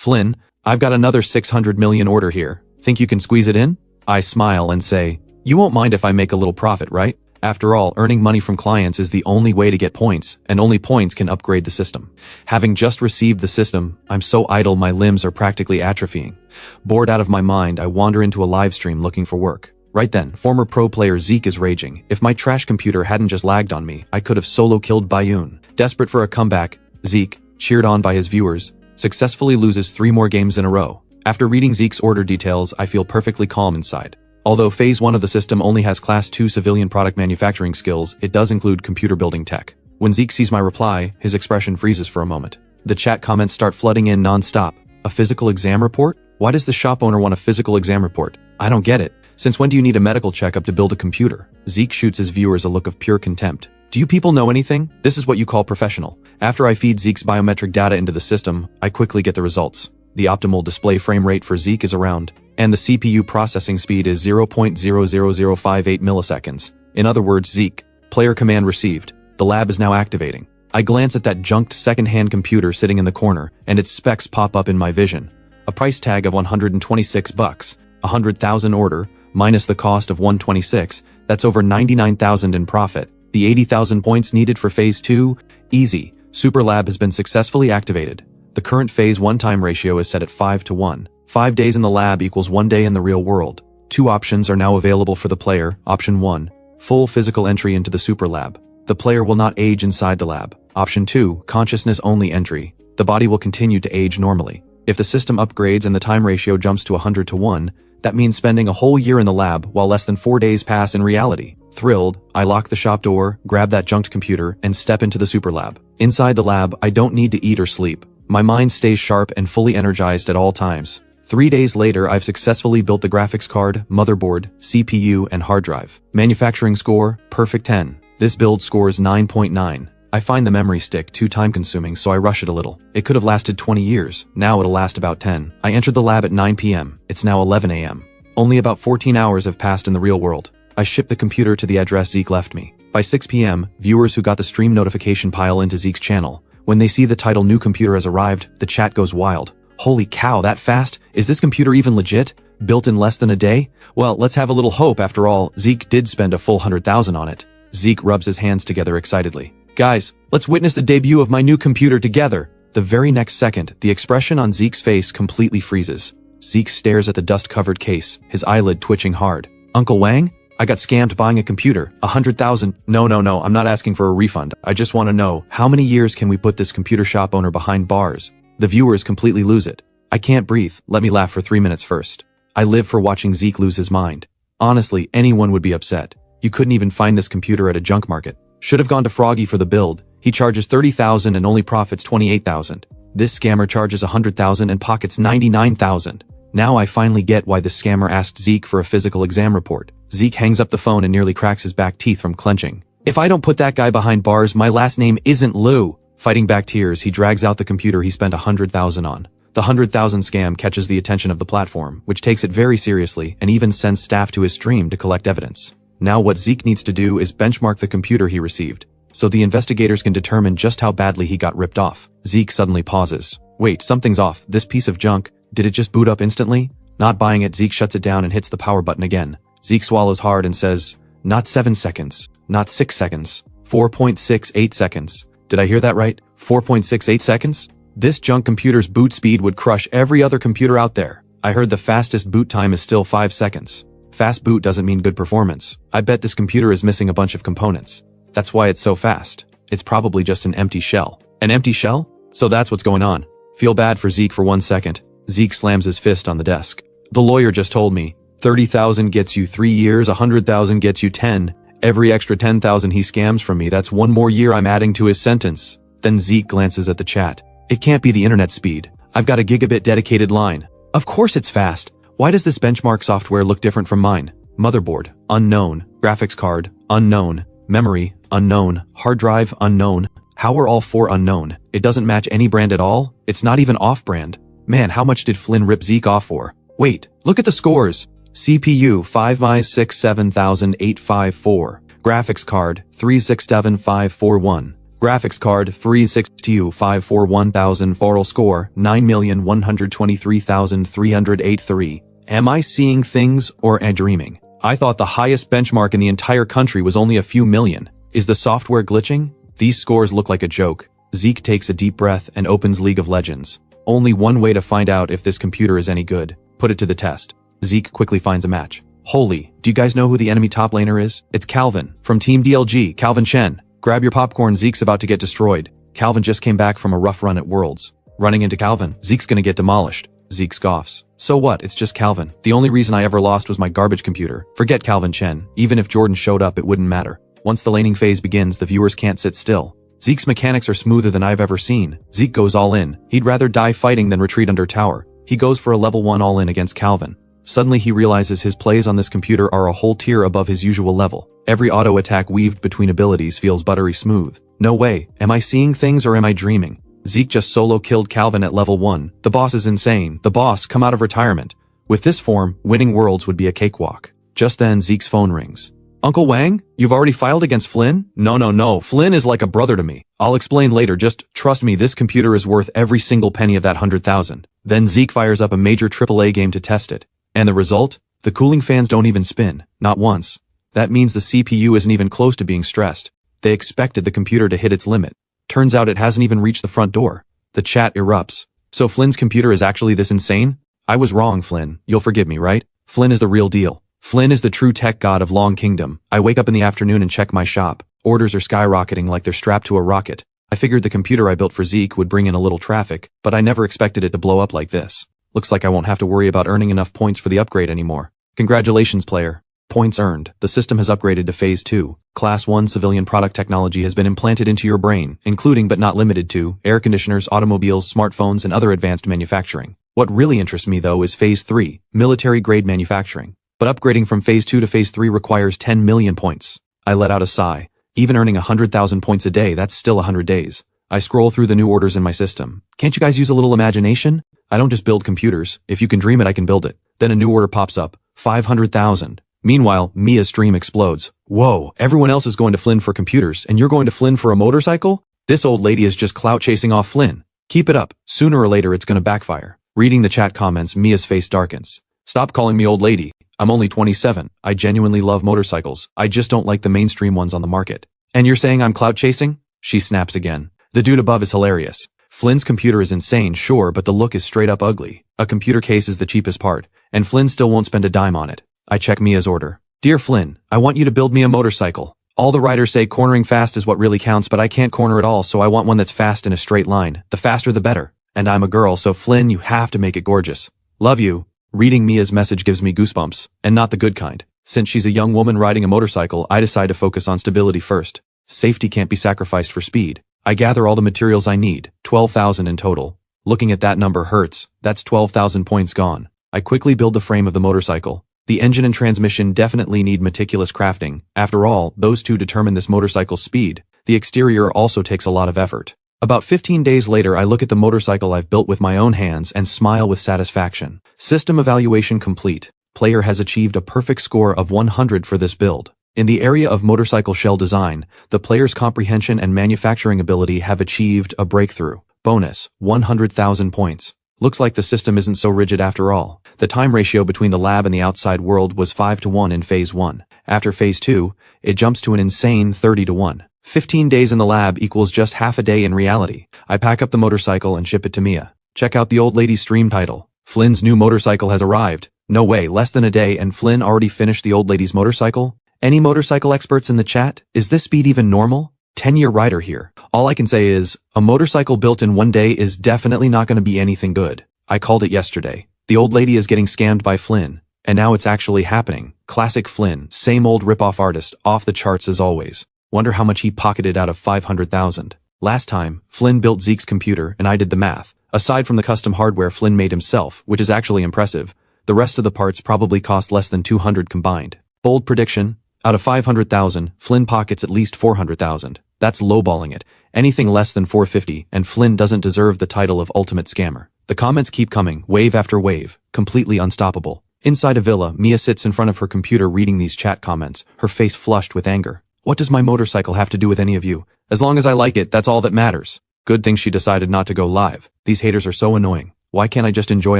Flynn, I've got another 600 million order here. Think you can squeeze it in? I smile and say, you won't mind if I make a little profit, right? After all, earning money from clients is the only way to get points, and only points can upgrade the system. Having just received the system, I'm so idle my limbs are practically atrophying. Bored out of my mind, I wander into a live stream looking for work. Right then, former pro player Zeke is raging. If my trash computer hadn't just lagged on me, I could have solo killed Bayun. Desperate for a comeback, Zeke, cheered on by his viewers, successfully loses 3 more games in a row. After reading Zeke's order details, I feel perfectly calm inside. Although Phase 1 of the system only has Class 2 civilian product manufacturing skills, it does include computer building tech. When Zeke sees my reply, his expression freezes for a moment. The chat comments start flooding in non-stop. A physical exam report? Why does the shop owner want a physical exam report? I don't get it. Since when do you need a medical checkup to build a computer? Zeke shoots his viewers a look of pure contempt. Do you people know anything? This is what you call professional. After I feed Zeke's biometric data into the system, I quickly get the results. The optimal display frame rate for Zeke is around, and the CPU processing speed is 0.00058 milliseconds. In other words, Zeke, player command received. The lab is now activating. I glance at that junked second-hand computer sitting in the corner, and its specs pop up in my vision. A price tag of $126, 100,000 order, minus the cost of $126, that's over 99,000 in profit. The 80,000 points needed for Phase 2, easy. Super Lab has been successfully activated. The current Phase 1 time ratio is set at 5:1. 5 days in the lab equals 1 day in the real world. 2 options are now available for the player. Option 1, full physical entry into the Super Lab. The player will not age inside the lab. Option 2, consciousness-only entry. The body will continue to age normally. If the system upgrades and the time ratio jumps to 100:1, that means spending a whole year in the lab while less than 4 days pass in reality. Thrilled, I lock the shop door, grab that junked computer, and step into the Super Lab. Inside the lab, I don't need to eat or sleep. My mind stays sharp and fully energized at all times. 3 days later, I've successfully built the graphics card, motherboard, CPU, and hard drive. Manufacturing score, perfect 10. This build scores 9.9. I find the memory stick too time-consuming, so I rush it a little. It could have lasted 20 years. Now it'll last about 10. I entered the lab at 9 p.m. It's now 11 a.m. Only about 14 hours have passed in the real world. I ship the computer to the address Zeke left me. By 6 p.m., viewers who got the stream notification pile into Zeke's channel. When they see the title "New Computer has arrived," the chat goes wild. Holy cow, that fast? Is this computer even legit? Built in less than a day? Well, let's have a little hope. After all, Zeke did spend a full 100,000 on it. Zeke rubs his hands together excitedly. Guys, let's witness the debut of my new computer together. The very next second, the expression on Zeke's face completely freezes. Zeke stares at the dust-covered case, his eyelid twitching hard. Uncle Wang? I got scammed buying a computer. 100,000. No, I'm not asking for a refund. I just want to know, how many years can we put this computer shop owner behind bars? The viewers completely lose it. I can't breathe. Let me laugh for 3 minutes first. I live for watching Zeke lose his mind. Honestly, anyone would be upset. You couldn't even find this computer at a junk market. Should have gone to Froggy for the build. He charges 30,000 and only profits 28,000. This scammer charges 100,000 and pockets 99,000. Now I finally get why the scammer asked Zeke for a physical exam report. Zeke hangs up the phone and nearly cracks his back teeth from clenching. If I don't put that guy behind bars, my last name isn't Lou. Fighting back tears, he drags out the computer he spent 100,000 on. The 100,000 scam catches the attention of the platform, which takes it very seriously and even sends staff to his stream to collect evidence. Now what Zeke needs to do is benchmark the computer he received, so the investigators can determine just how badly he got ripped off. Zeke suddenly pauses. Wait, something's off. This piece of junk, did it just boot up instantly? Not buying it, Zeke shuts it down and hits the power button again. Zeke swallows hard and says, not 7 seconds, not 6 seconds, 4.68 seconds. Did I hear that right? 4.68 seconds? This junk computer's boot speed would crush every other computer out there. I heard the fastest boot time is still 5 seconds. Fast boot doesn't mean good performance. I bet this computer is missing a bunch of components. That's why it's so fast. It's probably just an empty shell. An empty shell? So that's what's going on. Feel bad for Zeke for 1 second. Zeke slams his fist on the desk. The lawyer just told me, 30,000 gets you 3 years, 100,000 gets you 10. Every extra 10,000 he scams from me, that's 1 more year I'm adding to his sentence. Then Zeke glances at the chat. It can't be the internet speed. I've got a gigabit dedicated line. Of course it's fast. Why does this benchmark software look different from mine? Motherboard, unknown. Graphics card, unknown. Memory, unknown. Hard drive, unknown. How are all 4 unknown? It doesn't match any brand at all? It's not even off-brand. Man, how much did Flynn rip Zeke off for? Wait, look at the scores. CPU 5i67854. Graphics card 367541. Graphics card 360 1000 Foral score 9,123,383. Am I seeing things or am I dreaming? I thought the highest benchmark in the entire country was only a few million. Is the software glitching? These scores look like a joke. Zeke takes a deep breath and opens League of Legends. Only one way to find out if this computer is any good. Put it to the test. Zeke quickly finds a match. Holy, do you guys know who the enemy top laner is? It's Calvin, from Team DLG, Calvin Chen. Grab your popcorn, Zeke's about to get destroyed. Calvin just came back from a rough run at Worlds. Running into Calvin, Zeke's gonna get demolished. Zeke scoffs. So what, it's just Calvin. The only reason I ever lost was my garbage computer. Forget Calvin Chen. Even if Jordan showed up, it wouldn't matter. Once the laning phase begins, the viewers can't sit still. Zeke's mechanics are smoother than I've ever seen. Zeke goes all in. He'd rather die fighting than retreat under tower. He goes for a level 1 all in against Calvin. Suddenly he realizes his plays on this computer are a whole tier above his usual level. Every auto attack weaved between abilities feels buttery smooth. No way, am I seeing things or am I dreaming? Zeke just solo killed Calvin at level 1. The boss is insane. The boss, come out of retirement. With this form, winning Worlds would be a cakewalk. Just then Zeke's phone rings. Uncle Wang, you've already filed against Flynn? No. Flynn is like a brother to me. I'll explain later, just trust me, this computer is worth every single penny of that 100,000. Then Zeke fires up a major AAA game to test it. And the result? The cooling fans don't even spin. Not once. That means the CPU isn't even close to being stressed. They expected the computer to hit its limit. Turns out it hasn't even reached the front door. The chat erupts. So Flynn's computer is actually this insane? I was wrong, Flynn. You'll forgive me, right? Flynn is the real deal. Flynn is the true tech god of Long Kingdom. I wake up in the afternoon and check my shop. Orders are skyrocketing like they're strapped to a rocket. I figured the computer I built for Zeke would bring in a little traffic, but I never expected it to blow up like this. Looks like I won't have to worry about earning enough points for the upgrade anymore. Congratulations, player. Points earned. The system has upgraded to Phase 2. Class 1 civilian product technology has been implanted into your brain, including but not limited to air conditioners, automobiles, smartphones, and other advanced manufacturing. What really interests me, though, is Phase 3, military-grade manufacturing. But upgrading from Phase 2 to Phase 3 requires 10 million points. I let out a sigh. Even earning 100,000 points a day, that's still 100 days. I scroll through the new orders in my system. Can't you guys use a little imagination? I don't just build computers. If you can dream it, I can build it. Then a new order pops up. 500,000. Meanwhile, Mia's stream explodes. Whoa, everyone else is going to Flynn for computers, and you're going to Flynn for a motorcycle? This old lady is just clout chasing off Flynn. Keep it up. Sooner or later, it's gonna backfire. Reading the chat comments, Mia's face darkens. Stop calling me old lady. I'm only 27. I genuinely love motorcycles. I just don't like the mainstream ones on the market. And you're saying I'm clout chasing? She snaps again. The dude above is hilarious. Flynn's computer is insane, sure, but the look is straight up ugly. A computer case is the cheapest part, and Flynn still won't spend a dime on it. I check Mia's order. Dear Flynn, I want you to build me a motorcycle. All the writers say cornering fast is what really counts, but I can't corner at all, so I want one that's fast in a straight line. The faster the better. And I'm a girl, so Flynn, you have to make it gorgeous. Love you. Reading Mia's message gives me goosebumps, and not the good kind. Since she's a young woman riding a motorcycle, I decide to focus on stability first. Safety can't be sacrificed for speed. I gather all the materials I need, 12,000 in total. Looking at that number hurts. That's 12,000 points gone. I quickly build the frame of the motorcycle. The engine and transmission definitely need meticulous crafting. After all, those two determine this motorcycle's speed. The exterior also takes a lot of effort. About 15 days later, I look at the motorcycle I've built with my own hands and smile with satisfaction. System evaluation complete. Player has achieved a perfect score of 100 for this build. In the area of motorcycle shell design, the player's comprehension and manufacturing ability have achieved a breakthrough. Bonus, 100,000 points. Looks like the system isn't so rigid after all. The time ratio between the lab and the outside world was 5:1 in Phase 1. After Phase 2, it jumps to an insane 30:1. 15 days in the lab equals just half a day in reality. I pack up the motorcycle and ship it to Mia. Check out the old lady's stream title. Flynn's new motorcycle has arrived. No way, less than a day and Flynn already finished the old lady's motorcycle? Any motorcycle experts in the chat? Is this speed even normal? 10-year rider here. All I can say is, a motorcycle built in one day is definitely not going to be anything good. I called it yesterday. The old lady is getting scammed by Flynn. And now it's actually happening. Classic Flynn, same old rip-off artist, off the charts as always. Wonder how much he pocketed out of 500,000. Last time, Flynn built Zeke's computer and I did the math. Aside from the custom hardware Flynn made himself, which is actually impressive, the rest of the parts probably cost less than 200 combined. Bold prediction. Out of 500,000, Flynn pockets at least 400,000. That's lowballing it. Anything less than 450, and Flynn doesn't deserve the title of ultimate scammer. The comments keep coming, wave after wave, completely unstoppable. Inside a villa, Mia sits in front of her computer reading these chat comments, her face flushed with anger. What does my motorcycle have to do with any of you? As long as I like it, that's all that matters. Good thing she decided not to go live. These haters are so annoying. Why can't I just enjoy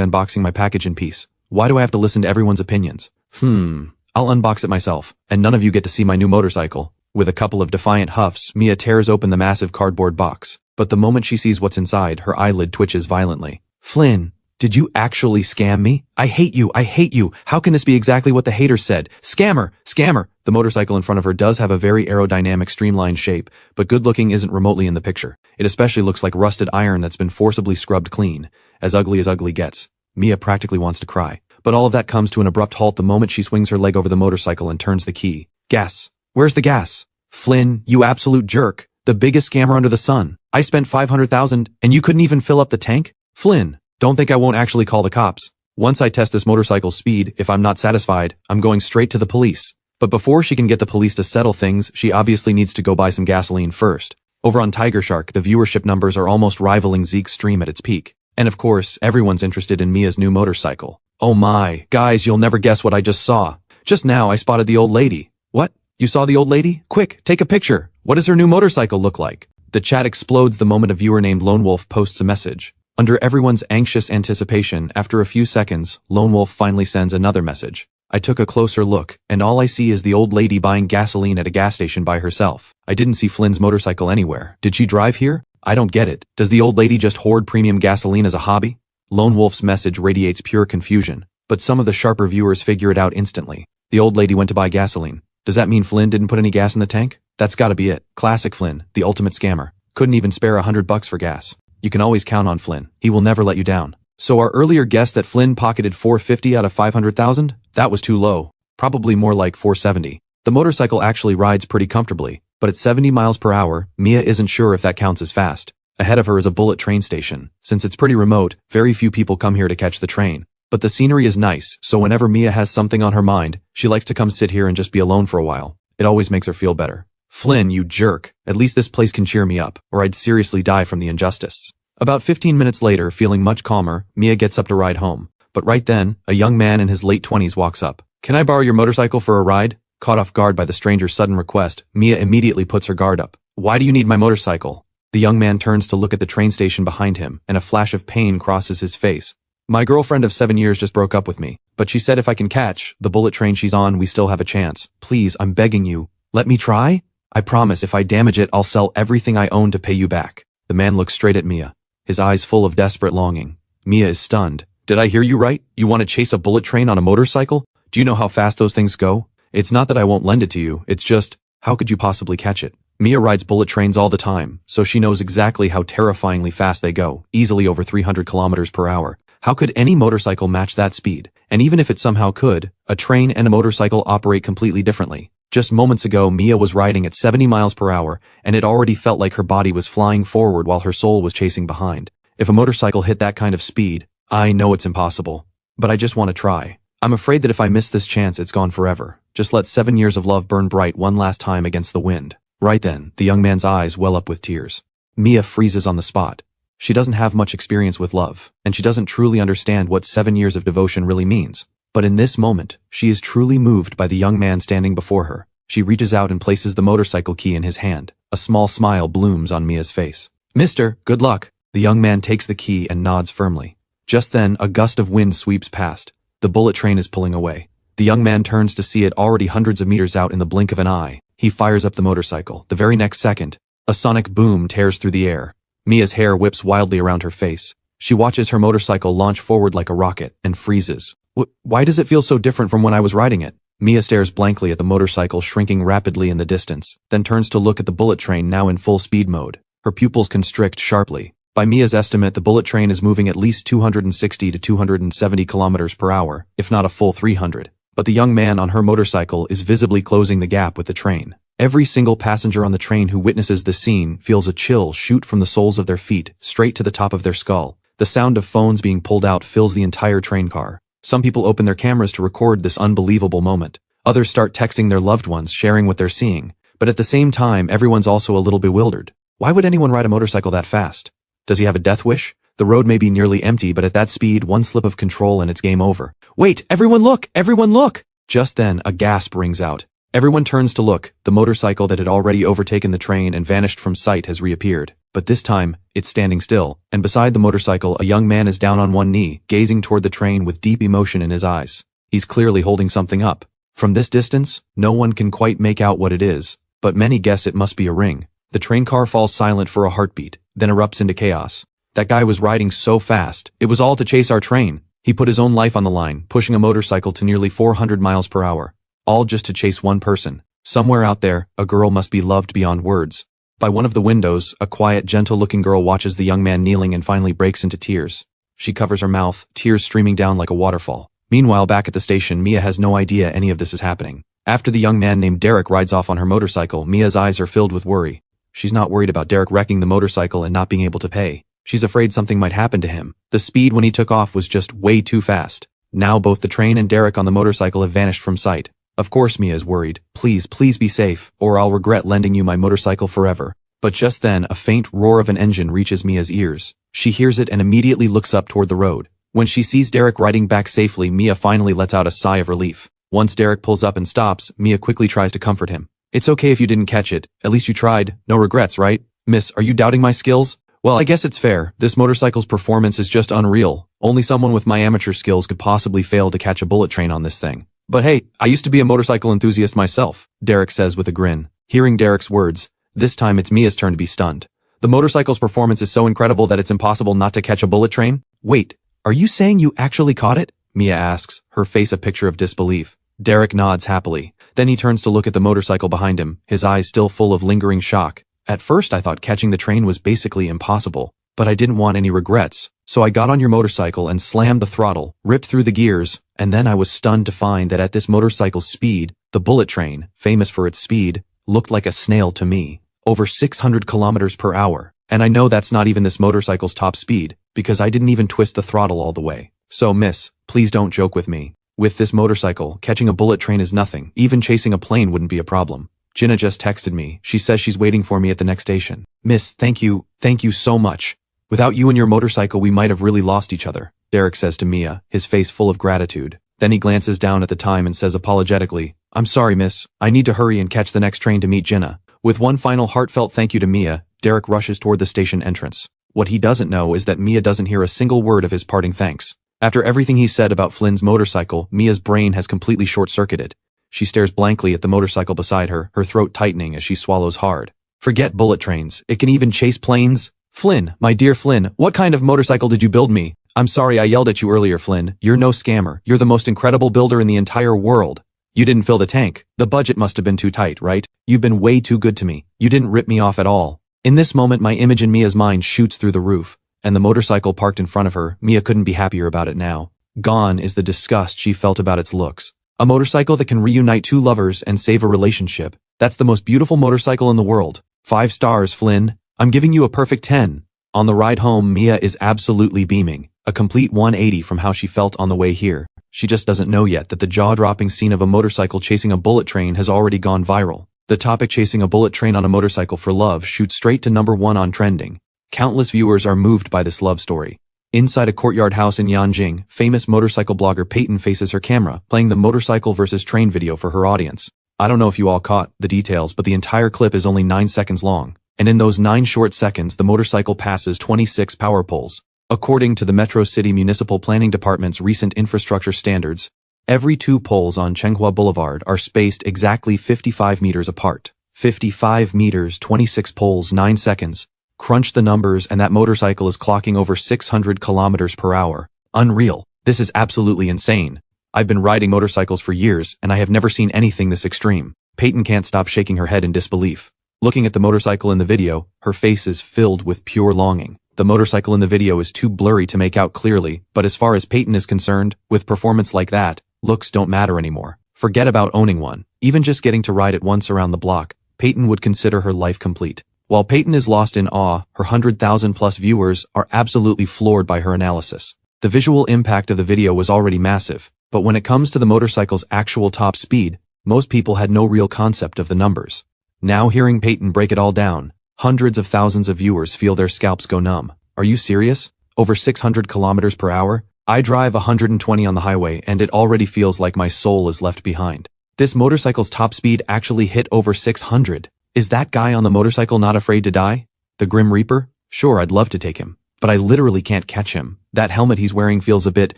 unboxing my package in peace? Why do I have to listen to everyone's opinions? I'll unbox it myself, and none of you get to see my new motorcycle. With a couple of defiant huffs, Mia tears open the massive cardboard box. But the moment she sees what's inside, her eyelid twitches violently. Flynn, did you actually scam me? I hate you, I hate you. How can this be exactly what the haters said? Scammer, scammer. The motorcycle in front of her does have a very aerodynamic, streamlined shape, but good looking isn't remotely in the picture. It especially looks like rusted iron that's been forcibly scrubbed clean. As ugly gets. Mia practically wants to cry. But all of that comes to an abrupt halt the moment she swings her leg over the motorcycle and turns the key. Gas. Where's the gas? Flynn, you absolute jerk. The biggest scammer under the sun. I spent $500,000 and you couldn't even fill up the tank? Flynn, don't think I won't actually call the cops. Once I test this motorcycle's speed, if I'm not satisfied, I'm going straight to the police. But before she can get the police to settle things, she obviously needs to go buy some gasoline first. Over on Tiger Shark, the viewership numbers are almost rivaling Zeke's stream at its peak. And of course, everyone's interested in Mia's new motorcycle. Oh my, guys, you'll never guess what I just saw. Just now I spotted the old lady. What? You saw the old lady? Quick, take a picture. What does her new motorcycle look like? The chat explodes the moment a viewer named Lone Wolf posts a message. Under everyone's anxious anticipation, after a few seconds, Lone Wolf finally sends another message. I took a closer look, and all I see is the old lady buying gasoline at a gas station by herself. I didn't see Flynn's motorcycle anywhere. Did she drive here? I don't get it. Does the old lady just hoard premium gasoline as a hobby? Lone Wolf's message radiates pure confusion, but some of the sharper viewers figure it out instantly. The old lady went to buy gasoline. Does that mean Flynn didn't put any gas in the tank? That's gotta be it. Classic Flynn, the ultimate scammer. Couldn't even spare $100 for gas. You can always count on Flynn. He will never let you down. So our earlier guess that Flynn pocketed $450 out of $500,000? That was too low. Probably more like $470. The motorcycle actually rides pretty comfortably, but at 70 miles per hour, Mia isn't sure if that counts as fast. Ahead of her is a bullet train station. Since it's pretty remote, very few people come here to catch the train. But the scenery is nice, so whenever Mia has something on her mind, she likes to come sit here and just be alone for a while. It always makes her feel better. Flynn, you jerk. At least this place can cheer me up, or I'd seriously die from the injustice. About 15 minutes later, feeling much calmer, Mia gets up to ride home. But right then, a young man in his late 20s walks up. Can I borrow your motorcycle for a ride? Caught off guard by the stranger's sudden request, Mia immediately puts her guard up. Why do you need my motorcycle? The young man turns to look at the train station behind him, and a flash of pain crosses his face. My girlfriend of 7 years just broke up with me, but she said if I can catch the bullet train she's on, we still have a chance. Please, I'm begging you. Let me try? I promise if I damage it, I'll sell everything I own to pay you back. The man looks straight at Mia, his eyes full of desperate longing. Mia is stunned. Did I hear you right? You want to chase a bullet train on a motorcycle? Do you know how fast those things go? It's not that I won't lend it to you, it's just, how could you possibly catch it? Mia rides bullet trains all the time, so she knows exactly how terrifyingly fast they go, easily over 300 kilometers per hour. How could any motorcycle match that speed? And even if it somehow could, a train and a motorcycle operate completely differently. Just moments ago, Mia was riding at 70 miles per hour, and it already felt like her body was flying forward while her soul was chasing behind. If a motorcycle hit that kind of speed, I know it's impossible. But I just want to try. I'm afraid that if I miss this chance, it's gone forever. Just let 7 years of love burn bright one last time against the wind. Right then, the young man's eyes well up with tears. Mia freezes on the spot. She doesn't have much experience with love, and she doesn't truly understand what 7 years of devotion really means. But in this moment, she is truly moved by the young man standing before her. She reaches out and places the motorcycle key in his hand. A small smile blooms on Mia's face. Mister, good luck. The young man takes the key and nods firmly. Just then, a gust of wind sweeps past. The bullet train is pulling away. The young man turns to see it already hundreds of meters out in the blink of an eye. He fires up the motorcycle. The very next second, a sonic boom tears through the air. Mia's hair whips wildly around her face. She watches her motorcycle launch forward like a rocket and freezes. Why does it feel so different from when I was riding it? Mia stares blankly at the motorcycle shrinking rapidly in the distance, then turns to look at the bullet train now in full speed mode. Her pupils constrict sharply. By Mia's estimate, the bullet train is moving at least 260 to 270 kilometers per hour, if not a full 300. But the young man on her motorcycle is visibly closing the gap with the train. Every single passenger on the train who witnesses the scene feels a chill shoot from the soles of their feet straight to the top of their skull. The sound of phones being pulled out fills the entire train car. Some people open their cameras to record this unbelievable moment. Others start texting their loved ones, sharing what they're seeing. But at the same time, everyone's also a little bewildered. Why would anyone ride a motorcycle that fast? Does he have a death wish? The road may be nearly empty, but at that speed, one slip of control and it's game over. Wait, everyone look! Everyone look! Just then, a gasp rings out. Everyone turns to look. The motorcycle that had already overtaken the train and vanished from sight has reappeared. But this time, it's standing still, and beside the motorcycle a young man is down on one knee, gazing toward the train with deep emotion in his eyes. He's clearly holding something up. From this distance, no one can quite make out what it is, but many guess it must be a ring. The train car falls silent for a heartbeat, then erupts into chaos. That guy was riding so fast, it was all to chase our train. He put his own life on the line, pushing a motorcycle to nearly 400 miles per hour. All just to chase one person. Somewhere out there, a girl must be loved beyond words. By one of the windows, a quiet, gentle-looking girl watches the young man kneeling and finally breaks into tears. She covers her mouth, tears streaming down like a waterfall. Meanwhile, back at the station, Mia has no idea any of this is happening. After the young man named Derek rides off on her motorcycle, Mia's eyes are filled with worry. She's not worried about Derek wrecking the motorcycle and not being able to pay. She's afraid something might happen to him. The speed when he took off was just way too fast. Now both the train and Derek on the motorcycle have vanished from sight. Of course Mia is worried. Please be safe, or I'll regret lending you my motorcycle forever. But just then, a faint roar of an engine reaches Mia's ears. She hears it and immediately looks up toward the road. When she sees Derek riding back safely, Mia finally lets out a sigh of relief. Once Derek pulls up and stops, Mia quickly tries to comfort him. It's okay if you didn't catch it. At least you tried. No regrets, right? Miss, are you doubting my skills? Well, I guess it's fair. This motorcycle's performance is just unreal. Only someone with my amateur skills could possibly fail to catch a bullet train on this thing. But hey, I used to be a motorcycle enthusiast myself, Derek says with a grin. Hearing Derek's words, this time it's Mia's turn to be stunned. The motorcycle's performance is so incredible that it's impossible not to catch a bullet train? Wait, are you saying you actually caught it? Mia asks, her face a picture of disbelief. Derek nods happily. Then he turns to look at the motorcycle behind him, his eyes still full of lingering shock. At first I thought catching the train was basically impossible, but I didn't want any regrets. So I got on your motorcycle and slammed the throttle, ripped through the gears, and then I was stunned to find that at this motorcycle's speed, the bullet train, famous for its speed, looked like a snail to me. Over 600 kilometers per hour. And I know that's not even this motorcycle's top speed, because I didn't even twist the throttle all the way. So miss, please don't joke with me. With this motorcycle, catching a bullet train is nothing. Even chasing a plane wouldn't be a problem. Jinna just texted me. She says she's waiting for me at the next station. Miss, thank you so much. Without you and your motorcycle, we might have really lost each other, Derek says to Mia, his face full of gratitude. Then he glances down at the time and says apologetically, I'm sorry, miss. I need to hurry and catch the next train to meet Jinna. With one final heartfelt thank you to Mia, Derek rushes toward the station entrance. What he doesn't know is that Mia doesn't hear a single word of his parting thanks. After everything he said about Flynn's motorcycle, Mia's brain has completely short-circuited. She stares blankly at the motorcycle beside her, her throat tightening as she swallows hard. Forget bullet trains. It can even chase planes. Flynn, my dear Flynn, what kind of motorcycle did you build me? I'm sorry I yelled at you earlier, Flynn. You're no scammer. You're the most incredible builder in the entire world. You didn't fill the tank. The budget must have been too tight, right? You've been way too good to me. You didn't rip me off at all. In this moment, my image in Mia's mind shoots through the roof, and the motorcycle parked in front of her, Mia couldn't be happier about it now. Gone is the disgust she felt about its looks. A motorcycle that can reunite two lovers and save a relationship. That's the most beautiful motorcycle in the world. 5 stars, Flynn. I'm giving you a perfect 10. On the ride home, Mia is absolutely beaming. A complete 180 from how she felt on the way here. She just doesn't know yet that the jaw-dropping scene of a motorcycle chasing a bullet train has already gone viral. The topic chasing a bullet train on a motorcycle for love shoots straight to #1 on trending. Countless viewers are moved by this love story. Inside a courtyard house in Yanjing, famous motorcycle blogger Peyton faces her camera, playing the motorcycle versus train video for her audience. I don't know if you all caught the details, but the entire clip is only 9 seconds long. And in those 9 short seconds, the motorcycle passes 26 power poles. According to the Metro City Municipal Planning Department's recent infrastructure standards, every 2 poles on Chenghua Boulevard are spaced exactly 55 meters apart. 55 meters, 26 poles, 9 seconds. Crunch the numbers and that motorcycle is clocking over 600 kilometers per hour. Unreal. This is absolutely insane. I've been riding motorcycles for years and I have never seen anything this extreme. Peyton can't stop shaking her head in disbelief. Looking at the motorcycle in the video, her face is filled with pure longing. The motorcycle in the video is too blurry to make out clearly, but as far as Peyton is concerned, with performance like that, looks don't matter anymore. Forget about owning one. Even just getting to ride it once around the block, Peyton would consider her life complete. While Peyton is lost in awe, her 100,000 plus viewers are absolutely floored by her analysis. The visual impact of the video was already massive, but when it comes to the motorcycle's actual top speed, most people had no real concept of the numbers. Now hearing Peyton break it all down, hundreds of thousands of viewers feel their scalps go numb. Are you serious? Over 600 kilometers per hour? I drive 120 on the highway and it already feels like my soul is left behind. This motorcycle's top speed actually hit over 600. Is that guy on the motorcycle not afraid to die? The Grim Reaper? Sure, I'd love to take him, but I literally can't catch him. That helmet he's wearing feels a bit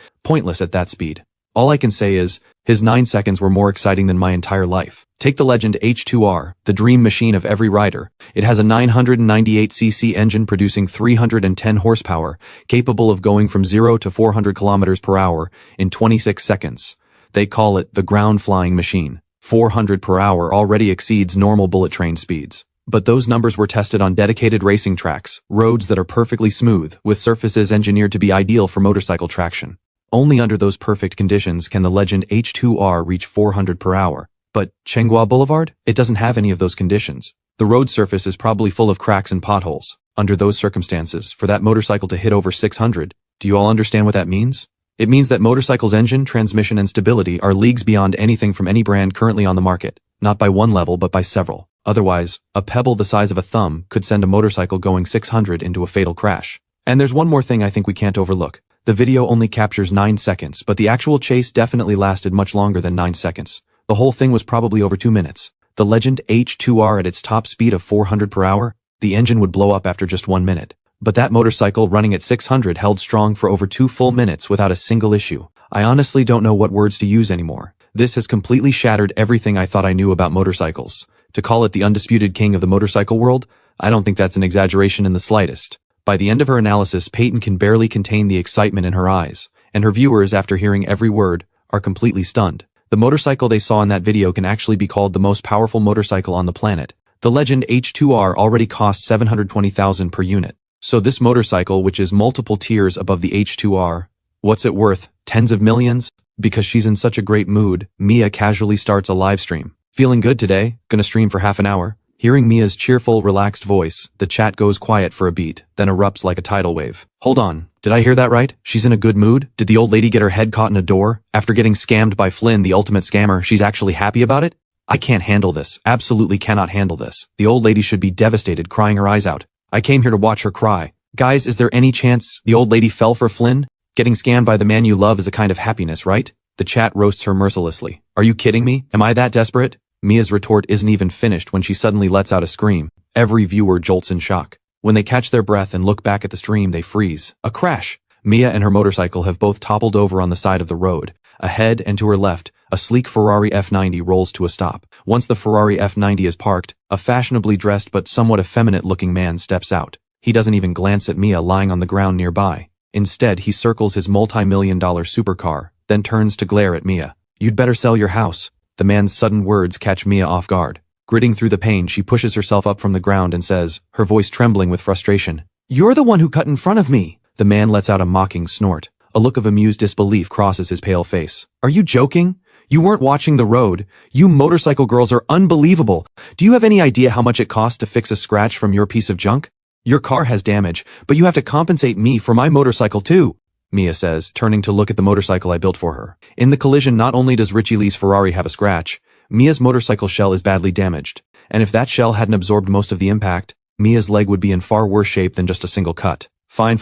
pointless at that speed. All I can say is, his 9 seconds were more exciting than my entire life. Take the legend H2R, the dream machine of every rider. It has a 998cc engine producing 310 horsepower, capable of going from 0 to 400 kilometers per hour in 26 seconds. They call it the ground-flying machine. 400 per hour already exceeds normal bullet train speeds. But those numbers were tested on dedicated racing tracks, roads that are perfectly smooth, with surfaces engineered to be ideal for motorcycle traction. Only under those perfect conditions can the legend H2R reach 400 per hour. But Chenghua Boulevard? It doesn't have any of those conditions. The road surface is probably full of cracks and potholes. Under those circumstances, for that motorcycle to hit over 600, do you all understand what that means? It means that motorcycle's engine, transmission, and stability are leagues beyond anything from any brand currently on the market. Not by one level, but by several. Otherwise, a pebble the size of a thumb could send a motorcycle going 600 into a fatal crash. And there's one more thing I think we can't overlook. The video only captures 9 seconds, but the actual chase definitely lasted much longer than 9 seconds. The whole thing was probably over 2 minutes. The legend H2R at its top speed of 400 per hour, the engine would blow up after just 1 minute. But that motorcycle running at 600 held strong for over 2 full minutes without a single issue. I honestly don't know what words to use anymore. This has completely shattered everything I thought I knew about motorcycles. To call it the undisputed king of the motorcycle world, I don't think that's an exaggeration in the slightest. By the end of her analysis, Peyton can barely contain the excitement in her eyes, and her viewers, after hearing every word, are completely stunned. The motorcycle they saw in that video can actually be called the most powerful motorcycle on the planet. The legend H2R already costs $720,000 per unit. So this motorcycle, which is multiple tiers above the H2R, what's it worth? Tens of millions? Because she's in such a great mood, Mia casually starts a live stream. Feeling good today? Gonna stream for half an hour? Hearing Mia's cheerful, relaxed voice, the chat goes quiet for a beat, then erupts like a tidal wave. Hold on, did I hear that right? She's in a good mood? Did the old lady get her head caught in a door? After getting scammed by Flynn, the ultimate scammer, she's actually happy about it? I can't handle this, absolutely cannot handle this. The old lady should be devastated, crying her eyes out. I came here to watch her cry. Guys, is there any chance the old lady fell for Flynn? Getting scammed by the man you love is a kind of happiness, right? The chat roasts her mercilessly. Are you kidding me? Am I that desperate? Mia's retort isn't even finished when she suddenly lets out a scream. Every viewer jolts in shock. When they catch their breath and look back at the stream, they freeze. A crash! Mia and her motorcycle have both toppled over on the side of the road. Ahead and to her left, a sleek Ferrari F90 rolls to a stop. Once the Ferrari F90 is parked, a fashionably dressed but somewhat effeminate-looking man steps out. He doesn't even glance at Mia lying on the ground nearby. Instead, he circles his multi-million-dollar supercar, then turns to glare at Mia. You'd better sell your house. The man's sudden words catch Mia off guard. Gritting through the pain, she pushes herself up from the ground and says, her voice trembling with frustration, "You're the one who cut in front of me." The man lets out a mocking snort. A look of amused disbelief crosses his pale face. Are you joking? You weren't watching the road. You motorcycle girls are unbelievable. Do you have any idea how much it costs to fix a scratch from your piece of junk? Your car has damage, but you have to compensate me for my motorcycle too, Mia says, turning to look at the motorcycle I built for her. In the collision, not only does Richie Lee's Ferrari have a scratch, Mia's motorcycle shell is badly damaged. And if that shell hadn't absorbed most of the impact, Mia's leg would be in far worse shape than just a single cut. Fine,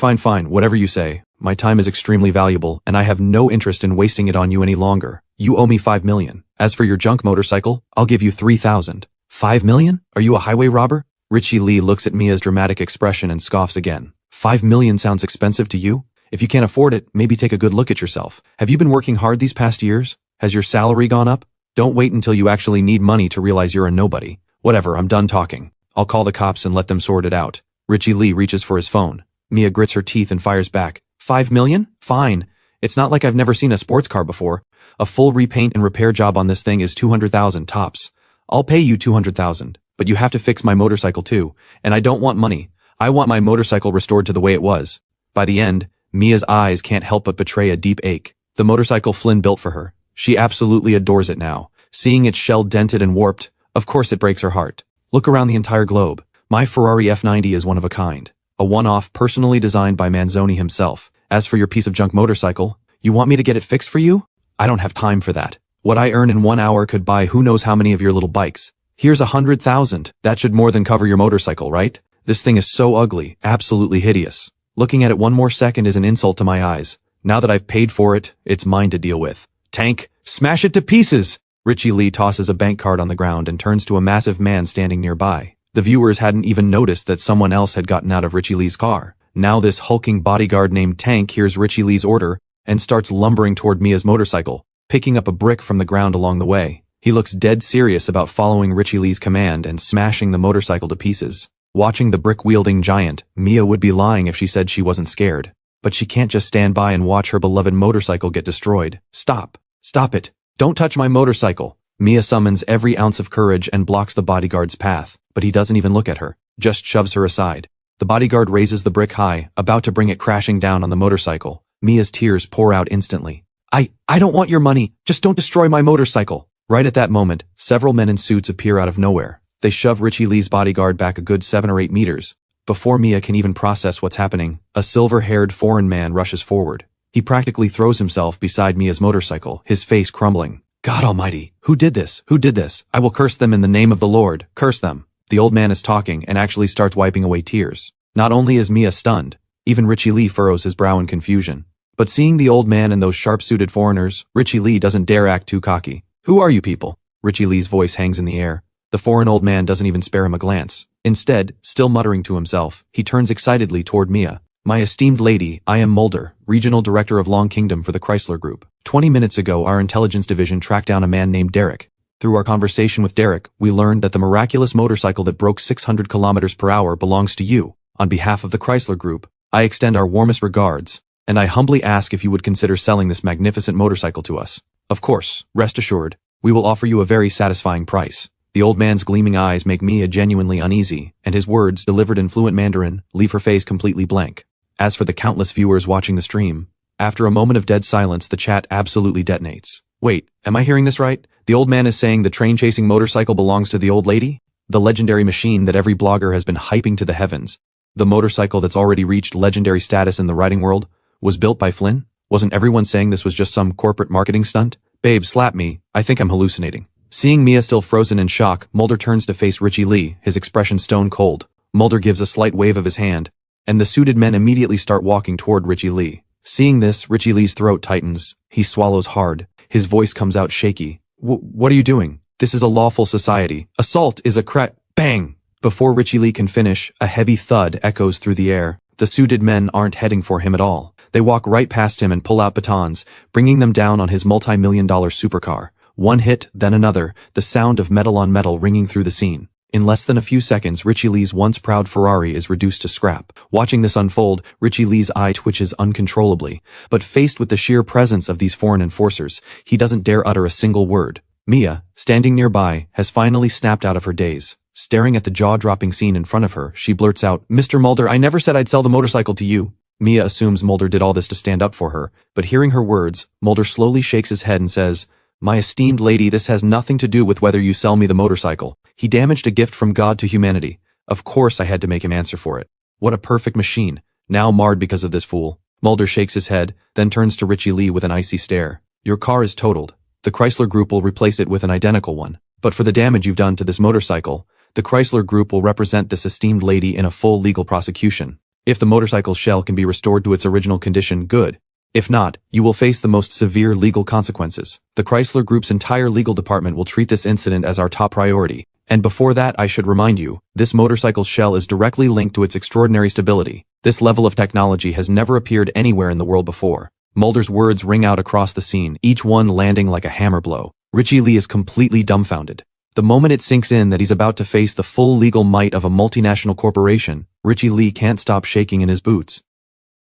whatever you say. My time is extremely valuable, and I have no interest in wasting it on you any longer. You owe me $5 million. As for your junk motorcycle, I'll give you $3,000. $5 million? Are you a highway robber? Richie Lee looks at Mia's dramatic expression and scoffs again. $5 million sounds expensive to you? If you can't afford it, maybe take a good look at yourself. Have you been working hard these past years? Has your salary gone up? Don't wait until you actually need money to realize you're a nobody. Whatever, I'm done talking. I'll call the cops and let them sort it out. Richie Lee reaches for his phone. Mia grits her teeth and fires back. $5 million? Fine. It's not like I've never seen a sports car before. A full repaint and repair job on this thing is $200,000 tops. I'll pay you $200,000, but you have to fix my motorcycle too. And I don't want money. I want my motorcycle restored to the way it was. By the end, Mia's eyes can't help but betray a deep ache. The motorcycle Flynn built for her. She absolutely adores it now. Seeing its shell dented and warped, of course it breaks her heart. Look around the entire globe. My Ferrari F90 is one of a kind. A one-off personally designed by Manzoni himself. As for your piece of junk motorcycle, you want me to get it fixed for you? I don't have time for that. What I earn in 1 hour could buy who knows how many of your little bikes. Here's $100,000. That should more than cover your motorcycle, right? This thing is so ugly, absolutely hideous. Looking at it one more second is an insult to my eyes. Now that I've paid for it, it's mine to deal with. Tank, smash it to pieces! Richie Lee tosses a bank card on the ground and turns to a massive man standing nearby. The viewers hadn't even noticed that someone else had gotten out of Richie Lee's car. Now this hulking bodyguard named Tank hears Richie Lee's order and starts lumbering toward Mia's motorcycle, picking up a brick from the ground along the way. He looks dead serious about following Richie Lee's command and smashing the motorcycle to pieces. Watching the brick-wielding giant, Mia would be lying if she said she wasn't scared. But she can't just stand by and watch her beloved motorcycle get destroyed. Stop. Stop it. Don't touch my motorcycle. Mia summons every ounce of courage and blocks the bodyguard's path, but he doesn't even look at her, just shoves her aside. The bodyguard raises the brick high, about to bring it crashing down on the motorcycle. Mia's tears pour out instantly. I don't want your money. Just don't destroy my motorcycle. Right at that moment, several men in suits appear out of nowhere. They shove Richie Lee's bodyguard back a good 7 or 8 meters. Before Mia can even process what's happening, a silver-haired foreign man rushes forward. He practically throws himself beside Mia's motorcycle, his face crumbling. God almighty, who did this? Who did this? I will curse them in the name of the Lord. Curse them. The old man is talking and actually starts wiping away tears. Not only is Mia stunned, even Richie Lee furrows his brow in confusion. But seeing the old man and those sharp-suited foreigners, Richie Lee doesn't dare act too cocky. Who are you people? Richie Lee's voice hangs in the air. The foreign old man doesn't even spare him a glance. Instead, still muttering to himself, he turns excitedly toward Mia. My esteemed lady, I am Mulder, Regional Director of Long Kingdom for the Chrysler Group. 20 minutes ago, our intelligence division tracked down a man named Derek. Through our conversation with Derek, we learned that the miraculous motorcycle that broke 600 kilometers per hour belongs to you. On behalf of the Chrysler Group, I extend our warmest regards, and I humbly ask if you would consider selling this magnificent motorcycle to us. Of course, rest assured, we will offer you a very satisfying price. The old man's gleaming eyes make Mia genuinely uneasy, and his words, delivered in fluent Mandarin, leave her face completely blank. As for the countless viewers watching the stream, after a moment of dead silence, the chat absolutely detonates. Wait, am I hearing this right? The old man is saying the train-chasing motorcycle belongs to the old lady? The legendary machine that every blogger has been hyping to the heavens. The motorcycle that's already reached legendary status in the riding world was built by Flynn? Wasn't everyone saying this was just some corporate marketing stunt? Babe, slap me. I think I'm hallucinating. Seeing Mia still frozen in shock, Mulder turns to face Richie Lee, his expression stone cold. Mulder gives a slight wave of his hand, and the suited men immediately start walking toward Richie Lee. Seeing this, Richie Lee's throat tightens. He swallows hard. His voice comes out shaky. What are you doing? This is a lawful society. Assault is a Bang! Before Richie Lee can finish, a heavy thud echoes through the air. The suited men aren't heading for him at all. They walk right past him and pull out batons, bringing them down on his multi-million-dollar supercar. One hit, then another, the sound of metal on metal ringing through the scene. In less than a few seconds, Richie Lee's once proud Ferrari is reduced to scrap. Watching this unfold, Richie Lee's eye twitches uncontrollably. But faced with the sheer presence of these foreign enforcers, he doesn't dare utter a single word. Mia, standing nearby, has finally snapped out of her daze. Staring at the jaw-dropping scene in front of her, she blurts out, Mr. Mulder, I never said I'd sell the motorcycle to you. Mia assumes Mulder did all this to stand up for her, but hearing her words, Mulder slowly shakes his head and says, My esteemed lady, this has nothing to do with whether you sell me the motorcycle. He damaged a gift from God to humanity. Of course I had to make him answer for it. What a perfect machine, now marred because of this fool. Mulder shakes his head, then turns to Richie Lee with an icy stare. Your car is totaled. The Chrysler Group will replace it with an identical one. But for the damage you've done to this motorcycle, the Chrysler Group will represent this esteemed lady in a full legal prosecution. If the motorcycle's shell can be restored to its original condition, good. If not, you will face the most severe legal consequences. The Chrysler Group's entire legal department will treat this incident as our top priority. And before that, I should remind you, this motorcycle's shell is directly linked to its extraordinary stability. This level of technology has never appeared anywhere in the world before. Mulder's words ring out across the scene, each one landing like a hammer blow. Richie Lee is completely dumbfounded. The moment it sinks in that he's about to face the full legal might of a multinational corporation, Richie Lee can't stop shaking in his boots.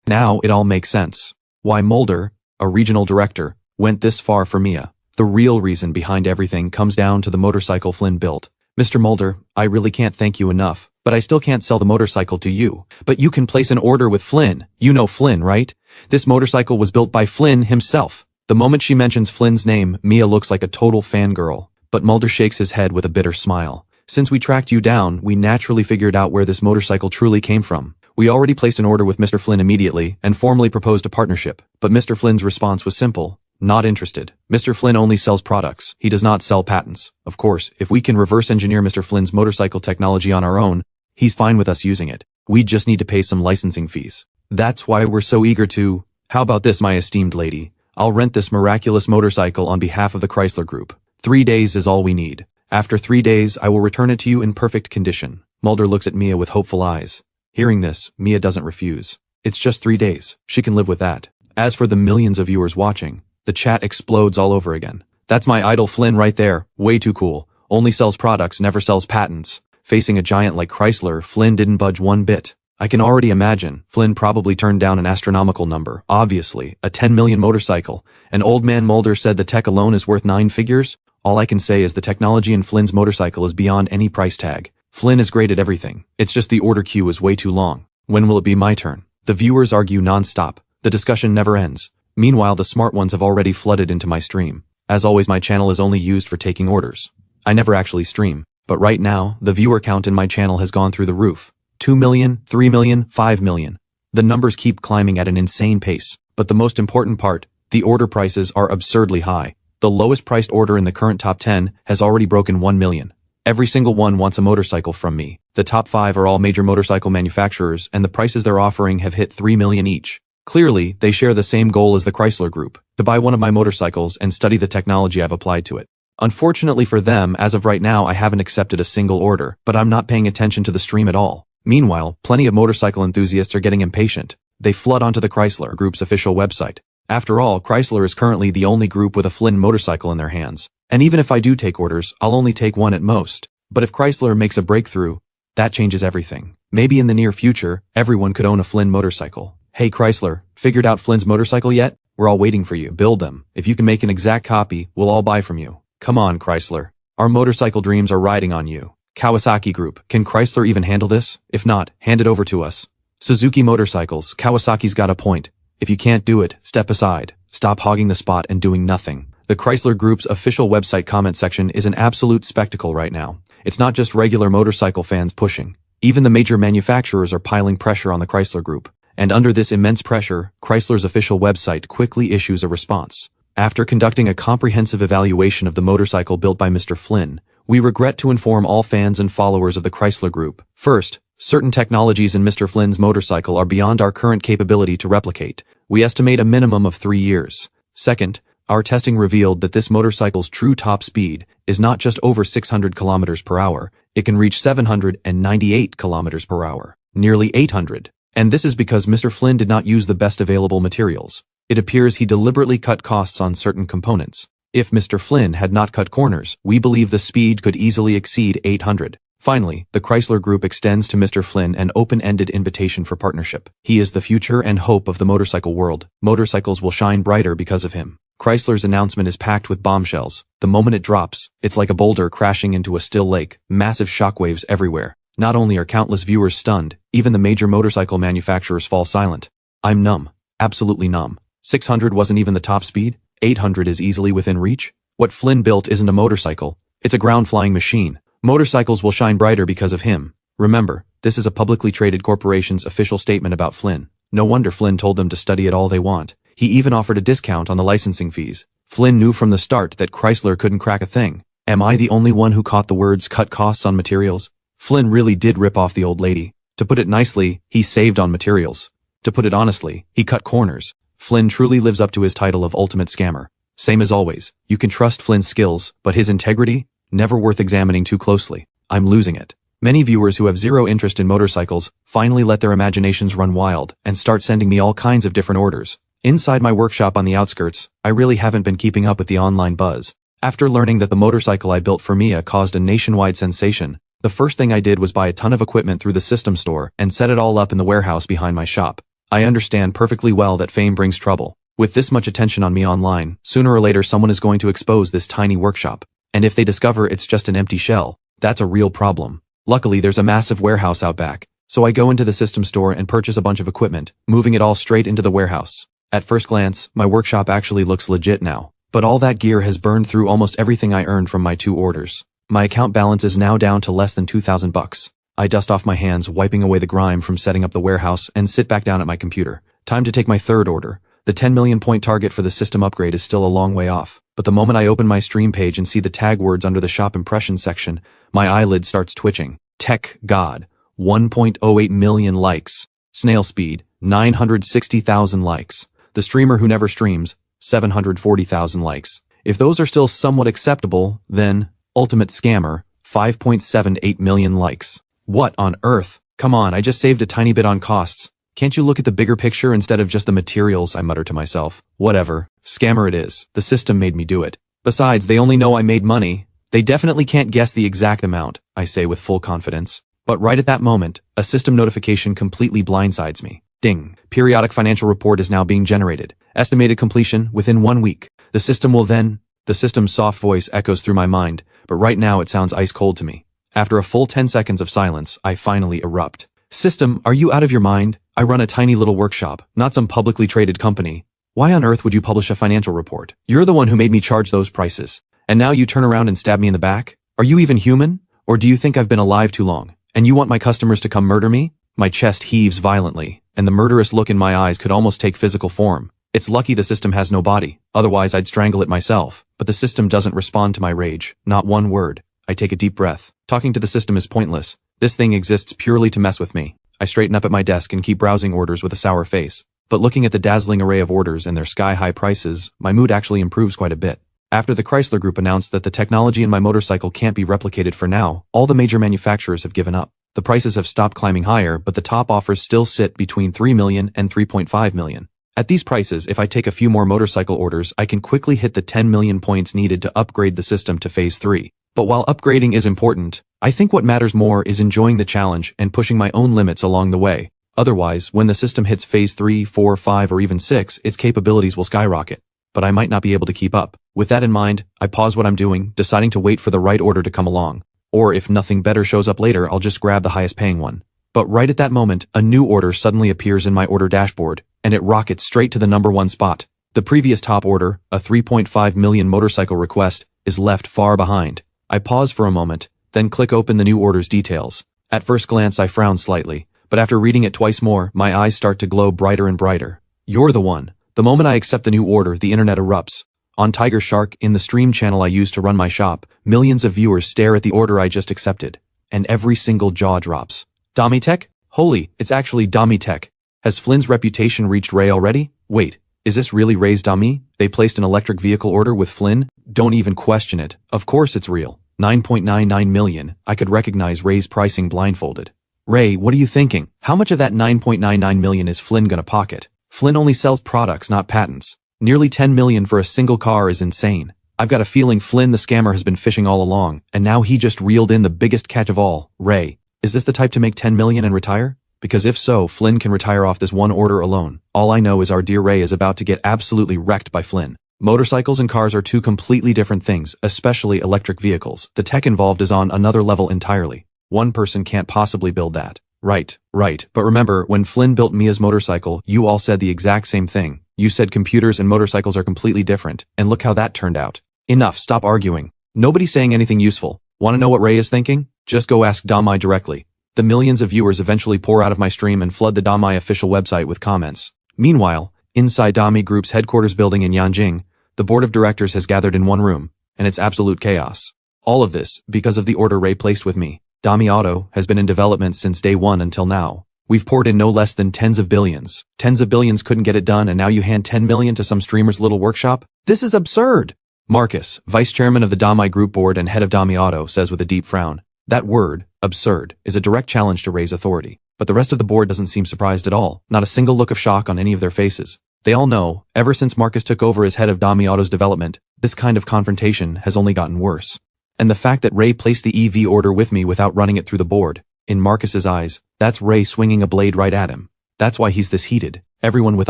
Now it all makes sense. Why Mulder, a regional director, went this far for Mia. The real reason behind everything comes down to the motorcycle Flynn built. Mr. Mulder, I really can't thank you enough, but I still can't sell the motorcycle to you. But you can place an order with Flynn. You know Flynn, right? This motorcycle was built by Flynn himself. The moment she mentions Flynn's name, Mia looks like a total fangirl. But Mulder shakes his head with a bitter smile. Since we tracked you down, we naturally figured out where this motorcycle truly came from. We already placed an order with Mr. Flynn immediately and formally proposed a partnership. But Mr. Flynn's response was simple. Not interested. Mr. Flynn only sells products. He does not sell patents. Of course, if we can reverse engineer Mr. Flynn's motorcycle technology on our own, he's fine with us using it. We just need to pay some licensing fees. That's why we're so eager to... How about this, my esteemed lady? I'll rent this miraculous motorcycle on behalf of the Chrysler Group. 3 days is all we need. After 3 days, I will return it to you in perfect condition. Mulder looks at Mia with hopeful eyes. Hearing this, Mia doesn't refuse. It's just 3 days. She can live with that. As for the millions of viewers watching, the chat explodes all over again. That's my idol Flynn right there. Way too cool. Only sells products, never sells patents. Facing a giant like Chrysler, Flynn didn't budge one bit. I can already imagine. Flynn probably turned down an astronomical number. Obviously, a 10 million motorcycle. And old man Mulder said the tech alone is worth 9 figures? All I can say is the technology in Flynn's motorcycle is beyond any price tag. Flynn is great at everything. It's just the order queue is way too long. When will it be my turn? The viewers argue non-stop. The discussion never ends. Meanwhile, the smart ones have already flooded into my stream. As always, my channel is only used for taking orders. I never actually stream. But right now, the viewer count in my channel has gone through the roof. 2 million, 3 million, 5 million. The numbers keep climbing at an insane pace. But the most important part, the order prices are absurdly high. The lowest priced order in the current top 10 has already broken 1 million. Every single one wants a motorcycle from me. The top 5 are all major motorcycle manufacturers, and the prices they're offering have hit 3 million each. Clearly, they share the same goal as the Chrysler Group, to buy one of my motorcycles and study the technology I've applied to it. Unfortunately for them, as of right now I haven't accepted a single order, but I'm not paying attention to the stream at all. Meanwhile, plenty of motorcycle enthusiasts are getting impatient. They flood onto the Chrysler Group's official website. After all, Chrysler is currently the only group with a Flynn motorcycle in their hands. And even if I do take orders, I'll only take one at most. But if Chrysler makes a breakthrough, that changes everything. Maybe in the near future, everyone could own a Flynn motorcycle. Hey Chrysler, figured out Flynn's motorcycle yet? We're all waiting for you. Build them. If you can make an exact copy, we'll all buy from you. Come on, Chrysler. Our motorcycle dreams are riding on you. Kawasaki Group, can Chrysler even handle this? If not, hand it over to us. Suzuki Motorcycles, Kawasaki's got a point. If you can't do it, step aside. Stop hogging the spot and doing nothing. The Chrysler Group's official website comment section is an absolute spectacle right now. It's not just regular motorcycle fans pushing. Even the major manufacturers are piling pressure on the Chrysler Group. And under this immense pressure, Chrysler's official website quickly issues a response. After conducting a comprehensive evaluation of the motorcycle built by Mr. Flynn, we regret to inform all fans and followers of the Chrysler Group. First, certain technologies in Mr. Flynn's motorcycle are beyond our current capability to replicate. We estimate a minimum of 3 years. Second, our testing revealed that this motorcycle's true top speed is not just over 600 kilometers per hour, it can reach 798 kilometers per hour, nearly 800. And this is because Mr. Flynn did not use the best available materials. It appears he deliberately cut costs on certain components. If Mr. Flynn had not cut corners, we believe the speed could easily exceed 800. Finally, the Chrysler Group extends to Mr. Flynn an open-ended invitation for partnership. He is the future and hope of the motorcycle world. Motorcycles will shine brighter because of him. Chrysler's announcement is packed with bombshells. The moment it drops, it's like a boulder crashing into a still lake, massive shockwaves everywhere. Not only are countless viewers stunned, even the major motorcycle manufacturers fall silent. I'm numb. Absolutely numb. 600 wasn't even the top speed? 800 is easily within reach? What Flynn built isn't a motorcycle. It's a ground-flying machine. Motorcycles will shine brighter because of him. Remember, this is a publicly traded corporation's official statement about Flynn. No wonder Flynn told them to study it all they want. He even offered a discount on the licensing fees. Flynn knew from the start that Chrysler couldn't crack a thing. Am I the only one who caught the words cut costs on materials? Flynn really did rip off the old lady. To put it nicely, he saved on materials. To put it honestly, he cut corners. Flynn truly lives up to his title of ultimate scammer. Same as always, you can trust Flynn's skills, but his integrity? Never worth examining too closely. I'm losing it. Many viewers who have zero interest in motorcycles finally let their imaginations run wild and start sending me all kinds of different orders. Inside my workshop on the outskirts, I really haven't been keeping up with the online buzz. After learning that the motorcycle I built for Mia caused a nationwide sensation, the first thing I did was buy a ton of equipment through the system store and set it all up in the warehouse behind my shop. I understand perfectly well that fame brings trouble. With this much attention on me online, sooner or later someone is going to expose this tiny workshop. And if they discover it's just an empty shell, that's a real problem. Luckily, there's a massive warehouse out back, so I go into the system store and purchase a bunch of equipment, moving it all straight into the warehouse. At first glance, my workshop actually looks legit now, but all that gear has burned through almost everything I earned from my 2 orders. My account balance is now down to less than $2,000. I dust off my hands, wiping away the grime from setting up the warehouse, and sit back down at my computer. Time to take my 3rd order. The 10 million point target for the system upgrade is still a long way off, but the moment I open my stream page and see the tag words under the shop impressions section, my eyelid starts twitching. Tech God, 1.08 million likes. Snail speed, 960,000 likes. The streamer who never streams, 740,000 likes. If those are still somewhat acceptable, then, ultimate scammer, 5.78 million likes. What on earth? Come on, I just saved a tiny bit on costs. Can't you look at the bigger picture instead of just the materials, I mutter to myself. Whatever. Scammer it is. The system made me do it. Besides, they only know I made money. They definitely can't guess the exact amount, I say with full confidence. But right at that moment, a system notification completely blindsides me. Ding. Periodic financial report is now being generated. Estimated completion within 1 week. The system's soft voice echoes through my mind, but right now it sounds ice cold to me. After a full 10 seconds of silence, I finally erupt. System, are you out of your mind? I run a tiny little workshop, not some publicly traded company. Why on earth would you publish a financial report? You're the one who made me charge those prices. And now you turn around and stab me in the back? Are you even human? Or do you think I've been alive too long? And you want my customers to come murder me? My chest heaves violently, and the murderous look in my eyes could almost take physical form. It's lucky the system has no body, otherwise I'd strangle it myself. But the system doesn't respond to my rage, not one word. I take a deep breath. Talking to the system is pointless. This thing exists purely to mess with me. I straighten up at my desk and keep browsing orders with a sour face. But looking at the dazzling array of orders and their sky-high prices, my mood actually improves quite a bit. After the Chrysler Group announced that the technology in my motorcycle can't be replicated for now, all the major manufacturers have given up. The prices have stopped climbing higher, but the top offers still sit between 3 million and 3.5 million. At these prices, if I take a few more motorcycle orders, I can quickly hit the 10 million points needed to upgrade the system to phase 3. But while upgrading is important, I think what matters more is enjoying the challenge and pushing my own limits along the way. Otherwise, when the system hits phase 3, 4, 5, or even 6, its capabilities will skyrocket. But I might not be able to keep up. With that in mind, I pause what I'm doing, deciding to wait for the right order to come along. Or if nothing better shows up later, I'll just grab the highest paying one. But right at that moment, a new order suddenly appears in my order dashboard, and it rockets straight to the number 1 spot. The previous top order, a 3.5 million motorcycle request, is left far behind. I pause for a moment, then click open the new order's details. At first glance, I frown slightly, but after reading it twice more, my eyes start to glow brighter and brighter. You're the one. The moment I accept the new order, the internet erupts. On Tiger Shark, in the stream channel I use to run my shop, millions of viewers stare at the order I just accepted. And every single jaw drops. Domitech? Holy, it's actually Domitech. Has Flynn's reputation reached Ray already? Wait, is this really Ray's Domi? They placed an electric vehicle order with Flynn? Don't even question it. Of course it's real. 9.99 million. I could recognize Ray's pricing blindfolded. Ray, what are you thinking? How much of that 9.99 million is Flynn gonna pocket? Flynn only sells products, not patents. Nearly 10 million for a single car is insane. I've got a feeling Flynn the scammer has been fishing all along, and now he just reeled in the biggest catch of all. Ray, is this the type to make 10 million and retire? Because if so, Flynn can retire off this one order alone. All I know is our dear Ray is about to get absolutely wrecked by Flynn. Motorcycles and cars are two completely different things, especially electric vehicles. The tech involved is on another level entirely. One person can't possibly build that. Right. But remember, when Flynn built Mia's motorcycle, you all said the exact same thing. You said computers and motorcycles are completely different, and look how that turned out. Enough, stop arguing. Nobody's saying anything useful. Want to know what Ray is thinking? Just go ask Domai directly. The millions of viewers eventually pour out of my stream and flood the Domai official website with comments. Meanwhile, inside Domai Group's headquarters building in Yanjing, the board of directors has gathered in one room, and it's absolute chaos. All of this, because of the order Ray placed with me. Domai Auto has been in development since day one until now. We've poured in no less than tens of billions. Tens of billions couldn't get it done, and now you hand 10 million to some streamer's little workshop? This is absurd! Marcus, vice chairman of the Domai Group board and head of Domai Auto, says with a deep frown. That word, absurd, is a direct challenge to Ray's authority. But the rest of the board doesn't seem surprised at all. Not a single look of shock on any of their faces. They all know, ever since Marcus took over as head of Domai Auto's development, this kind of confrontation has only gotten worse. And the fact that Ray placed the EV order with me without running it through the board, in Marcus's eyes, that's Ray swinging a blade right at him. That's why he's this heated. Everyone with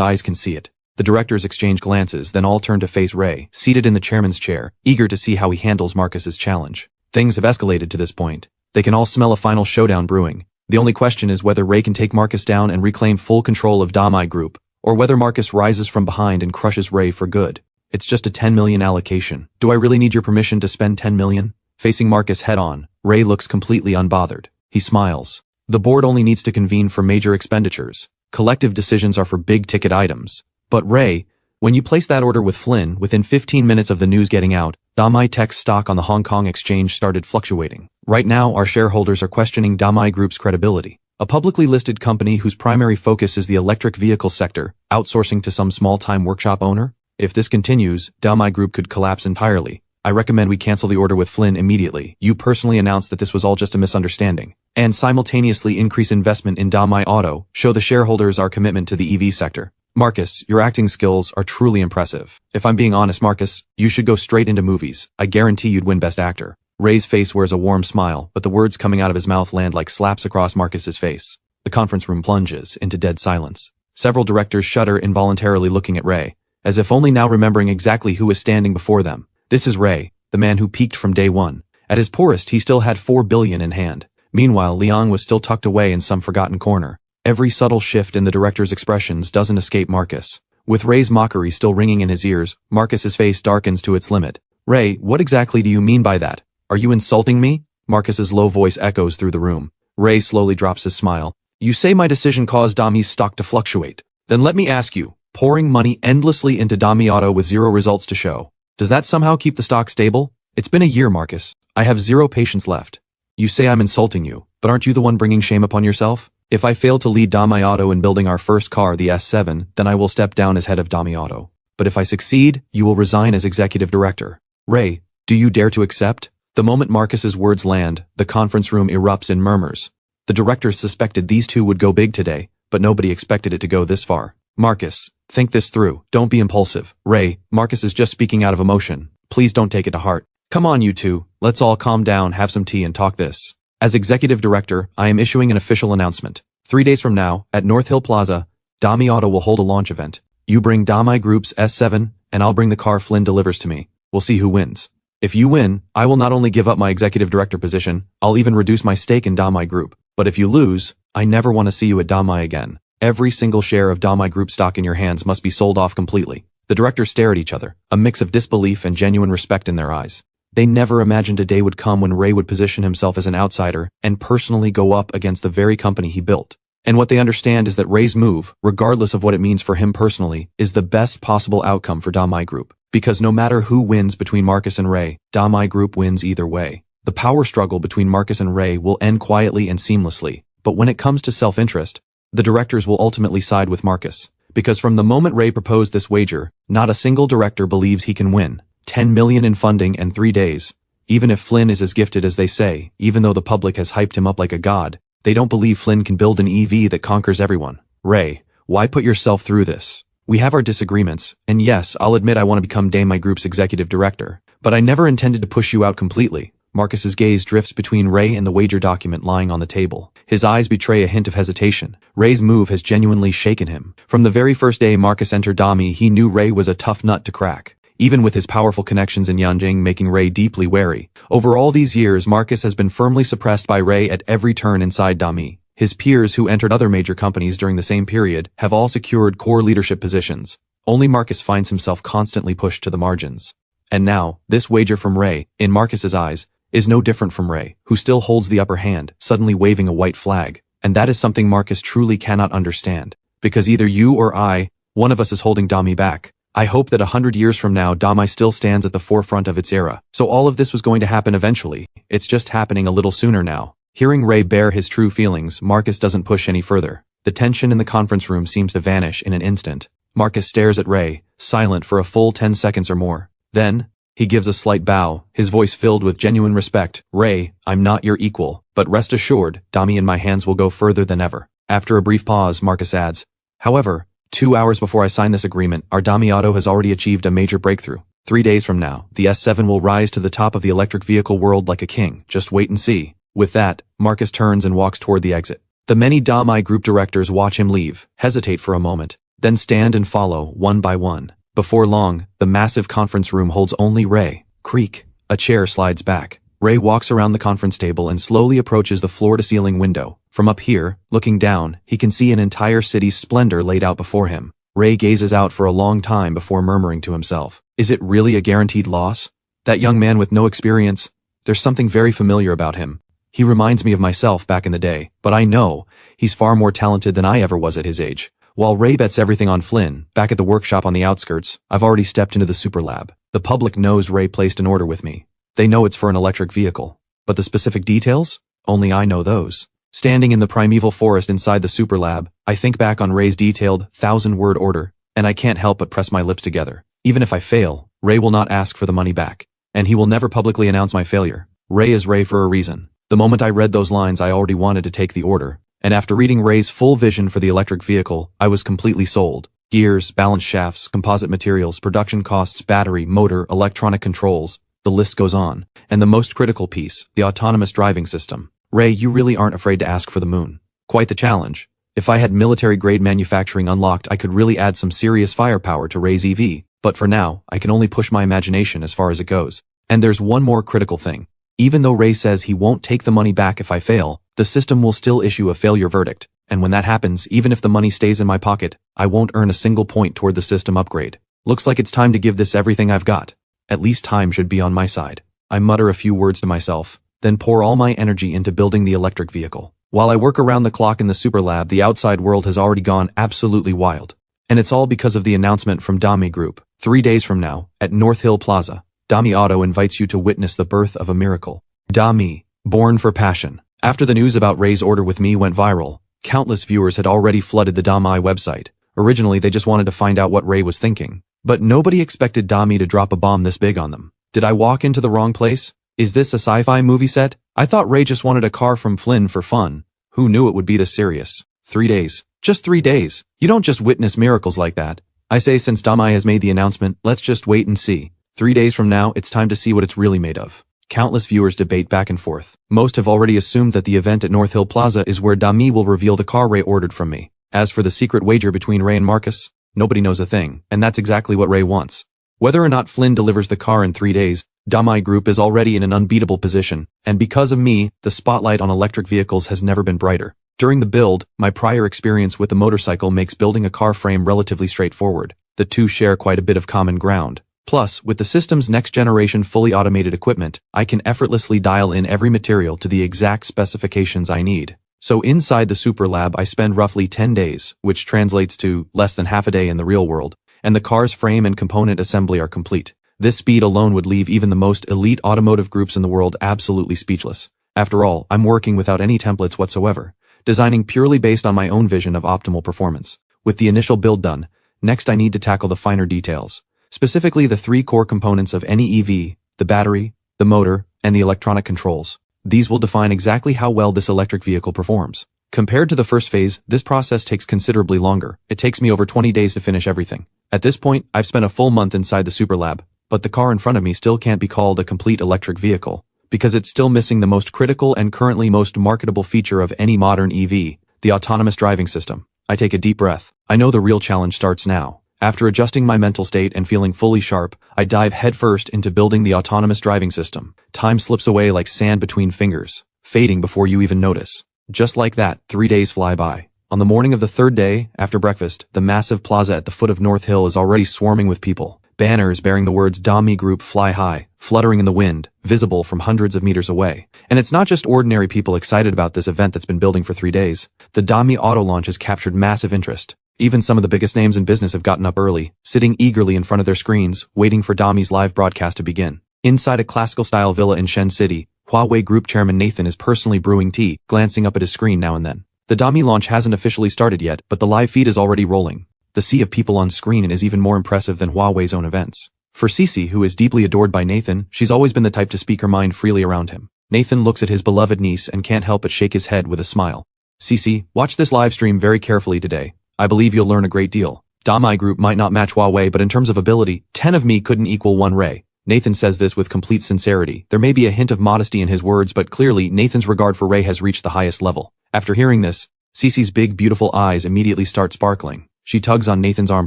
eyes can see it. The directors exchange glances, then all turn to face Ray, seated in the chairman's chair, eager to see how he handles Marcus's challenge. Things have escalated to this point. They can all smell a final showdown brewing. The only question is whether Ray can take Marcus down and reclaim full control of Domai Group, or whether Marcus rises from behind and crushes Ray for good. It's just a 10 million allocation. Do I really need your permission to spend 10 million? Facing Marcus head on, Ray looks completely unbothered. He smiles. The board only needs to convene for major expenditures. Collective decisions are for big-ticket items. But Ray, when you place that order with Flynn, within 15 minutes of the news getting out, Domai Tech's stock on the Hong Kong exchange started fluctuating. Right now, our shareholders are questioning Domai Group's credibility. A publicly listed company whose primary focus is the electric vehicle sector, outsourcing to some small-time workshop owner? If this continues, Damai Group could collapse entirely. I recommend we cancel the order with Flynn immediately. You personally announced that this was all just a misunderstanding. And simultaneously increase investment in Damai Auto, show the shareholders our commitment to the EV sector. Marcus, your acting skills are truly impressive. If I'm being honest, Marcus, you should go straight into movies. I guarantee you'd win Best Actor. Ray's face wears a warm smile, but the words coming out of his mouth land like slaps across Marcus's face. The conference room plunges into dead silence. Several directors shudder involuntarily looking at Ray, as if only now remembering exactly who was standing before them. This is Ray, the man who peaked from day one. At his poorest, he still had $4 billion in hand. Meanwhile, Liang was still tucked away in some forgotten corner. Every subtle shift in the director's expressions doesn't escape Marcus. With Ray's mockery still ringing in his ears, Marcus's face darkens to its limit. Ray, what exactly do you mean by that? Are you insulting me? Marcus's low voice echoes through the room. Ray slowly drops his smile. You say my decision caused Dami's stock to fluctuate. Then let me ask you, pouring money endlessly into Dami Auto with zero results to show, does that somehow keep the stock stable? It's been a year, Marcus. I have zero patience left. You say I'm insulting you, but aren't you the one bringing shame upon yourself? If I fail to lead Dami Auto in building our first car, the S7, then I will step down as head of Dami Auto. But if I succeed, you will resign as executive director. Ray, do you dare to accept? The moment Marcus's words land, the conference room erupts in murmurs. The directors suspected these two would go big today, but nobody expected it to go this far. Marcus, think this through. Don't be impulsive. Ray, Marcus is just speaking out of emotion. Please don't take it to heart. Come on, you two. Let's all calm down, have some tea, and talk this. As executive director, I am issuing an official announcement. 3 days from now, at North Hill Plaza, Dami Auto will hold a launch event. You bring Damai Group's S7, and I'll bring the car Flynn delivers to me. We'll see who wins. If you win, I will not only give up my executive director position, I'll even reduce my stake in Damai Group. But if you lose, I never want to see you at Damai again. Every single share of Damai Group stock in your hands must be sold off completely. The directors stare at each other, a mix of disbelief and genuine respect in their eyes. They never imagined a day would come when Ray would position himself as an outsider and personally go up against the very company he built. And what they understand is that Ray's move, regardless of what it means for him personally, is the best possible outcome for Damai Group. Because no matter who wins between Marcus and Ray, Damai Group wins either way. The power struggle between Marcus and Ray will end quietly and seamlessly. But when it comes to self-interest, the directors will ultimately side with Marcus. Because from the moment Ray proposed this wager, not a single director believes he can win. 10 million in funding and 3 days. Even if Flynn is as gifted as they say, even though the public has hyped him up like a god, they don't believe Flynn can build an EV that conquers everyone. Ray, why put yourself through this? We have our disagreements, and yes, I'll admit I want to become Damai Group's executive director, but I never intended to push you out completely. Marcus's gaze drifts between Ray and the wager document lying on the table. His eyes betray a hint of hesitation. Ray's move has genuinely shaken him. From the very first day Marcus entered Dami, he knew Ray was a tough nut to crack. Even with his powerful connections in Yanjing making Ray deeply wary. Over all these years, Marcus has been firmly suppressed by Ray at every turn inside Dami. His peers who entered other major companies during the same period have all secured core leadership positions. Only Marcus finds himself constantly pushed to the margins. And now, this wager from Ray, in Marcus's eyes, is no different from Ray, who still holds the upper hand, suddenly waving a white flag. And that is something Marcus truly cannot understand. Because either you or I, one of us is holding Dami back. I hope that 100 years from now Damai still stands at the forefront of its era. So all of this was going to happen eventually. It's just happening a little sooner now. Hearing Ray bare his true feelings, Marcus doesn't push any further. The tension in the conference room seems to vanish in an instant. Marcus stares at Ray, silent for a full 10 seconds or more. Then, he gives a slight bow, his voice filled with genuine respect. Ray, I'm not your equal, but rest assured, Dami in my hands will go further than ever. After a brief pause, Marcus adds, however, 2 hours before I sign this agreement, our Dami Auto has already achieved a major breakthrough. 3 days from now, the S7 will rise to the top of the electric vehicle world like a king. Just wait and see. With that, Marcus turns and walks toward the exit. The many Damai Group directors watch him leave, hesitate for a moment, then stand and follow, one by one. Before long, the massive conference room holds only Ray. Creak. A chair slides back. Ray walks around the conference table and slowly approaches the floor-to-ceiling window. From up here, looking down, he can see an entire city's splendor laid out before him. Ray gazes out for a long time before murmuring to himself, is it really a guaranteed loss? That young man with no experience? There's something very familiar about him. He reminds me of myself back in the day, but I know he's far more talented than I ever was at his age. While Ray bets everything on Flynn, back at the workshop on the outskirts, I've already stepped into the super lab. The public knows Ray placed an order with me. They know it's for an electric vehicle. But the specific details? Only I know those. Standing in the primeval forest inside the super lab, I think back on Ray's detailed, 1,000-word order, and I can't help but press my lips together. Even if I fail, Ray will not ask for the money back. And he will never publicly announce my failure. Ray is Ray for a reason. The moment I read those lines, I already wanted to take the order. And after reading Ray's full vision for the electric vehicle, I was completely sold. Gears, balance shafts, composite materials, production costs, battery, motor, electronic controls. The list goes on. And the most critical piece, the autonomous driving system. Ray, you really aren't afraid to ask for the moon. Quite the challenge. If I had military-grade manufacturing unlocked, I could really add some serious firepower to Ray's EV. But for now, I can only push my imagination as far as it goes. And there's one more critical thing. Even though Ray says he won't take the money back if I fail, the system will still issue a failure verdict. And when that happens, even if the money stays in my pocket, I won't earn a single point toward the system upgrade. Looks like it's time to give this everything I've got. At least time should be on my side. I mutter a few words to myself, then pour all my energy into building the electric vehicle. While I work around the clock in the super lab, the outside world has already gone absolutely wild. And it's all because of the announcement from Dami Group. 3 days from now, at North Hill Plaza, Dami Auto invites you to witness the birth of a miracle. Dami, born for passion. After the news about Ray's order with me went viral, countless viewers had already flooded the Dami website. Originally, they just wanted to find out what Ray was thinking. But nobody expected Dami to drop a bomb this big on them. Did I walk into the wrong place? Is this a sci-fi movie set? I thought Ray just wanted a car from Flynn for fun. Who knew it would be this serious? 3 days. Just 3 days. You don't just witness miracles like that. I say since Dami has made the announcement, let's just wait and see. 3 days from now, it's time to see what it's really made of. Countless viewers debate back and forth. Most have already assumed that the event at North Hill Plaza is where Dami will reveal the car Ray ordered from me. As for the secret wager between Ray and Marcus, nobody knows a thing, and that's exactly what Ray wants. Whether or not Flynn delivers the car in 3 days, Dami Group is already in an unbeatable position, and because of me, the spotlight on electric vehicles has never been brighter. During the build, my prior experience with the motorcycle makes building a car frame relatively straightforward. The two share quite a bit of common ground. Plus, with the system's next-generation fully automated equipment, I can effortlessly dial in every material to the exact specifications I need. So inside the Super Lab, I spend roughly 10 days, which translates to less than half a day in the real world, and the car's frame and component assembly are complete. This speed alone would leave even the most elite automotive groups in the world absolutely speechless. After all, I'm working without any templates whatsoever, designing purely based on my own vision of optimal performance. With the initial build done, next I need to tackle the finer details. Specifically the 3 core components of any EV, the battery, the motor, and the electronic controls. These will define exactly how well this electric vehicle performs. Compared to the first phase, this process takes considerably longer. It takes me over 20 days to finish everything. At this point, I've spent a full month inside the Super Lab, but the car in front of me still can't be called a complete electric vehicle, because it's still missing the most critical and currently most marketable feature of any modern EV, the autonomous driving system. I take a deep breath. I know the real challenge starts now. After adjusting my mental state and feeling fully sharp, I dive headfirst into building the autonomous driving system. Time slips away like sand between fingers, fading before you even notice. Just like that, 3 days fly by. On the morning of the 3rd day, after breakfast, the massive plaza at the foot of North Hill is already swarming with people. Banners bearing the words Dami Group fly high, fluttering in the wind, visible from hundreds of meters away. And it's not just ordinary people excited about this event that's been building for 3 days. The Dami auto launch has captured massive interest. Even some of the biggest names in business have gotten up early, sitting eagerly in front of their screens, waiting for Dami's live broadcast to begin. Inside a classical-style villa in Shen City, Huawei Group Chairman Nathan is personally brewing tea, glancing up at his screen now and then. The Dami launch hasn't officially started yet, but the live feed is already rolling. The sea of people on screen is even more impressive than Huawei's own events. For Cece, who is deeply adored by Nathan, she's always been the type to speak her mind freely around him. Nathan looks at his beloved niece and can't help but shake his head with a smile. Cece, watch this live stream very carefully today. I believe you'll learn a great deal. Dami Group might not match Huawei, but in terms of ability, 10 of me couldn't equal 1 Ray. Nathan says this with complete sincerity. There may be a hint of modesty in his words, but clearly Nathan's regard for Ray has reached the highest level. After hearing this, Cece's big, beautiful eyes immediately start sparkling. She tugs on Nathan's arm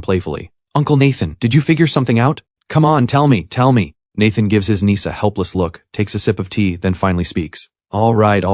playfully. Uncle Nathan, did you figure something out? Come on, tell me. Nathan gives his niece a helpless look, takes a sip of tea, then finally speaks. All right.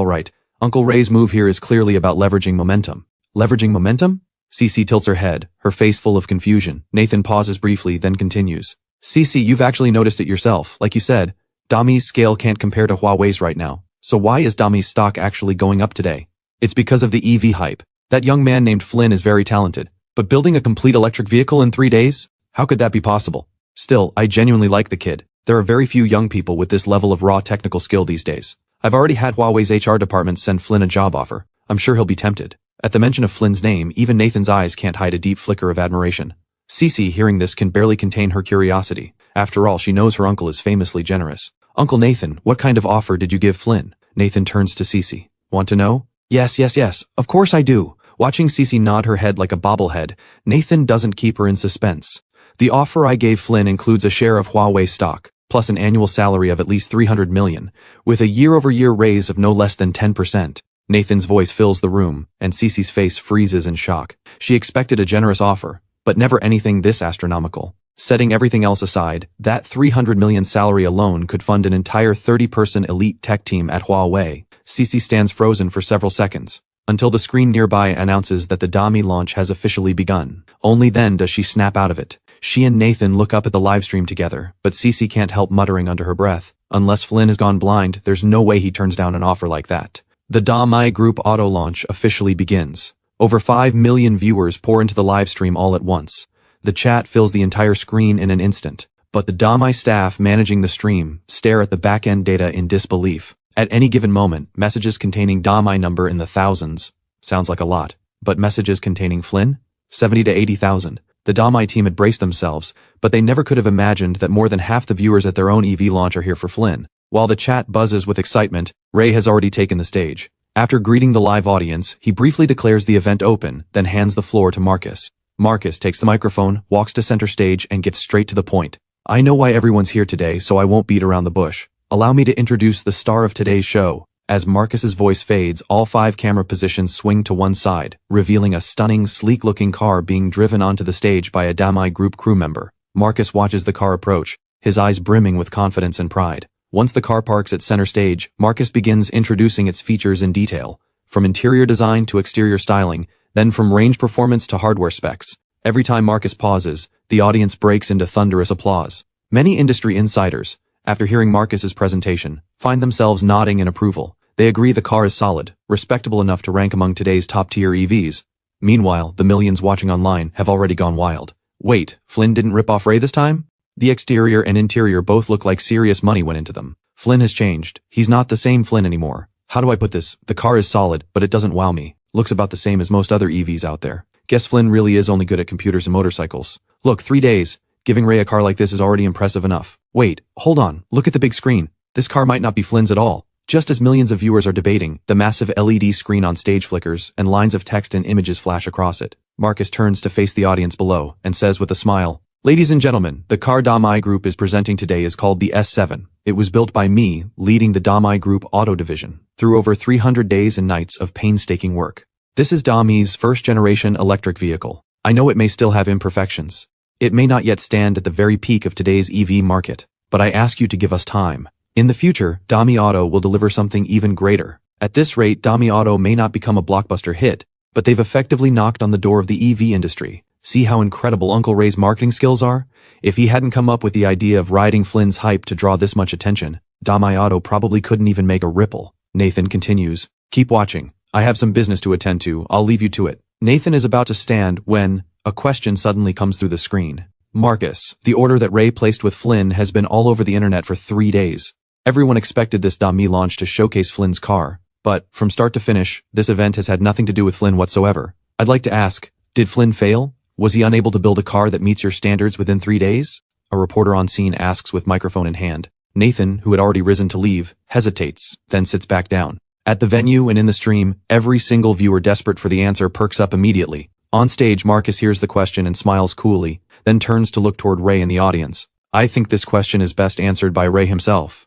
Uncle Ray's move here is clearly about leveraging momentum. Leveraging momentum? Cece tilts her head, her face full of confusion. Nathan pauses briefly, then continues. Cece, you've actually noticed it yourself. Like you said, Dami's scale can't compare to Huawei's right now. So why is Dami's stock actually going up today? It's because of the EV hype. That young man named Flynn is very talented. But building a complete electric vehicle in 3 days? How could that be possible? Still, I genuinely like the kid. There are very few young people with this level of raw technical skill these days. I've already had Huawei's HR department send Flynn a job offer. I'm sure he'll be tempted. At the mention of Flynn's name, even Nathan's eyes can't hide a deep flicker of admiration. Cece, hearing this, can barely contain her curiosity. After all, she knows her uncle is famously generous. Uncle Nathan, what kind of offer did you give Flynn? Nathan turns to Cece. Want to know? Yes, of course I do. Watching Cece nod her head like a bobblehead, Nathan doesn't keep her in suspense. The offer I gave Flynn includes a share of Huawei stock, plus an annual salary of at least $300 million, with a year-over-year raise of no less than 10%. Nathan's voice fills the room, and Cece's face freezes in shock. She expected a generous offer, but never anything this astronomical. Setting everything else aside, that $300 million salary alone could fund an entire 30-person elite tech team at Huawei. Cece stands frozen for several seconds, until the screen nearby announces that the dummy launch has officially begun. Only then does she snap out of it. She and Nathan look up at the livestream together, but Cece can't help muttering under her breath. Unless Flynn has gone blind, there's no way he turns down an offer like that. The Damai Group auto launch officially begins. Over 5 million viewers pour into the livestream all at once. The chat fills the entire screen in an instant, but the Damai staff managing the stream stare at the back-end data in disbelief. At any given moment, messages containing Damai number in the thousands. Sounds like a lot. But messages containing Flynn? 70 to 80,000. The Damai team had braced themselves, but they never could have imagined that more than half the viewers at their own EV launch are here for Flynn. While the chat buzzes with excitement, Ray has already taken the stage. After greeting the live audience, he briefly declares the event open, then hands the floor to Marcus. Marcus takes the microphone, walks to center stage, and gets straight to the point. I know why everyone's here today, so I won't beat around the bush. Allow me to introduce the star of today's show. As Marcus's voice fades, all 5 camera positions swing to one side, revealing a stunning, sleek-looking car being driven onto the stage by a Damai Group crew member. Marcus watches the car approach, his eyes brimming with confidence and pride. Once the car parks at center stage, Marcus begins introducing its features in detail, from interior design to exterior styling, then from range performance to hardware specs. Every time Marcus pauses, the audience breaks into thunderous applause. Many industry insiders, after hearing Marcus's presentation, find themselves nodding in approval. They agree the car is solid, respectable enough to rank among today's top-tier EVs. Meanwhile, the millions watching online have already gone wild. Wait, Flynn didn't rip off Ray this time? The exterior and interior both look like serious money went into them. Flynn has changed. He's not the same Flynn anymore. How do I put this? The car is solid, but it doesn't wow me. Looks about the same as most other EVs out there. Guess Flynn really is only good at computers and motorcycles. Look, 3 days. Giving Ray a car like this is already impressive enough. Wait, hold on. Look at the big screen. This car might not be Flynn's at all. Just as millions of viewers are debating, the massive LED screen on stage flickers and lines of text and images flash across it. Marcus turns to face the audience below and says with a smile, "Ladies and gentlemen, the car Damai Group is presenting today is called the S7. It was built by me, leading the Damai Group auto division, through over 300 days and nights of painstaking work. This is Damai's first-generation electric vehicle. I know it may still have imperfections. It may not yet stand at the very peak of today's EV market, but I ask you to give us time. In the future, Damai Auto will deliver something even greater. At this rate, Damai Auto may not become a blockbuster hit, but they've effectively knocked on the door of the EV industry. See how incredible Uncle Ray's marketing skills are? If he hadn't come up with the idea of riding Flynn's hype to draw this much attention, Damai Auto probably couldn't even make a ripple." Nathan continues, "Keep watching. I have some business to attend to. I'll leave you to it." Nathan is about to stand when a question suddenly comes through the screen. "Marcus, the order that Ray placed with Flynn has been all over the internet for 3 days. Everyone expected this Damai launch to showcase Flynn's car, but from start to finish, this event has had nothing to do with Flynn whatsoever. I'd like to ask, did Flynn fail? Was he unable to build a car that meets your standards within 3 days?" A reporter on scene asks with microphone in hand. Nathan, who had already risen to leave, hesitates, then sits back down. At the venue and in the stream, every single viewer desperate for the answer perks up immediately. On stage, Marcus hears the question and smiles coolly, then turns to look toward Ray in the audience. "I think this question is best answered by Ray himself."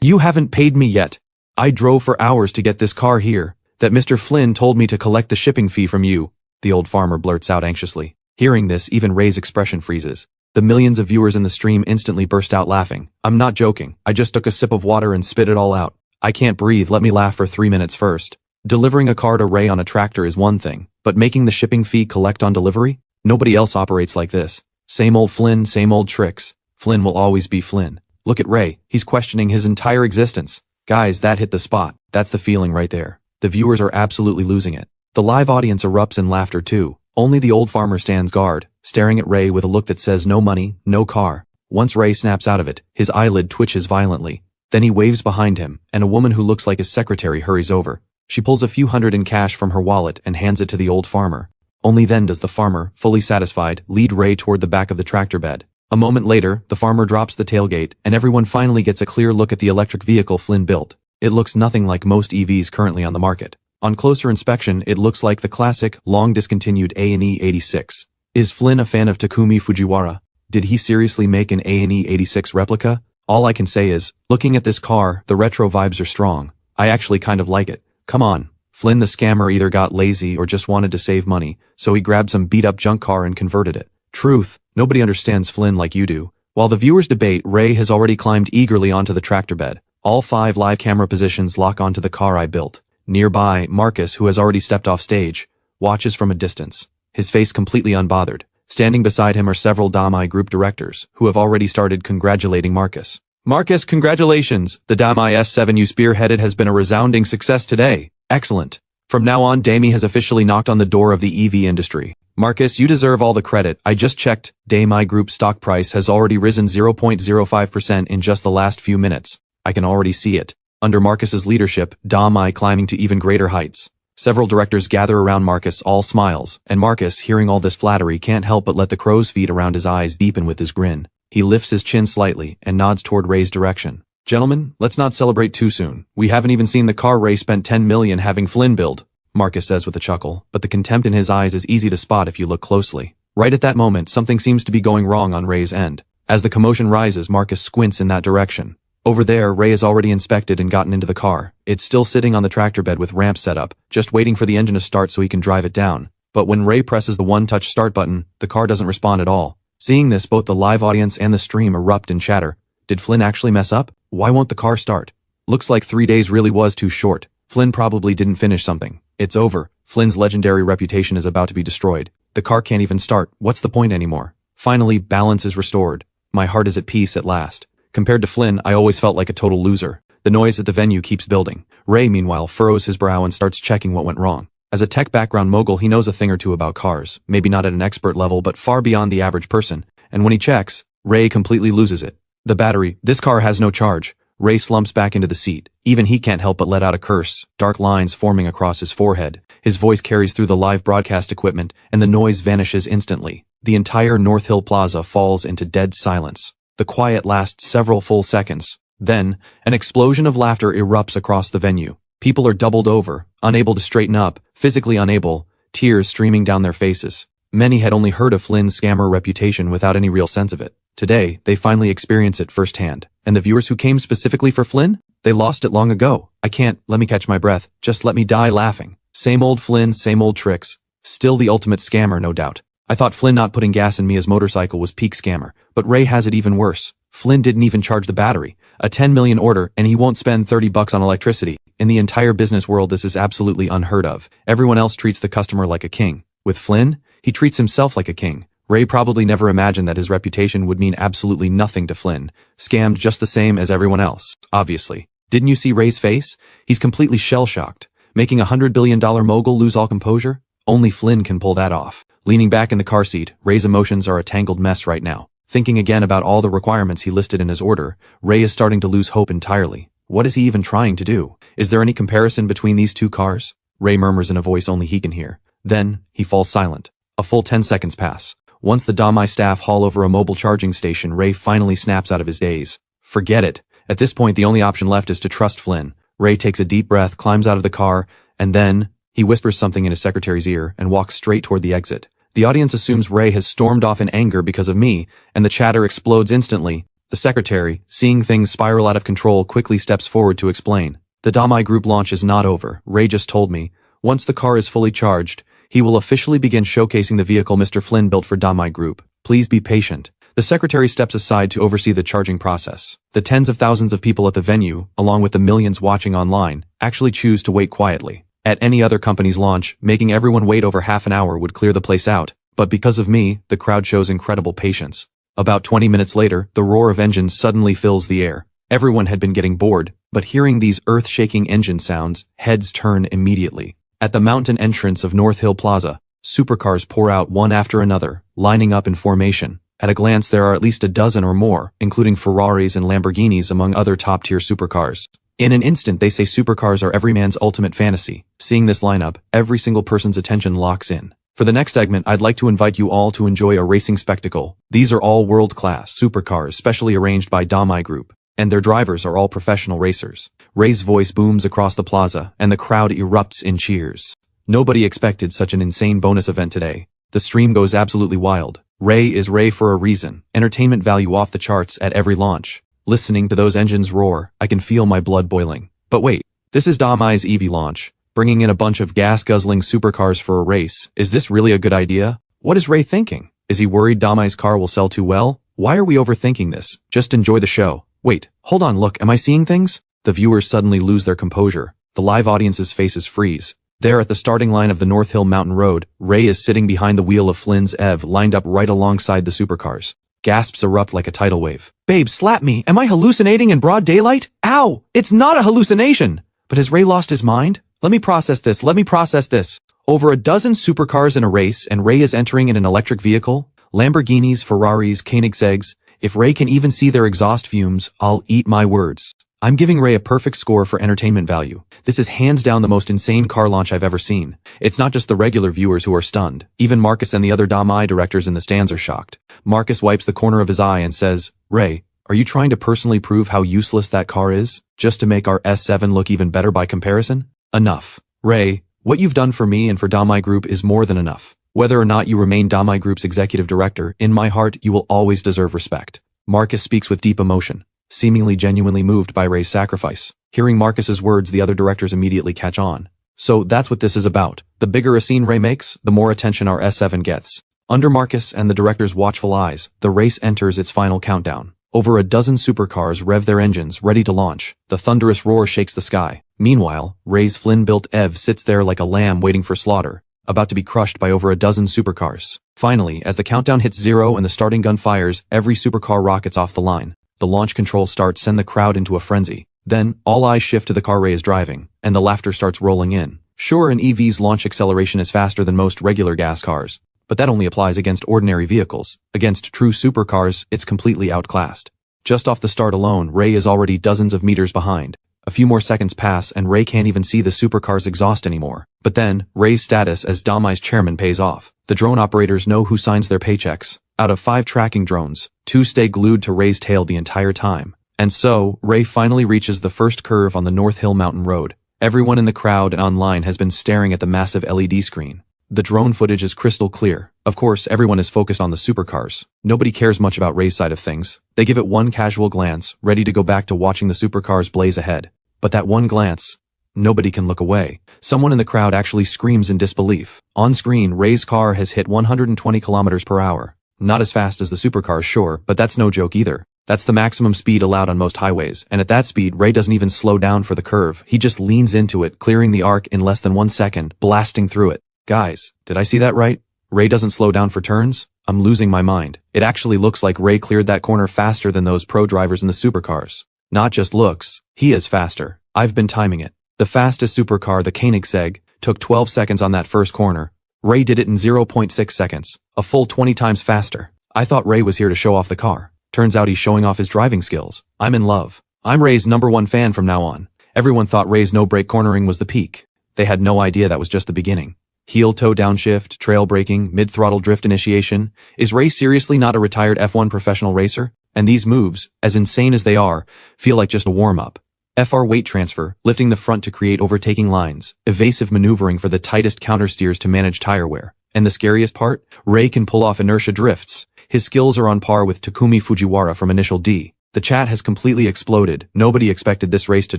"You haven't paid me yet. I drove for hours to get this car here. That Mr. Flynn told me to collect the shipping fee from you," the old farmer blurts out anxiously. Hearing this, even Ray's expression freezes. The millions of viewers in the stream instantly burst out laughing. "I'm not joking. I just took a sip of water and spit it all out. I can't breathe. Let me laugh for 3 minutes first." Delivering a car to Ray on a tractor is one thing, but making the shipping fee collect on delivery? Nobody else operates like this. Same old Flynn, same old tricks. Flynn will always be Flynn. Look at Ray. He's questioning his entire existence. Guys, that hit the spot. That's the feeling right there. The viewers are absolutely losing it. The live audience erupts in laughter too. Only the old farmer stands guard, staring at Ray with a look that says no money, no car. Once Ray snaps out of it, his eyelid twitches violently. Then he waves behind him, and a woman who looks like his secretary hurries over. She pulls a few hundred in cash from her wallet and hands it to the old farmer. Only then does the farmer, fully satisfied, lead Ray toward the back of the tractor bed. A moment later, the farmer drops the tailgate, and everyone finally gets a clear look at the electric vehicle Flynn built. It looks nothing like most EVs currently on the market. On closer inspection, it looks like the classic, long-discontinued A&E 86. Is Flynn a fan of Takumi Fujiwara? Did he seriously make an A&E 86 replica? All I can say is, looking at this car, the retro vibes are strong. I actually kind of like it. Come on. Flynn the scammer either got lazy or just wanted to save money, so he grabbed some beat-up junk car and converted it. Truth, nobody understands Flynn like you do. While the viewers debate, Ray has already climbed eagerly onto the tractor bed. All 5 live camera positions lock onto the car I built. Nearby, Marcus, who has already stepped off stage, watches from a distance, his face completely unbothered. Standing beside him are several Damai group directors, who have already started congratulating Marcus. Marcus, congratulations! The Damai S7 you spearheaded has been a resounding success today. Excellent. From now on, Damai has officially knocked on the door of the EV industry. Marcus, you deserve all the credit. I just checked. Damai Group stock price has already risen 0.05% in just the last few minutes. I can already see it. Under Marcus's leadership, Damai climbing to even greater heights. Several directors gather around Marcus, all smiles, and Marcus, hearing all this flattery, can't help but let the crow's feet around his eyes deepen with his grin. He lifts his chin slightly and nods toward Ray's direction. Gentlemen, let's not celebrate too soon. We haven't even seen the car Ray spent 10 million having Flynn build, Marcus says with a chuckle, but the contempt in his eyes is easy to spot if you look closely. Right at that moment, something seems to be going wrong on Ray's end. As the commotion rises, Marcus squints in that direction. Over there, Ray has already inspected and gotten into the car. It's still sitting on the tractor bed with ramp set up, just waiting for the engine to start so he can drive it down. But when Ray presses the one-touch start button, the car doesn't respond at all. Seeing this, both the live audience and the stream erupt in chatter. Did Flynn actually mess up? Why won't the car start? Looks like 3 days really was too short. Flynn probably didn't finish something. It's over. Flynn's legendary reputation is about to be destroyed. The car can't even start. What's the point anymore? Finally, balance is restored. My heart is at peace at last. Compared to Flynn, I always felt like a total loser. The noise at the venue keeps building. Ray, meanwhile, furrows his brow and starts checking what went wrong. As a tech background mogul, he knows a thing or two about cars. Maybe not at an expert level, but far beyond the average person. And when he checks, Ray completely loses it. The battery. This car has no charge. Ray slumps back into the seat. Even he can't help but let out a curse, dark lines forming across his forehead. His voice carries through the live broadcast equipment, and the noise vanishes instantly. The entire North Hill Plaza falls into dead silence. The quiet lasts several full seconds. Then, an explosion of laughter erupts across the venue. People are doubled over, unable to straighten up, physically unable, tears streaming down their faces. Many had only heard of Flynn's scammer reputation without any real sense of it. Today, they finally experience it firsthand. And the viewers who came specifically for Flynn? They lost it long ago. I can't, let me catch my breath, just let me die laughing. Same old Flynn, same old tricks. Still the ultimate scammer, no doubt. I thought Flynn not putting gas in Mia's motorcycle was peak scammer, but Ray has it even worse. Flynn didn't even charge the battery. A 10 million order, and he won't spend $30 on electricity. In the entire business world, this is absolutely unheard of. Everyone else treats the customer like a king. With Flynn, he treats himself like a king. Ray probably never imagined that his reputation would mean absolutely nothing to Flynn. Scammed just the same as everyone else, obviously. Didn't you see Ray's face? He's completely shell-shocked. Making a $100 billion mogul lose all composure? Only Flynn can pull that off. Leaning back in the car seat, Ray's emotions are a tangled mess right now. Thinking again about all the requirements he listed in his order, Ray is starting to lose hope entirely. What is he even trying to do? Is there any comparison between these two cars? Ray murmurs in a voice only he can hear. Then, he falls silent. A full 10 seconds pass. Once the Damai staff haul over a mobile charging station, Ray finally snaps out of his daze. Forget it. At this point, the only option left is to trust Flynn. Ray takes a deep breath, climbs out of the car, and then, he whispers something in his secretary's ear and walks straight toward the exit. The audience assumes Ray has stormed off in anger because of me, and the chatter explodes instantly. The secretary, seeing things spiral out of control, quickly steps forward to explain. The Damai Group launch is not over. Ray just told me. Once the car is fully charged, he will officially begin showcasing the vehicle Mr. Flynn built for Damai Group. Please be patient. The secretary steps aside to oversee the charging process. The tens of thousands of people at the venue, along with the millions watching online, actually choose to wait quietly. At any other company's launch, making everyone wait over half an hour would clear the place out. But because of me, the crowd shows incredible patience. About 20 minutes later, the roar of engines suddenly fills the air. Everyone had been getting bored, but hearing these earth-shaking engine sounds, heads turn immediately. At the mountain entrance of North Hill Plaza, supercars pour out one after another, lining up in formation. At a glance, there are at least a dozen or more, including Ferraris and Lamborghinis among other top-tier supercars. In an instant, they say supercars are every man's ultimate fantasy. Seeing this lineup, every single person's attention locks in. For the next segment, I'd like to invite you all to enjoy a racing spectacle. These are all world-class supercars specially arranged by Damai Group, and their drivers are all professional racers. Ray's voice booms across the plaza, and the crowd erupts in cheers. Nobody expected such an insane bonus event today. The stream goes absolutely wild. Ray is Ray for a reason. Entertainment value off the charts at every launch. Listening to those engines roar, I can feel my blood boiling. But wait, this is Damai's EV launch, bringing in a bunch of gas-guzzling supercars for a race. Is this really a good idea? What is Ray thinking? Is he worried Damai's car will sell too well? Why are we overthinking this? Just enjoy the show. Wait, hold on, look, am I seeing things? The viewers suddenly lose their composure. The live audience's faces freeze. There at the starting line of the North Hill Mountain Road, Ray is sitting behind the wheel of Flynn's EV lined up right alongside the supercars. Gasps erupt like a tidal wave. Babe, slap me. Am I hallucinating in broad daylight? Ow! It's not a hallucination! But has Ray lost his mind? Let me process this. Over a dozen supercars in a race, and Ray is entering in an electric vehicle? Lamborghinis, Ferraris, Koenigsegg's. If Ray can even see their exhaust fumes, I'll eat my words. I'm giving Ray a perfect score for entertainment value. This is hands down the most insane car launch I've ever seen. It's not just the regular viewers who are stunned. Even Marcus and the other Damai directors in the stands are shocked. Marcus wipes the corner of his eye and says, Ray, are you trying to personally prove how useless that car is? Just to make our S7 look even better by comparison? Enough. Ray, what you've done for me and for Damai Group is more than enough. Whether or not you remain Damai Group's executive director, in my heart you will always deserve respect. Marcus speaks with deep emotion, seemingly genuinely moved by Ray's sacrifice. Hearing Marcus's words, the other directors immediately catch on. So that's what this is about. The bigger a scene Ray makes, the more attention our S7 gets. Under Marcus and the director's watchful eyes, the race enters its final countdown. Over a dozen supercars rev their engines, ready to launch. The thunderous roar shakes the sky. Meanwhile, Ray's Flynn-built EV sits there like a lamb waiting for slaughter, about to be crushed by over a dozen supercars. Finally, as the countdown hits 0 and the starting gun fires, every supercar rockets off the line. The launch controls start send the crowd into a frenzy. Then, all eyes shift to the car Ray is driving, and the laughter starts rolling in. Sure, an EV's launch acceleration is faster than most regular gas cars, but that only applies against ordinary vehicles. Against true supercars, it's completely outclassed. Just off the start alone, Ray is already dozens of meters behind. A few more seconds pass and Ray can't even see the supercar's exhaust anymore. But then, Ray's status as Damai's chairman pays off. The drone operators know who signs their paychecks. Out of 5 tracking drones, 2 stay glued to Ray's tail the entire time. And so, Ray finally reaches the first curve on the North Hill Mountain Road. Everyone in the crowd and online has been staring at the massive LED screen. The drone footage is crystal clear. Of course, everyone is focused on the supercars. Nobody cares much about Ray's side of things. They give it one casual glance, ready to go back to watching the supercars blaze ahead. But that one glance, nobody can look away. Someone in the crowd actually screams in disbelief. On screen, Ray's car has hit 120 kilometers per hour. Not as fast as the supercars, sure, but that's no joke either. That's the maximum speed allowed on most highways, and at that speed, Ray doesn't even slow down for the curve. He just leans into it, clearing the arc in less than 1 second, blasting through it. Guys, did I see that right? Ray doesn't slow down for turns? I'm losing my mind. It actually looks like Ray cleared that corner faster than those pro drivers in the supercars. Not just looks, he is faster. I've been timing it. The fastest supercar, the Koenigsegg, took 12 seconds on that first corner. Ray did it in 0.6 seconds, a full 20 times faster. I thought Ray was here to show off the car. Turns out he's showing off his driving skills. I'm in love. I'm Ray's #1 fan from now on. Everyone thought Ray's no-brake cornering was the peak. They had no idea that was just the beginning. Heel-toe downshift, trail braking, mid-throttle drift initiation. Is Ray seriously not a retired F1 professional racer? And these moves, as insane as they are, feel like just a warm-up. FR weight transfer, lifting the front to create overtaking lines, evasive maneuvering for the tightest countersteers to manage tire wear. And the scariest part? Ray can pull off inertia drifts. His skills are on par with Takumi Fujiwara from Initial D. The chat has completely exploded. Nobody expected this race to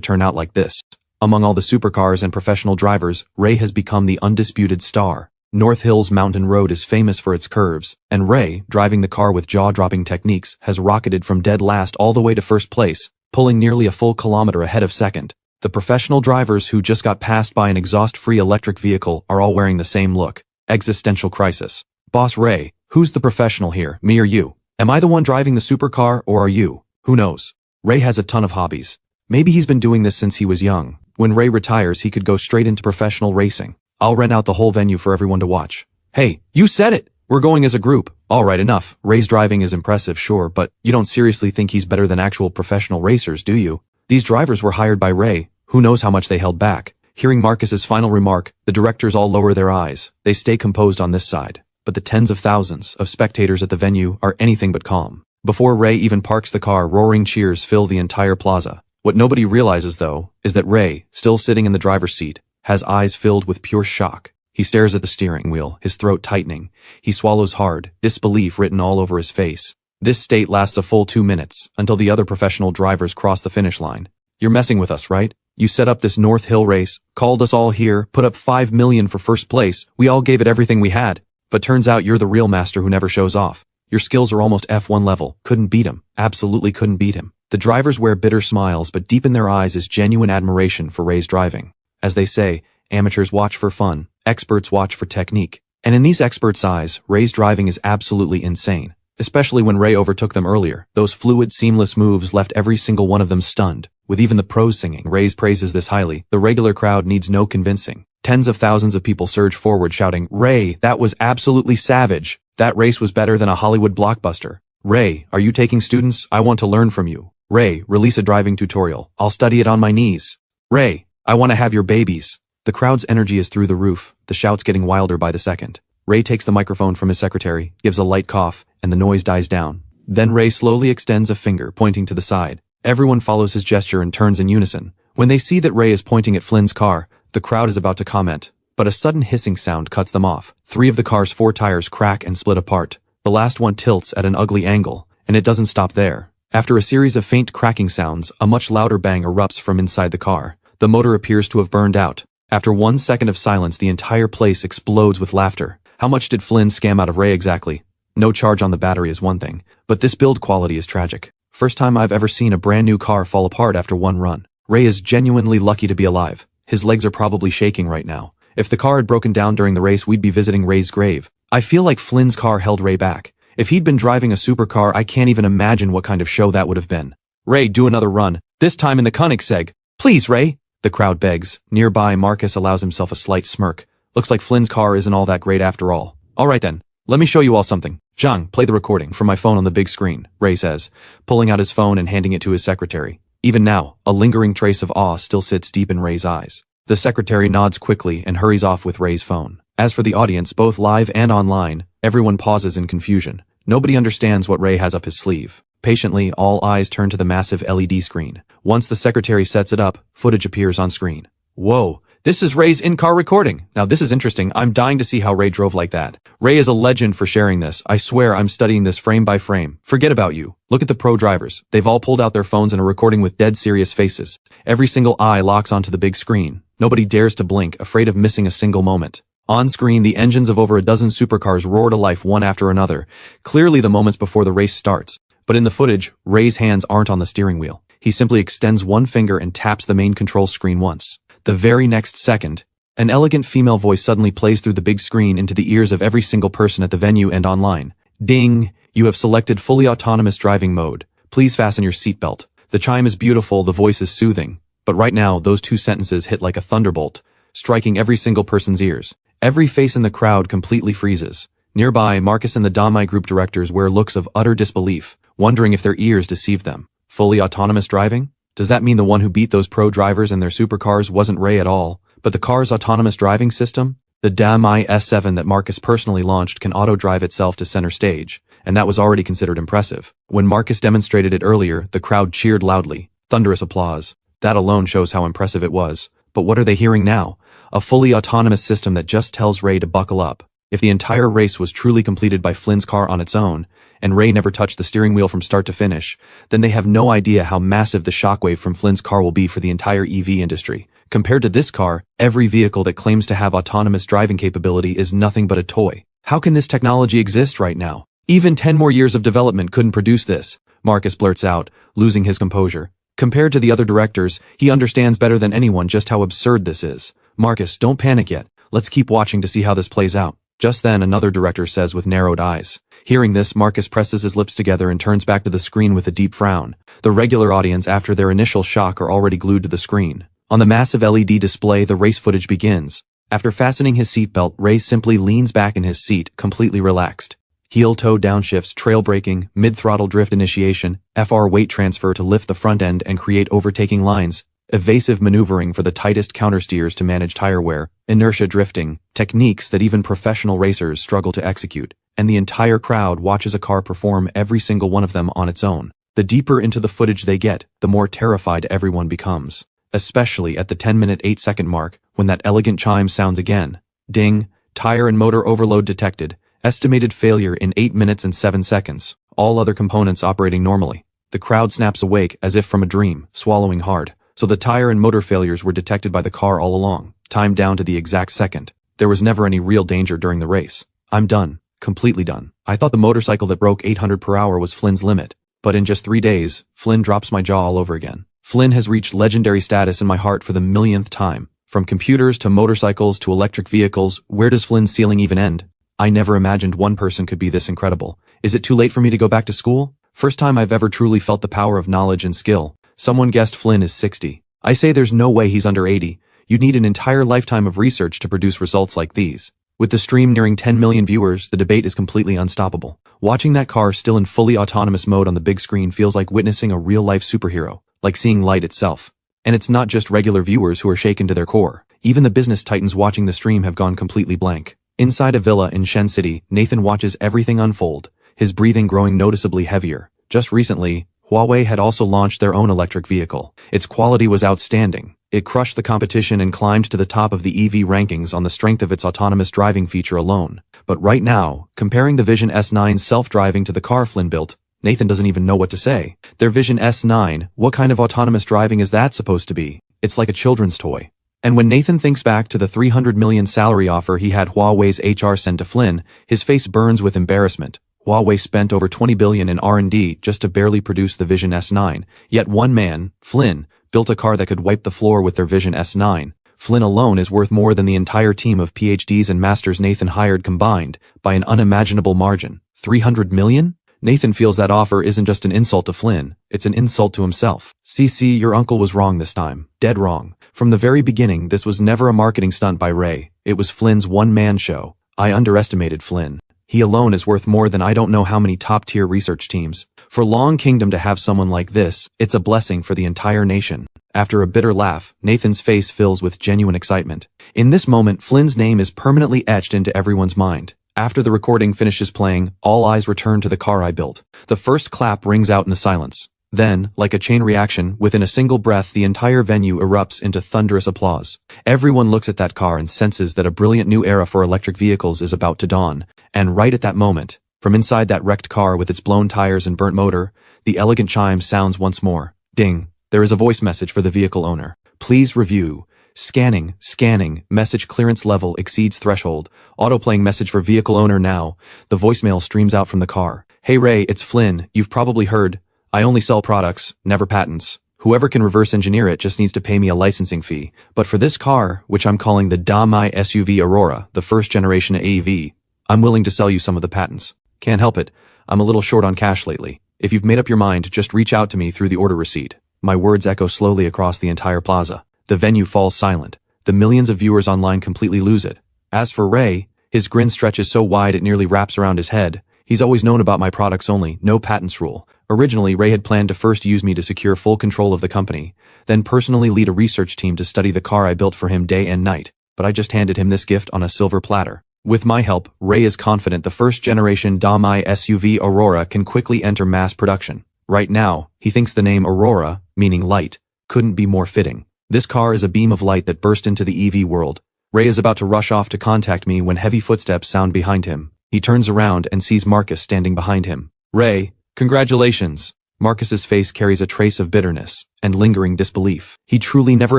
turn out like this. Among all the supercars and professional drivers, Ray has become the undisputed star. North Hill's Mountain Road is famous for its curves, and Ray, driving the car with jaw-dropping techniques, has rocketed from dead last all the way to first place, pulling nearly a full kilometer ahead of second. The professional drivers who just got passed by an exhaust-free electric vehicle are all wearing the same look. Existential crisis. Boss Ray, who's the professional here, me or you? Am I the one driving the supercar, or are you? Who knows? Ray has a ton of hobbies. Maybe he's been doing this since he was young. When Ray retires, he could go straight into professional racing. I'll rent out the whole venue for everyone to watch. Hey, you said it! We're going as a group. Alright, enough. Ray's driving is impressive, sure, but you don't seriously think he's better than actual professional racers, do you? These drivers were hired by Ray. Who knows how much they held back? Hearing Marcus's final remark, the directors all lower their eyes. They stay composed on this side, but the tens of thousands of spectators at the venue are anything but calm. Before Ray even parks the car, roaring cheers fill the entire plaza. What nobody realizes, though, is that Ray, still sitting in the driver's seat, has eyes filled with pure shock. He stares at the steering wheel, his throat tightening. He swallows hard, disbelief written all over his face. This state lasts a full 2 minutes, until the other professional drivers cross the finish line. You're messing with us, right? You set up this North Hill race, called us all here, put up $5 million for first place, we all gave it everything we had. But turns out you're the real master who never shows off. Your skills are almost F1 level. Couldn't beat him. Absolutely couldn't beat him. The drivers wear bitter smiles, but deep in their eyes is genuine admiration for Ray's driving. As they say, amateurs watch for fun, experts watch for technique. And in these experts' eyes, Ray's driving is absolutely insane. Especially when Ray overtook them earlier. Those fluid, seamless moves left every single one of them stunned. With even the pros singing Ray's praises this highly, the regular crowd needs no convincing. Tens of thousands of people surge forward shouting, "Ray, that was absolutely savage. That race was better than a Hollywood blockbuster. Ray, are you taking students? I want to learn from you. Ray, release a driving tutorial. I'll study it on my knees. Ray, I want to have your babies." The crowd's energy is through the roof, the shouts getting wilder by the second. Ray takes the microphone from his secretary, gives a light cough, and the noise dies down. Then Ray slowly extends a finger, pointing to the side. Everyone follows his gesture and turns in unison. When they see that Ray is pointing at Flynn's car, the crowd is about to comment, but a sudden hissing sound cuts them off. 3 of the car's 4 tires crack and split apart. The last one tilts at an ugly angle, and it doesn't stop there. After a series of faint cracking sounds, a much louder bang erupts from inside the car. The motor appears to have burned out. After 1 second of silence, the entire place explodes with laughter. How much did Flynn scam out of Ray exactly? No charge on the battery is one thing, but this build quality is tragic. First time I've ever seen a brand new car fall apart after one run. Ray is genuinely lucky to be alive. His legs are probably shaking right now. If the car had broken down during the race, we'd be visiting Ray's grave. I feel like Flynn's car held Ray back. If he'd been driving a supercar, I can't even imagine what kind of show that would have been. "Ray, do another run. This time in the Koenigsegg. Please, Ray," the crowd begs. Nearby, Marcus allows himself a slight smirk. Looks like Flynn's car isn't all that great after all. "Alright then, let me show you all something. Zhang, play the recording from my phone on the big screen," Ray says, pulling out his phone and handing it to his secretary. Even now, a lingering trace of awe still sits deep in Ray's eyes. The secretary nods quickly and hurries off with Ray's phone. As for the audience, both live and online, everyone pauses in confusion. Nobody understands what Ray has up his sleeve. Patiently, all eyes turn to the massive LED screen. Once the secretary sets it up, footage appears on screen. Whoa, this is Ray's in-car recording. Now this is interesting. I'm dying to see how Ray drove like that. Ray is a legend for sharing this. I swear I'm studying this frame by frame. Forget about you. Look at the pro drivers. They've all pulled out their phones and are recording with dead serious faces. Every single eye locks onto the big screen. Nobody dares to blink, afraid of missing a single moment. On screen, the engines of over a dozen supercars roar to life one after another, clearly the moments before the race starts. But in the footage, Ray's hands aren't on the steering wheel. He simply extends one finger and taps the main control screen once. The very next second, an elegant female voice suddenly plays through the big screen into the ears of every single person at the venue and online. "Ding! You have selected fully autonomous driving mode. Please fasten your seatbelt." The chime is beautiful, the voice is soothing. But right now, those 2 sentences hit like a thunderbolt, striking every single person's ears. Every face in the crowd completely freezes. Nearby, Marcus and the Damai group directors wear looks of utter disbelief, wondering if their ears deceived them. Fully autonomous driving? Does that mean the one who beat those pro drivers and their supercars wasn't Ray at all, but the car's autonomous driving system? The Damai S7 that Marcus personally launched can auto-drive itself to center stage, and that was already considered impressive. When Marcus demonstrated it earlier, the crowd cheered loudly. Thunderous applause. That alone shows how impressive it was. But what are they hearing now? A fully autonomous system that just tells Ray to buckle up. If the entire race was truly completed by Flynn's car on its own, and Ray never touched the steering wheel from start to finish, then they have no idea how massive the shockwave from Flynn's car will be for the entire EV industry. Compared to this car, every vehicle that claims to have autonomous driving capability is nothing but a toy. How can this technology exist right now? Even 10 more years of development couldn't produce this, Marcus blurts out, losing his composure. Compared to the other directors, he understands better than anyone just how absurd this is. "Marcus, don't panic yet. Let's keep watching to see how this plays out." Just then, another director says with narrowed eyes. Hearing this, Marcus presses his lips together and turns back to the screen with a deep frown. The regular audience, after their initial shock, are already glued to the screen. On the massive LED display, the race footage begins. After fastening his seatbelt, Ray simply leans back in his seat, completely relaxed. Heel-toe downshifts, trail braking, mid-throttle drift initiation, FR weight transfer to lift the front end and create overtaking lines. evasive maneuvering for the tightest countersteers to manage tire wear, inertia drifting, techniques that even professional racers struggle to execute, and the entire crowd watches a car perform every single one of them on its own. The deeper into the footage they get, the more terrified everyone becomes. Especially at the 10-minute 8-second mark, when that elegant chime sounds again. Ding, tire and motor overload detected, estimated failure in 8 minutes and 7 seconds, all other components operating normally. The crowd snaps awake as if from a dream, swallowing hard. So the tire and motor failures were detected by the car all along, timed down to the exact second. There was never any real danger during the race. I'm done. Completely done. I thought the motorcycle that broke 800 per hour was Flynn's limit. But in just 3 days, Flynn drops my jaw all over again. Flynn has reached legendary status in my heart for the millionth time. From computers to motorcycles to electric vehicles, where does Flynn's ceiling even end? I never imagined one person could be this incredible. Is it too late for me to go back to school? First time I've ever truly felt the power of knowledge and skill. Someone guessed Flynn is 60. I say there's no way he's under 80. You'd need an entire lifetime of research to produce results like these. With the stream nearing 10 million viewers, the debate is completely unstoppable. Watching that car still in fully autonomous mode on the big screen feels like witnessing a real-life superhero, like seeing light itself. And it's not just regular viewers who are shaken to their core. Even the business titans watching the stream have gone completely blank. Inside a villa in Shen City, Nathan watches everything unfold, his breathing growing noticeably heavier. Just recently, Huawei had also launched their own electric vehicle. Its quality was outstanding. It crushed the competition and climbed to the top of the EV rankings on the strength of its autonomous driving feature alone. But right now, comparing the Vision S9 self-driving to the car Flynn built, Nathan doesn't even know what to say. Their Vision S9, what kind of autonomous driving is that supposed to be? It's like a children's toy. And when Nathan thinks back to the $300 million salary offer he had Huawei's HR send to Flynn, his face burns with embarrassment. Huawei spent over $20 billion in R&D just to barely produce the Vision S9, yet one man, Flynn, built a car that could wipe the floor with their Vision S9. Flynn alone is worth more than the entire team of PhDs and masters Nathan hired combined, by an unimaginable margin. $300 million? Nathan feels that offer isn't just an insult to Flynn, it's an insult to himself. CC, your uncle was wrong this time. Dead wrong. From the very beginning, this was never a marketing stunt by Ray. It was Flynn's one-man show. I underestimated Flynn. He alone is worth more than I don't know how many top-tier research teams. For Long Kingdom to have someone like this, it's a blessing for the entire nation. After a bitter laugh, Nathan's face fills with genuine excitement. In this moment, Flynn's name is permanently etched into everyone's mind. After the recording finishes playing, all eyes return to the car I built. The first clap rings out in the silence. Then, like a chain reaction, within a single breath the entire venue erupts into thunderous applause. Everyone looks at that car and senses that a brilliant new era for electric vehicles is about to dawn. And right at that moment, from inside that wrecked car with its blown tires and burnt motor, the elegant chime sounds once more. Ding. There is a voice message for the vehicle owner. Please review. Scanning, message clearance level exceeds threshold. Autoplaying message for vehicle owner now. The voicemail streams out from the car. Hey Ray, it's Flynn. You've probably heard. I only sell products, never patents. Whoever can reverse engineer it just needs to pay me a licensing fee. But for this car, which I'm calling the Damai SUV Aurora, the first generation AEV, I'm willing to sell you some of the patents. Can't help it. I'm a little short on cash lately. If you've made up your mind, just reach out to me through the order receipt. My words echo slowly across the entire plaza. The venue falls silent. The millions of viewers online completely lose it. As for Ray, his grin stretches so wide it nearly wraps around his head. He's always known about my products only, no patents rule. Originally, Ray had planned to first use me to secure full control of the company, then personally lead a research team to study the car I built for him day and night, but I just handed him this gift on a silver platter. With my help, Ray is confident the first generation Damai SUV Aurora can quickly enter mass production. Right now, he thinks the name Aurora, meaning light, couldn't be more fitting. This car is a beam of light that burst into the EV world. Ray is about to rush off to contact me when heavy footsteps sound behind him. He turns around and sees Marcus standing behind him. Ray, congratulations. Marcus's face carries a trace of bitterness and lingering disbelief. He truly never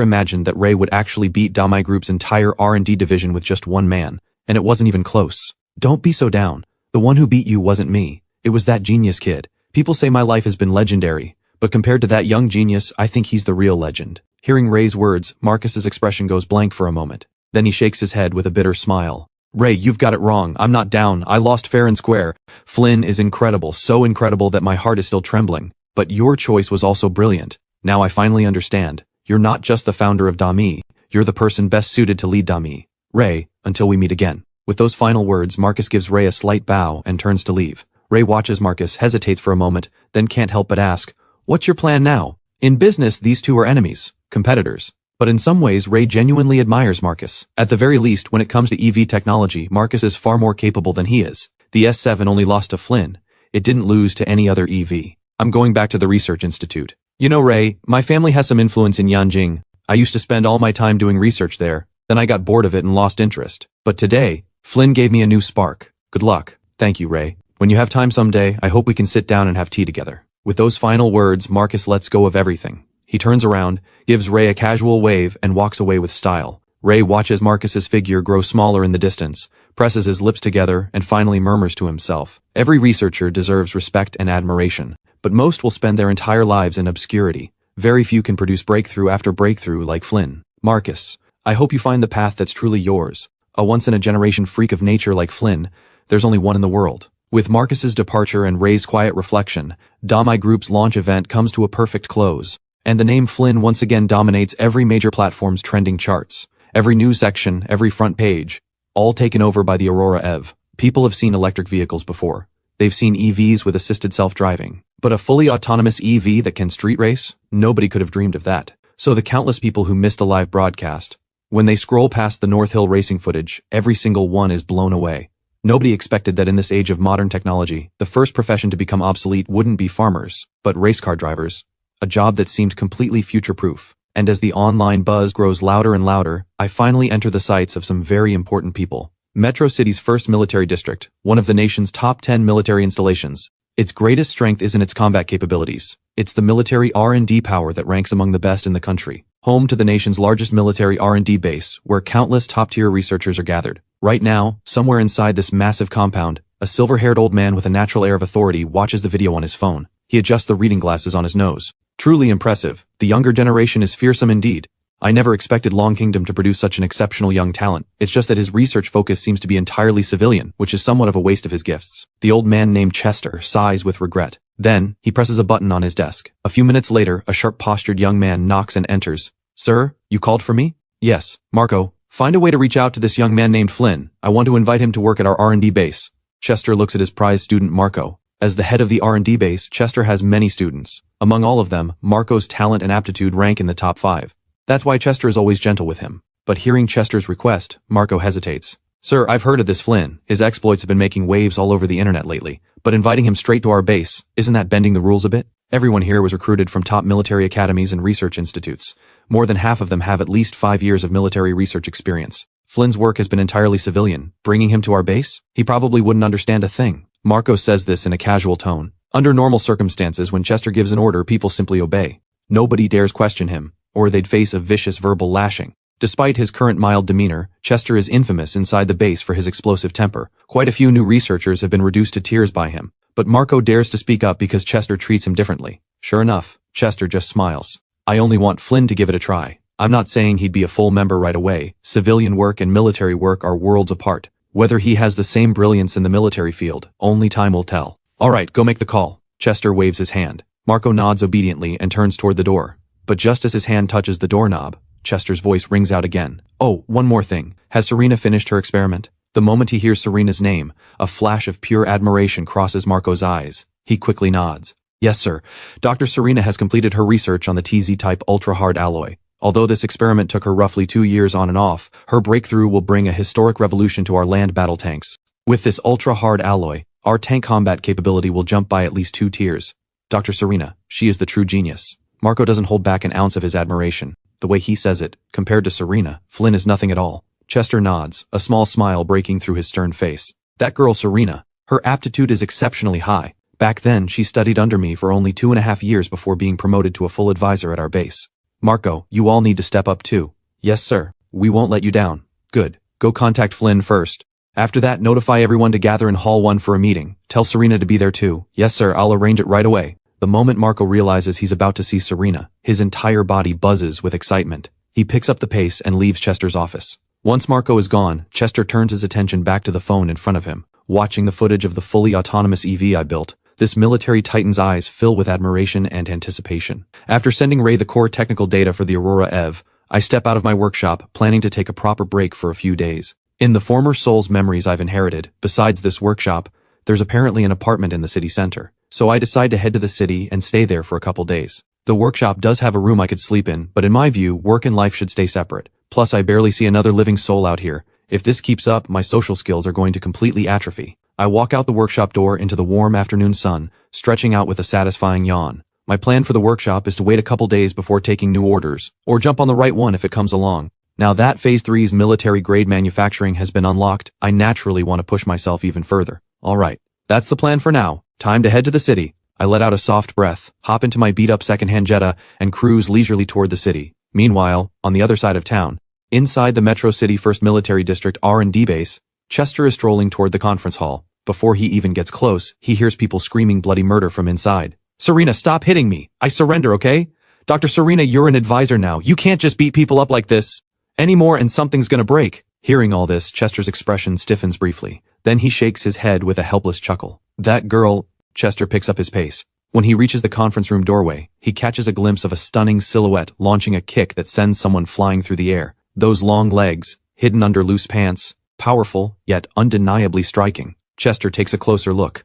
imagined that Ray would actually beat Damai Group's entire R&D division with just one man, and it wasn't even close. Don't be so down. The one who beat you wasn't me. It was that genius kid. People say my life has been legendary, but compared to that young genius, I think he's the real legend. Hearing Ray's words, Marcus's expression goes blank for a moment. Then he shakes his head with a bitter smile. Ray, you've got it wrong. I'm not down. I lost fair and square. Flynn is incredible, so incredible that my heart is still trembling. But your choice was also brilliant. Now I finally understand. You're not just the founder of Dami. You're the person best suited to lead Dami. Ray, until we meet again. With those final words, Marcus gives Ray a slight bow and turns to leave. Ray watches Marcus, hesitates for a moment, then can't help but ask, what's your plan now? In business, these two are enemies, competitors. But in some ways, Ray genuinely admires Marcus. At the very least, when it comes to EV technology, Marcus is far more capable than he is. The S7 only lost to Flynn. It didn't lose to any other EV. I'm going back to the research institute. You know, Ray, my family has some influence in Yanjing. I used to spend all my time doing research there. Then I got bored of it and lost interest. But today, Flynn gave me a new spark. Good luck. Thank you, Ray. When you have time someday, I hope we can sit down and have tea together. With those final words, Marcus lets go of everything. He turns around, gives Ray a casual wave, and walks away with style. Ray watches Marcus's figure grow smaller in the distance, presses his lips together, and finally murmurs to himself. Every researcher deserves respect and admiration, but most will spend their entire lives in obscurity. Very few can produce breakthrough after breakthrough like Flynn. Marcus, I hope you find the path that's truly yours. A once-in-a-generation freak of nature like Flynn, there's only one in the world. With Marcus's departure and Ray's quiet reflection, Dami Group's launch event comes to a perfect close, and the name Flynn once again dominates every major platform's trending charts. Every news section, every front page, all taken over by the Aurora EV. People have seen electric vehicles before. They've seen EVs with assisted self-driving. But a fully autonomous EV that can street race? Nobody could have dreamed of that. So the countless people who missed the live broadcast, when they scroll past the North Hill racing footage, every single one is blown away. Nobody expected that in this age of modern technology, the first profession to become obsolete wouldn't be farmers, but race car drivers. A job that seemed completely future-proof. And as the online buzz grows louder and louder, I finally enter the sights of some very important people. Metro City's first military district, one of the nation's top 10 military installations. Its greatest strength isn't its combat capabilities. It's the military R&D power that ranks among the best in the country. Home to the nation's largest military R&D base, where countless top-tier researchers are gathered. Right now, somewhere inside this massive compound, a silver-haired old man with a natural air of authority watches the video on his phone. He adjusts the reading glasses on his nose. Truly impressive. The younger generation is fearsome indeed. I never expected Long Kingdom to produce such an exceptional young talent. It's just that his research focus seems to be entirely civilian, which is somewhat of a waste of his gifts. The old man named Chester sighs with regret. Then, he presses a button on his desk. A few minutes later, a sharp-postured young man knocks and enters. Sir, you called for me? Yes, Marco. Find a way to reach out to this young man named Flynn. I want to invite him to work at our R&D base. Chester looks at his prized student Marco. As the head of the R&D base, Chester has many students. Among all of them, Marco's talent and aptitude rank in the top 5. That's why Chester is always gentle with him. But hearing Chester's request, Marco hesitates. Sir, I've heard of this Flynn. His exploits have been making waves all over the internet lately. But inviting him straight to our base, isn't that bending the rules a bit? Everyone here was recruited from top military academies and research institutes. More than half of them have at least 5 years of military research experience. Flynn's work has been entirely civilian. Bringing him to our base? He probably wouldn't understand a thing. Marco says this in a casual tone. Under normal circumstances, when Chester gives an order, people simply obey. Nobody dares question him, or they'd face a vicious verbal lashing. Despite his current mild demeanor, Chester is infamous inside the base for his explosive temper. Quite a few new researchers have been reduced to tears by him. But Marco dares to speak up because Chester treats him differently. Sure enough, Chester just smiles. I only want Flynn to give it a try. I'm not saying he'd be a full member right away. Civilian work and military work are worlds apart. Whether he has the same brilliance in the military field, only time will tell. All right, go make the call. Chester waves his hand. Marco nods obediently and turns toward the door. But just as his hand touches the doorknob, Chester's voice rings out again. Oh, one more thing. Has Serena finished her experiment? The moment he hears Serena's name, a flash of pure admiration crosses Marco's eyes. He quickly nods. Yes, sir. Dr. Serena has completed her research on the TZ-type ultra-hard alloy. Although this experiment took her roughly 2 years on and off, her breakthrough will bring a historic revolution to our land battle tanks. With this ultra-hard alloy, our tank combat capability will jump by at least 2 tiers. Dr. Serena, she is the true genius. Marco doesn't hold back an ounce of his admiration. The way he says it, compared to Serena, Flynn is nothing at all. Chester nods, a small smile breaking through his stern face. That girl Serena, her aptitude is exceptionally high. Back then, she studied under me for only 2.5 years before being promoted to a full advisor at our base. Marco, you all need to step up too. Yes, sir. We won't let you down. Good. Go contact Flynn first. After that, notify everyone to gather in Hall 1 for a meeting. Tell Serena to be there too. Yes, sir. I'll arrange it right away. The moment Marco realizes he's about to see Serena, his entire body buzzes with excitement. He picks up the pace and leaves Chester's office. Once Marco is gone, Chester turns his attention back to the phone in front of him. Watching the footage of the fully autonomous EV I built, this military titan's eyes fill with admiration and anticipation. After sending Ray the core technical data for the Aurora EV, I step out of my workshop, planning to take a proper break for a few days. In the former Soul's memories I've inherited, besides this workshop, there's apparently an apartment in the city center. So I decide to head to the city and stay there for a couple days. The workshop does have a room I could sleep in, but in my view, work and life should stay separate. Plus, I barely see another living soul out here. If this keeps up, my social skills are going to completely atrophy. I walk out the workshop door into the warm afternoon sun, stretching out with a satisfying yawn. My plan for the workshop is to wait a couple days before taking new orders, or jump on the right one if it comes along. Now that Phase 3's military-grade manufacturing has been unlocked, I naturally want to push myself even further. Alright, that's the plan for now. Time to head to the city. I let out a soft breath, hop into my beat-up second-hand Jetta, and cruise leisurely toward the city. Meanwhile, on the other side of town, inside the Metro City 1st Military District R&D base, Chester is strolling toward the conference hall. Before he even gets close, he hears people screaming bloody murder from inside. Serena, stop hitting me. I surrender, okay? Dr. Serena, you're an advisor now. You can't just beat people up like this anymore and something's gonna break. Hearing all this, Chester's expression stiffens briefly. Then he shakes his head with a helpless chuckle. That girl. Chester picks up his pace. When he reaches the conference room doorway, he catches a glimpse of a stunning silhouette launching a kick that sends someone flying through the air. Those long legs, hidden under loose pants, powerful, yet undeniably striking. Chester takes a closer look.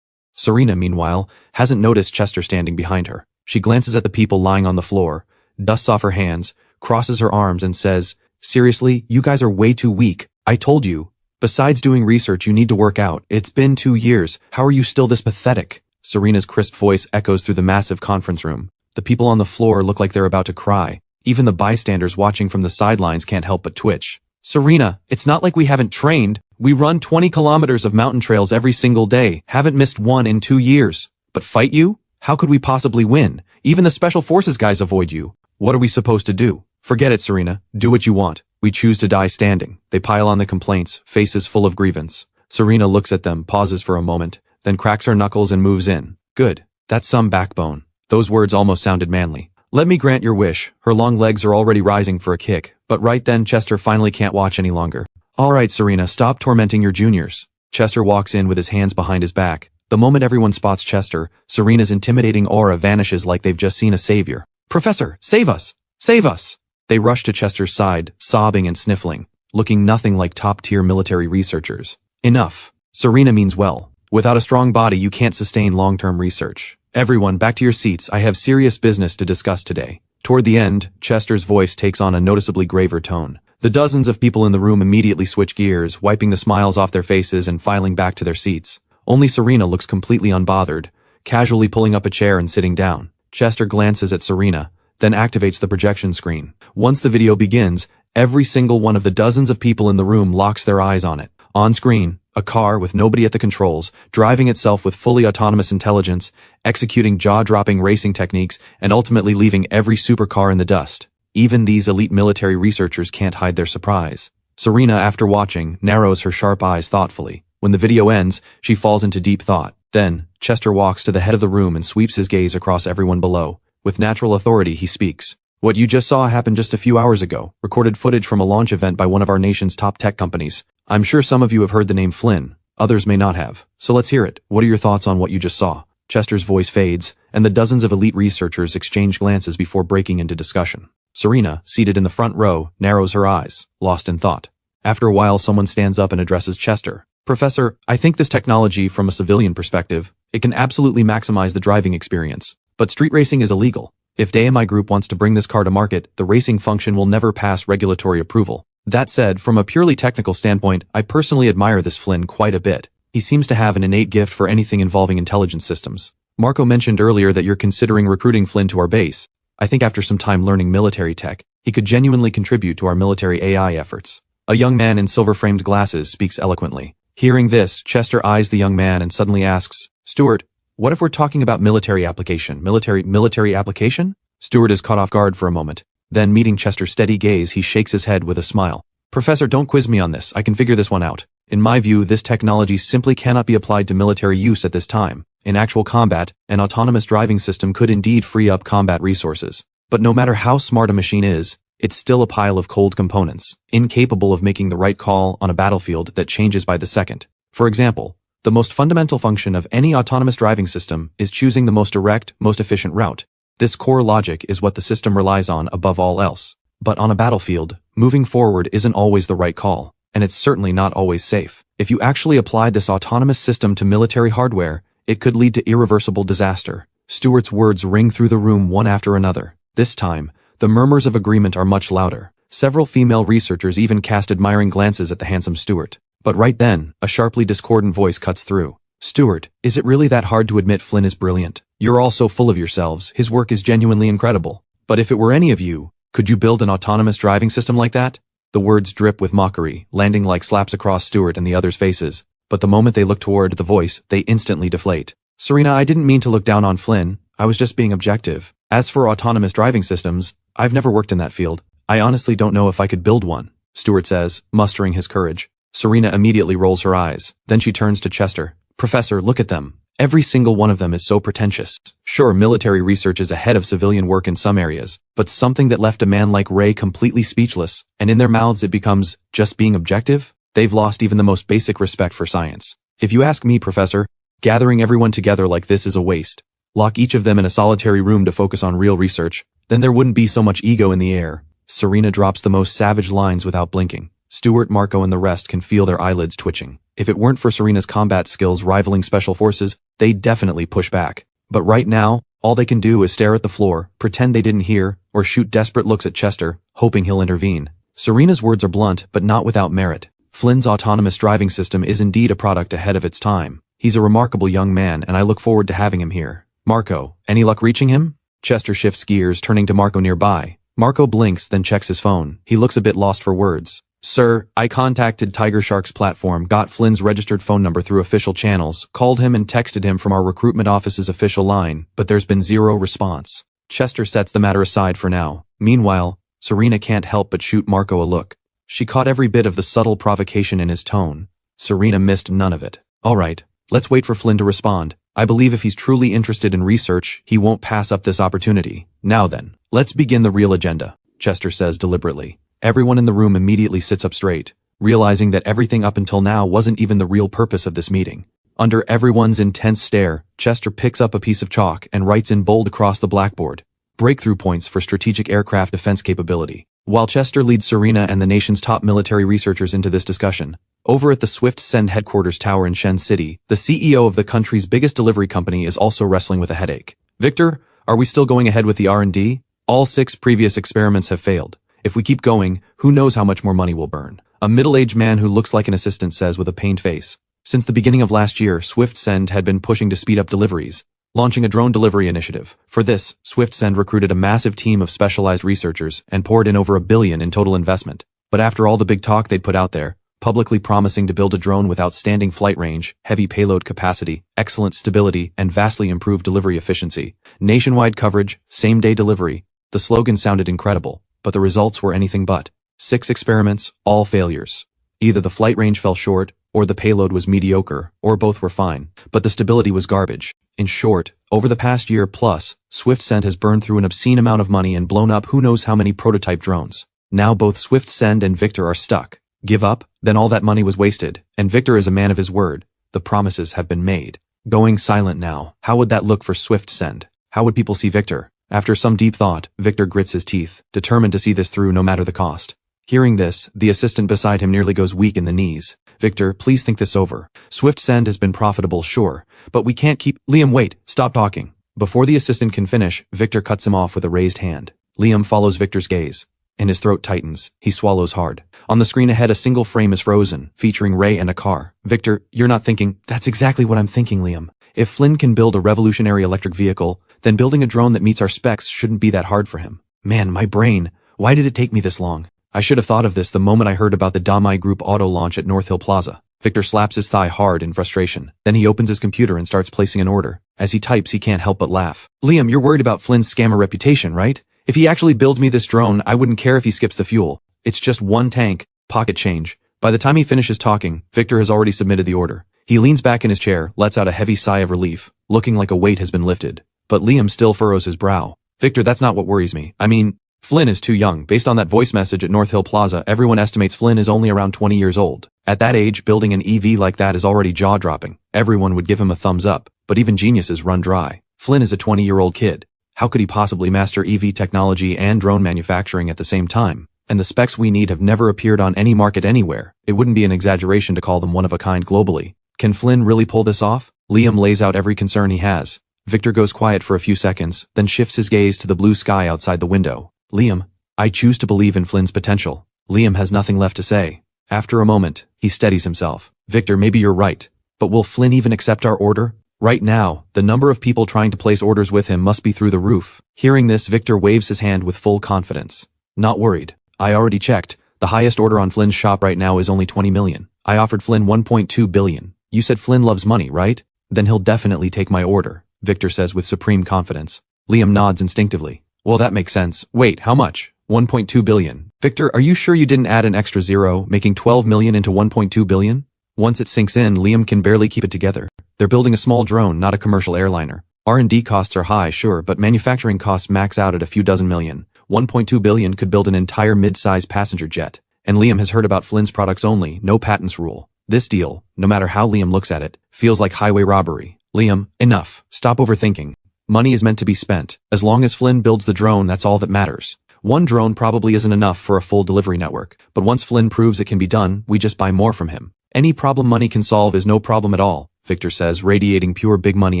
Serena, meanwhile, hasn't noticed Chester standing behind her. She glances at the people lying on the floor, dusts off her hands, crosses her arms and says, "Seriously, you guys are way too weak. I told you. Besides doing research, you need to work out. It's been 2 years. How are you still this pathetic?" Serena's crisp voice echoes through the massive conference room. The people on the floor look like they're about to cry. Even the bystanders watching from the sidelines can't help but twitch. "Serena, it's not like we haven't trained. We run 20 kilometers of mountain trails every single day. Haven't missed one in 2 years. But fight you? How could we possibly win? Even the special forces guys avoid you. What are we supposed to do?" "Forget it, Serena. Do what you want. We choose to die standing." They pile on the complaints, faces full of grievance. Serena looks at them, pauses for a moment, then cracks her knuckles and moves in. "Good. That's some backbone." Those words almost sounded manly. "Let me grant your wish." Her long legs are already rising for a kick, but right then Chester finally can't watch any longer. "All right, Serena, stop tormenting your juniors." Chester walks in with his hands behind his back. The moment everyone spots Chester, Serena's intimidating aura vanishes like they've just seen a savior. "Professor, save us! Save us!" They rush to Chester's side, sobbing and sniffling, looking nothing like top-tier military researchers. "Enough. Serena means well. Without a strong body, you can't sustain long-term research. Everyone, back to your seats. I have serious business to discuss today." Toward the end, Chester's voice takes on a noticeably graver tone. The dozens of people in the room immediately switch gears, wiping the smiles off their faces and filing back to their seats. Only Serena looks completely unbothered, casually pulling up a chair and sitting down. Chester glances at Serena, then activates the projection screen. Once the video begins, every single one of the dozens of people in the room locks their eyes on it. On screen, a car with nobody at the controls, driving itself with fully autonomous intelligence, executing jaw-dropping racing techniques, and ultimately leaving every supercar in the dust. Even these elite military researchers can't hide their surprise. Serena, after watching, narrows her sharp eyes thoughtfully. When the video ends, she falls into deep thought. Then, Chester walks to the head of the room and sweeps his gaze across everyone below. With natural authority, he speaks. "What you just saw happened just a few hours ago. Recorded footage from a launch event by one of our nation's top tech companies. I'm sure some of you have heard the name Flynn. Others may not have. So let's hear it. What are your thoughts on what you just saw?" Chester's voice fades, and the dozens of elite researchers exchange glances before breaking into discussion. Serena, seated in the front row, narrows her eyes, lost in thought. After a while, someone stands up and addresses Chester. "Professor, I think this technology, from a civilian perspective, it can absolutely maximize the driving experience. But street racing is illegal. If DMI Group wants to bring this car to market, the racing function will never pass regulatory approval. That said, from a purely technical standpoint, I personally admire this Flynn quite a bit. He seems to have an innate gift for anything involving intelligence systems. Marco mentioned earlier that you're considering recruiting Flynn to our base. I think after some time learning military tech, he could genuinely contribute to our military AI efforts." A young man in silver-framed glasses speaks eloquently. Hearing this, Chester eyes the young man and suddenly asks, "Stuart, what if we're talking about military application? Military application?" Stuart is caught off guard for a moment. Then, meeting Chester's steady gaze, he shakes his head with a smile. "Professor, don't quiz me on this. I can figure this one out. In my view, this technology simply cannot be applied to military use at this time. In actual combat, an autonomous driving system could indeed free up combat resources. But no matter how smart a machine is, it's still a pile of cold components, incapable of making the right call on a battlefield that changes by the second. For example, the most fundamental function of any autonomous driving system is choosing the most direct, most efficient route. This core logic is what the system relies on above all else. But on a battlefield, moving forward isn't always the right call, and it's certainly not always safe. If you actually applied this autonomous system to military hardware, it could lead to irreversible disaster. Stewart's words ring through the room one after another. This time, the murmurs of agreement are much louder. Several female researchers even cast admiring glances at the handsome Stewart. But right then, a sharply discordant voice cuts through. Stewart, is it really that hard to admit Flynn is brilliant? You're all so full of yourselves, his work is genuinely incredible. But if it were any of you, could you build an autonomous driving system like that? The words drip with mockery, landing like slaps across Stewart and the others' faces. But the moment they look toward the voice, they instantly deflate. Serena, I didn't mean to look down on Flynn, I was just being objective. As for autonomous driving systems, I've never worked in that field. I honestly don't know if I could build one, Stewart says, mustering his courage. Serena immediately rolls her eyes. Then she turns to Chester. Professor, look at them. Every single one of them is so pretentious. Sure, military research is ahead of civilian work in some areas, but something that left a man like Ray completely speechless, and in their mouths it becomes just being objective? They've lost even the most basic respect for science. If you ask me, Professor, gathering everyone together like this is a waste. Lock each of them in a solitary room to focus on real research, then there wouldn't be so much ego in the air. Serena drops the most savage lines without blinking. Stewart, Marco, and the rest can feel their eyelids twitching. If it weren't for Serena's combat skills rivaling special forces, they'd definitely push back. But right now, all they can do is stare at the floor, pretend they didn't hear, or shoot desperate looks at Chester, hoping he'll intervene. Serena's words are blunt, but not without merit. Flynn's autonomous driving system is indeed a product ahead of its time. He's a remarkable young man, and I look forward to having him here. Marco, any luck reaching him? Chester shifts gears, turning to Marco nearby. Marco blinks, then checks his phone. He looks a bit lost for words. Sir, I contacted Tiger Shark's platform, got Flynn's registered phone number through official channels, called him and texted him from our recruitment office's official line, but there's been zero response. Chester sets the matter aside for now. Meanwhile, Serena can't help but shoot Marco a look. She caught every bit of the subtle provocation in his tone. Serena missed none of it. All right, let's wait for Flynn to respond. I believe if he's truly interested in research, he won't pass up this opportunity. Now then, let's begin the real agenda, Chester says deliberately. Everyone in the room immediately sits up straight, realizing that everything up until now wasn't even the real purpose of this meeting. Under everyone's intense stare, Chester picks up a piece of chalk and writes in bold across the blackboard, breakthrough points for strategic aircraft defense capability. While Chester leads Serena and the nation's top military researchers into this discussion, over at the Swift Send headquarters tower in Shen City, the CEO of the country's biggest delivery company is also wrestling with a headache. Victor, are we still going ahead with the R&D? All 6 previous experiments have failed. If we keep going, who knows how much more money we'll burn. A middle-aged man who looks like an assistant says with a pained face. Since the beginning of last year, Swift Send had been pushing to speed up deliveries, launching a drone delivery initiative. For this, Swift Send recruited a massive team of specialized researchers and poured in over $1 billion in total investment. But after all the big talk they'd put out there, publicly promising to build a drone with outstanding flight range, heavy payload capacity, excellent stability, and vastly improved delivery efficiency, nationwide coverage, same-day delivery, the slogan sounded incredible. But the results were anything but. 6 experiments, all failures. Either the flight range fell short, or the payload was mediocre, or both were fine, but the stability was garbage. In short, over the past year plus, SwiftSend has burned through an obscene amount of money and blown up who knows how many prototype drones. Now both SwiftSend and Victor are stuck. Give up? Then all that money was wasted, and Victor is a man of his word. The promises have been made. Going silent now, how would that look for SwiftSend? How would people see Victor? After some deep thought, Victor grits his teeth, determined to see this through no matter the cost. Hearing this, the assistant beside him nearly goes weak in the knees. Victor, please think this over. SwiftSend has been profitable, sure, but we can't keep— Liam, wait, stop talking. Before the assistant can finish, Victor cuts him off with a raised hand. Liam follows Victor's gaze, and his throat tightens. He swallows hard. On the screen ahead, a single frame is frozen, featuring Ray and a car. Victor, you're not thinking— That's exactly what I'm thinking, Liam. If Flynn can build a revolutionary electric vehicle, then building a drone that meets our specs shouldn't be that hard for him. Man, my brain. Why did it take me this long? I should have thought of this the moment I heard about the Damai Group auto launch at North Hill Plaza. Victor slaps his thigh hard in frustration. Then he opens his computer and starts placing an order. As he types, he can't help but laugh. Liam, you're worried about Flynn's scammer reputation, right? If he actually builds me this drone, I wouldn't care if he skips the fuel. It's just one tank, pocket change. By the time he finishes talking, Victor has already submitted the order. He leans back in his chair, lets out a heavy sigh of relief, looking like a weight has been lifted. But Liam still furrows his brow. Victor, that's not what worries me. I mean, Flynn is too young. Based on that voice message at North Hill Plaza, everyone estimates Flynn is only around 20 years old. At that age, building an EV like that is already jaw-dropping. Everyone would give him a thumbs up, but even geniuses run dry. Flynn is a 20-year-old kid. How could he possibly master EV technology and drone manufacturing at the same time? And the specs we need have never appeared on any market anywhere. It wouldn't be an exaggeration to call them one of a kind globally. Can Flynn really pull this off? Liam lays out every concern he has. Victor goes quiet for a few seconds, then shifts his gaze to the blue sky outside the window. Liam, I choose to believe in Flynn's potential. Liam has nothing left to say. After a moment, he steadies himself. Victor, maybe you're right. But will Flynn even accept our order? Right now, the number of people trying to place orders with him must be through the roof. Hearing this, Victor waves his hand with full confidence. Not worried. I already checked. The highest order on Flynn's shop right now is only 20 million. I offered Flynn 1.2 billion. You said Flynn loves money, right? Then he'll definitely take my order, Victor says with supreme confidence. Liam nods instinctively. Well, that makes sense. Wait, how much? 1.2 billion. Victor, are you sure you didn't add an extra zero, making 12 million into 1.2 billion? Once it sinks in, Liam can barely keep it together. They're building a small drone, not a commercial airliner. R&D costs are high, sure, but manufacturing costs max out at a few dozen million. 1.2 billion could build an entire mid-size passenger jet. And Liam has heard about Flynn's products only, no patents rule. This deal, no matter how Liam looks at it, feels like highway robbery. Liam, enough. Stop overthinking. Money is meant to be spent. As long as Flynn builds the drone, that's all that matters. One drone probably isn't enough for a full delivery network, but once Flynn proves it can be done, we just buy more from him. Any problem money can solve is no problem at all, Victor says, radiating pure big money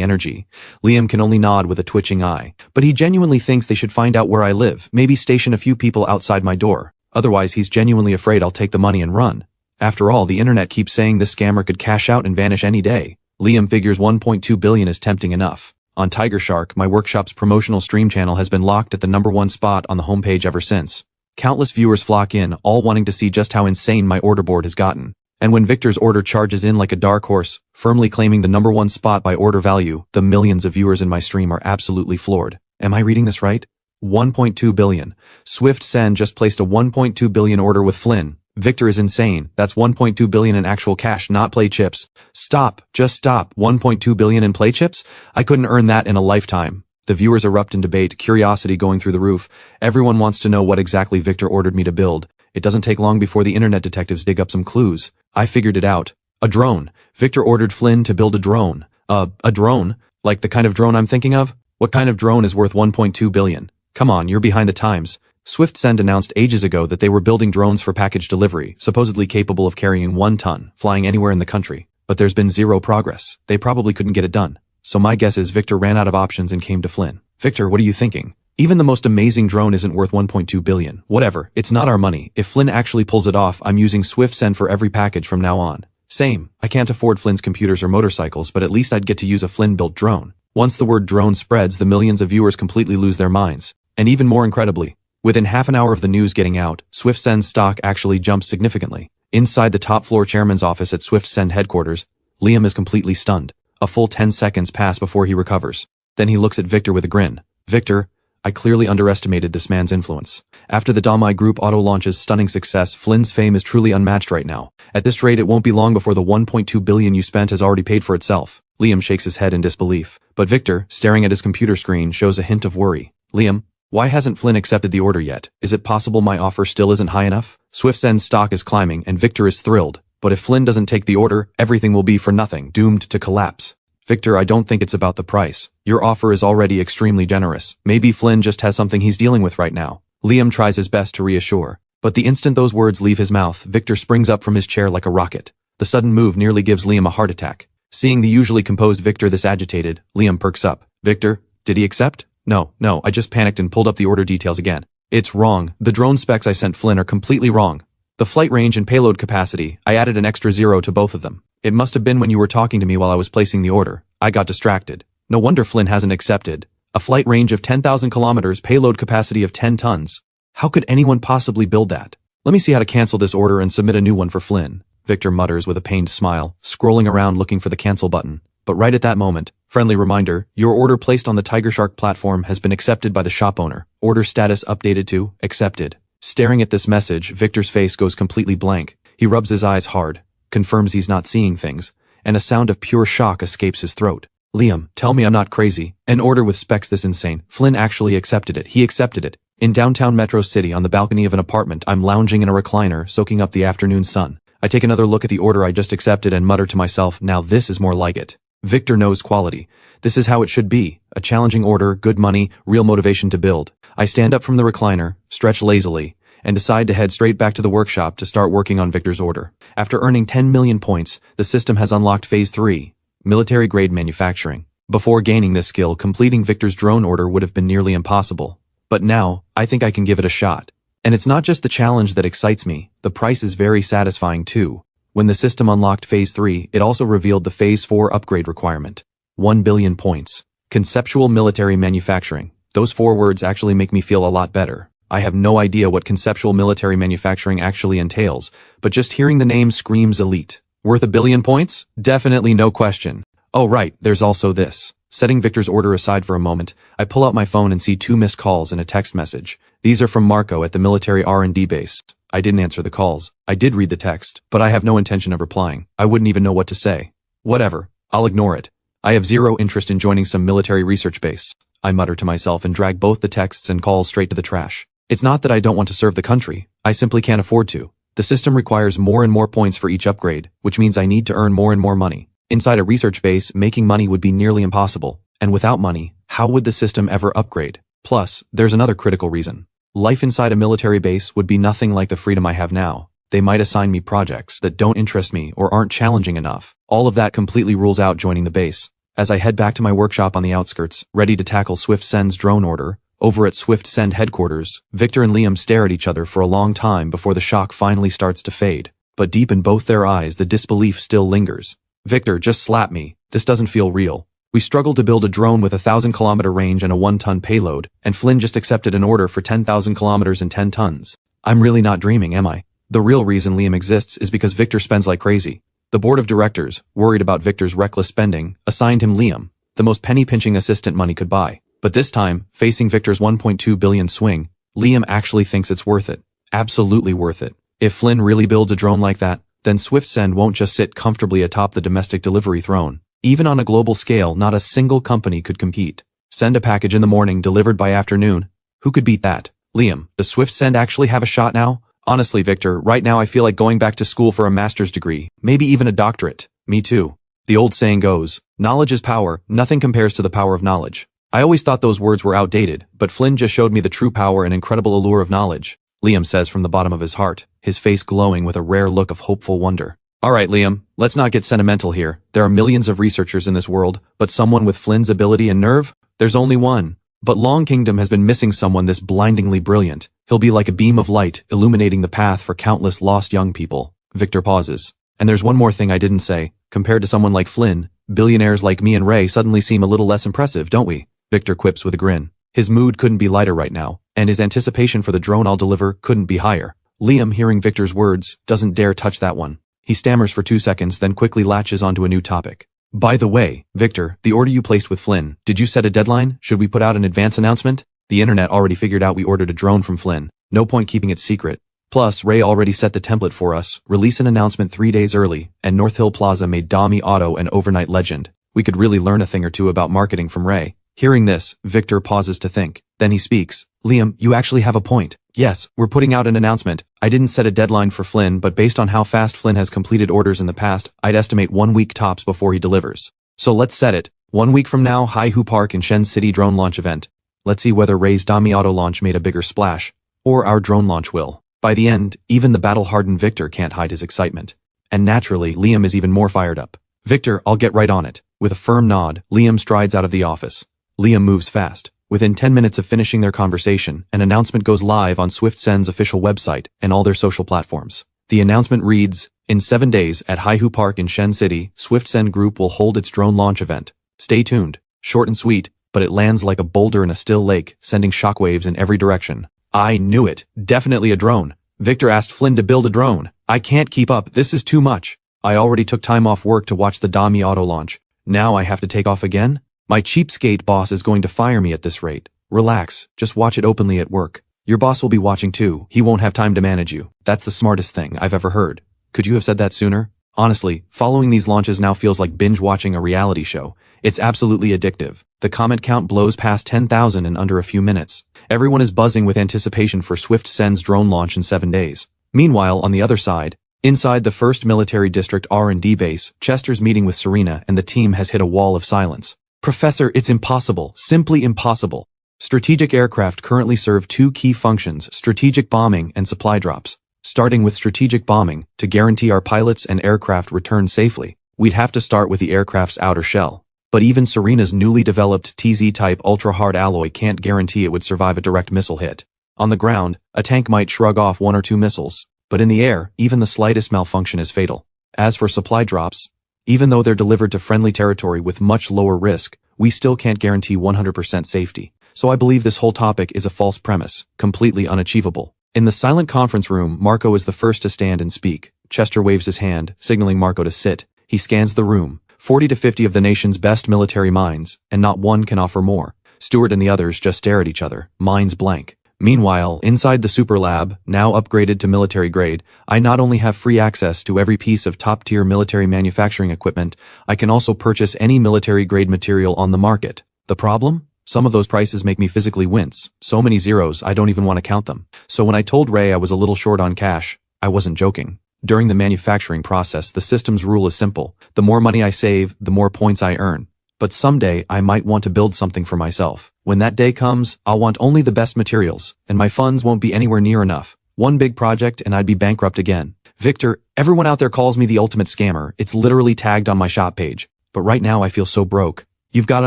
energy. Liam can only nod with a twitching eye. But he genuinely thinks they should find out where I live, maybe station a few people outside my door. Otherwise, he's genuinely afraid I'll take the money and run. After all, the internet keeps saying this scammer could cash out and vanish any day. Liam figures 1.2 billion is tempting enough. On Tiger Shark, my workshop's promotional stream channel has been locked at the #1 spot on the homepage ever since. Countless viewers flock in, all wanting to see just how insane my order board has gotten. And when Victor's order charges in like a dark horse, firmly claiming the #1 spot by order value, the millions of viewers in my stream are absolutely floored. Am I reading this right? 1.2 billion. Swift Send just placed a 1.2 billion order with Flynn. Victor is insane. That's 1.2 billion in actual cash, not play chips. Stop. Just stop. 1.2 billion in play chips? I couldn't earn that in a lifetime. The viewers erupt in debate, curiosity going through the roof. Everyone wants to know what exactly Victor ordered me to build. It doesn't take long before the internet detectives dig up some clues. I figured it out. A drone. Victor ordered Flynn to build a drone. A drone? Like the kind of drone I'm thinking of? What kind of drone is worth 1.2 billion? Come on, you're behind the times. Swift Send announced ages ago that they were building drones for package delivery, supposedly capable of carrying 1 ton, flying anywhere in the country. But there's been zero progress. They probably couldn't get it done. So my guess is Victor ran out of options and came to Flynn. Victor, what are you thinking? Even the most amazing drone isn't worth 1.2 billion. Whatever, it's not our money. If Flynn actually pulls it off, I'm using Swift Send for every package from now on. Same, I can't afford Flynn's computers or motorcycles, but at least I'd get to use a Flynn-built drone. Once the word drone spreads, the millions of viewers completely lose their minds. And even more incredibly, within half an hour of the news getting out, Swift Send's stock actually jumps significantly. Inside the top floor chairman's office at Swift Send headquarters, Liam is completely stunned. A full 10 seconds pass before he recovers. Then he looks at Victor with a grin. Victor, I clearly underestimated this man's influence. After the Damai Group auto launch's stunning success, Flynn's fame is truly unmatched right now. At this rate, it won't be long before the 1.2 billion you spent has already paid for itself. Liam shakes his head in disbelief. But Victor, staring at his computer screen, shows a hint of worry. Liam, why hasn't Flynn accepted the order yet? Is it possible my offer still isn't high enough? SwiftSend's stock is climbing, and Victor is thrilled. But if Flynn doesn't take the order, everything will be for nothing, doomed to collapse. Victor, I don't think it's about the price. Your offer is already extremely generous. Maybe Flynn just has something he's dealing with right now. Liam tries his best to reassure. But the instant those words leave his mouth, Victor springs up from his chair like a rocket. The sudden move nearly gives Liam a heart attack. Seeing the usually composed Victor this agitated, Liam perks up. Victor, did he accept? No, I just panicked and pulled up the order details again. It's wrong. The drone specs I sent Flynn are completely wrong. The flight range and payload capacity, I added an extra 0 to both of them. It must have been when you were talking to me while I was placing the order. I got distracted. No wonder Flynn hasn't accepted. A flight range of 10,000 kilometers, payload capacity of 10 tons. How could anyone possibly build that? Let me see how to cancel this order and submit a new one for Flynn, Victor mutters with a pained smile, scrolling around looking for the cancel button. But right at that moment, friendly reminder, your order placed on the Tiger Shark platform has been accepted by the shop owner. Order status updated to accepted. Staring at this message, Victor's face goes completely blank. He rubs his eyes hard, confirms he's not seeing things, and a sound of pure shock escapes his throat. Liam, tell me I'm not crazy. An order with specs this insane. Flynn actually accepted it. He accepted it. In downtown Metro City, on the balcony of an apartment, I'm lounging in a recliner, soaking up the afternoon sun. I take another look at the order I just accepted and mutter to myself, now this is more like it. Victor knows quality. This is how it should be. A challenging order, good money, real motivation to build. I stand up from the recliner, stretch lazily, and decide to head straight back to the workshop to start working on Victor's order. After earning 10 million points, the system has unlocked Phase 3, military-grade manufacturing. Before gaining this skill, completing Victor's drone order would have been nearly impossible. But now, I think I can give it a shot. And it's not just the challenge that excites me, the price is very satisfying too. When the system unlocked Phase 3, it also revealed the Phase 4 upgrade requirement. 1 billion points. Conceptual military manufacturing. Those 4 words actually make me feel a lot better. I have no idea what conceptual military manufacturing actually entails, but just hearing the name screams elite. Worth 1 billion points? Definitely no question. Oh right, there's also this. Setting Victor's order aside for a moment, I pull out my phone and see 2 missed calls and a text message. These are from Marco at the military R&D base. I didn't answer the calls. I did read the text, but I have no intention of replying. I wouldn't even know what to say. Whatever. I'll ignore it. I have zero interest in joining some military research base. I mutter to myself and drag both the texts and calls straight to the trash. It's not that I don't want to serve the country. I simply can't afford to. The system requires more and more points for each upgrade, which means I need to earn more and more money. Inside a research base, making money would be nearly impossible. And without money, how would the system ever upgrade? Plus, there's another critical reason. Life inside a military base would be nothing like the freedom I have now. They might assign me projects that don't interest me or aren't challenging enough. All of that completely rules out joining the base. As I head back to my workshop on the outskirts, ready to tackle SwiftSend's drone order, over at SwiftSend headquarters, Victor and Liam stare at each other for a long time before the shock finally starts to fade. But deep in both their eyes, the disbelief still lingers. Victor, just slap me. This doesn't feel real. We struggled to build a drone with a 1,000-kilometer range and a 1-ton payload, and Flynn just accepted an order for 10,000 kilometers and 10 tons. I'm really not dreaming, am I? The real reason Liam exists is because Victor spends like crazy. The board of directors, worried about Victor's reckless spending, assigned him Liam, the most penny-pinching assistant money could buy. But this time, facing Victor's 1.2 billion swing, Liam actually thinks it's worth it. Absolutely worth it. If Flynn really builds a drone like that, then SwiftSend won't just sit comfortably atop the domestic delivery throne. Even on a global scale, not a single company could compete. Send a package in the morning, delivered by afternoon. Who could beat that? Liam, does SwiftSend actually have a shot now? Honestly, Victor, right now I feel like going back to school for a master's degree, maybe even a doctorate. Me too. The old saying goes, knowledge is power, nothing compares to the power of knowledge. I always thought those words were outdated, but Flynn just showed me the true power and incredible allure of knowledge. Liam says from the bottom of his heart, his face glowing with a rare look of hopeful wonder. Alright, Liam, let's not get sentimental here. There are millions of researchers in this world, but someone with Flynn's ability and nerve? There's only one. But Long Kingdom has been missing someone this blindingly brilliant. He'll be like a beam of light, illuminating the path for countless lost young people. Victor pauses. And there's one more thing I didn't say. Compared to someone like Flynn, billionaires like me and Ray suddenly seem a little less impressive, don't we? Victor quips with a grin. His mood couldn't be lighter right now, and his anticipation for the drone I'll deliver couldn't be higher. Liam, hearing Victor's words, doesn't dare touch that one. He stammers for 2 seconds, then quickly latches onto a new topic. By the way, Victor, the order you placed with Flynn, did you set a deadline? Should we put out an advance announcement? The internet already figured out we ordered a drone from Flynn. No point keeping it secret. Plus, Ray already set the template for us, release an announcement 3 days early, and North Hill Plaza made Dami Auto an overnight legend. We could really learn a thing or two about marketing from Ray. Hearing this, Victor pauses to think. Then he speaks. Liam, you actually have a point. Yes, we're putting out an announcement. I didn't set a deadline for Flynn, but based on how fast Flynn has completed orders in the past, I'd estimate 1 week tops before he delivers. So let's set it. 1 week from now, Haihu Park in Shen City drone launch event. Let's see whether Ray's Dami Auto launch made a bigger splash, or our drone launch will. By the end, even the battle-hardened Victor can't hide his excitement. And naturally, Liam is even more fired up. Victor, I'll get right on it. With a firm nod, Liam strides out of the office. Liam moves fast. Within 10 minutes of finishing their conversation, an announcement goes live on SwiftSend's official website and all their social platforms. The announcement reads, in 7 days at Haihu Park in Shen City, SwiftSend Group will hold its drone launch event. Stay tuned. Short and sweet, but it lands like a boulder in a still lake, sending shockwaves in every direction. I knew it. Definitely a drone. Victor asked Flynn to build a drone. I can't keep up. This is too much. I already took time off work to watch the Dami Auto launch. Now I have to take off again? My cheapskate boss is going to fire me at this rate. Relax, just watch it openly at work. Your boss will be watching too. He won't have time to manage you. That's the smartest thing I've ever heard. Could you have said that sooner? Honestly, following these launches now feels like binge-watching a reality show. It's absolutely addictive. The comment count blows past 10,000 in under a few minutes. Everyone is buzzing with anticipation for SwiftSend's drone launch in 7 days. Meanwhile, on the other side, inside the 1st Military District R&D base, Chester's meeting with Serena and the team has hit a wall of silence. Professor, it's impossible. Simply impossible. Strategic aircraft currently serve 2 key functions, strategic bombing and supply drops. Starting with strategic bombing, to guarantee our pilots and aircraft return safely, we'd have to start with the aircraft's outer shell. But even Serena's newly developed TZ-type ultra-hard alloy can't guarantee it would survive a direct missile hit. On the ground, a tank might shrug off 1 or 2 missiles, but in the air, even the slightest malfunction is fatal. As for supply drops, even though they're delivered to friendly territory with much lower risk, we still can't guarantee 100% safety. So I believe this whole topic is a false premise, completely unachievable. In the silent conference room, Marco is the first to stand and speak. Chester waves his hand, signaling Marco to sit. He scans the room. 40 to 50 of the nation's best military minds, and not one can offer more. Stewart and the others just stare at each other, minds blank. Meanwhile, inside the super lab, now upgraded to military grade, I not only have free access to every piece of top-tier military manufacturing equipment, I can also purchase any military-grade material on the market. The problem? Some of those prices make me physically wince. So many zeros, I don't even want to count them. So when I told Ray I was a little short on cash, I wasn't joking. During the manufacturing process, the system's rule is simple. The more money I save, the more points I earn. But someday, I might want to build something for myself. When that day comes, I'll want only the best materials, and my funds won't be anywhere near enough. One big project and I'd be bankrupt again. Victor, everyone out there calls me the ultimate scammer. It's literally tagged on my shop page. But right now I feel so broke. You've got to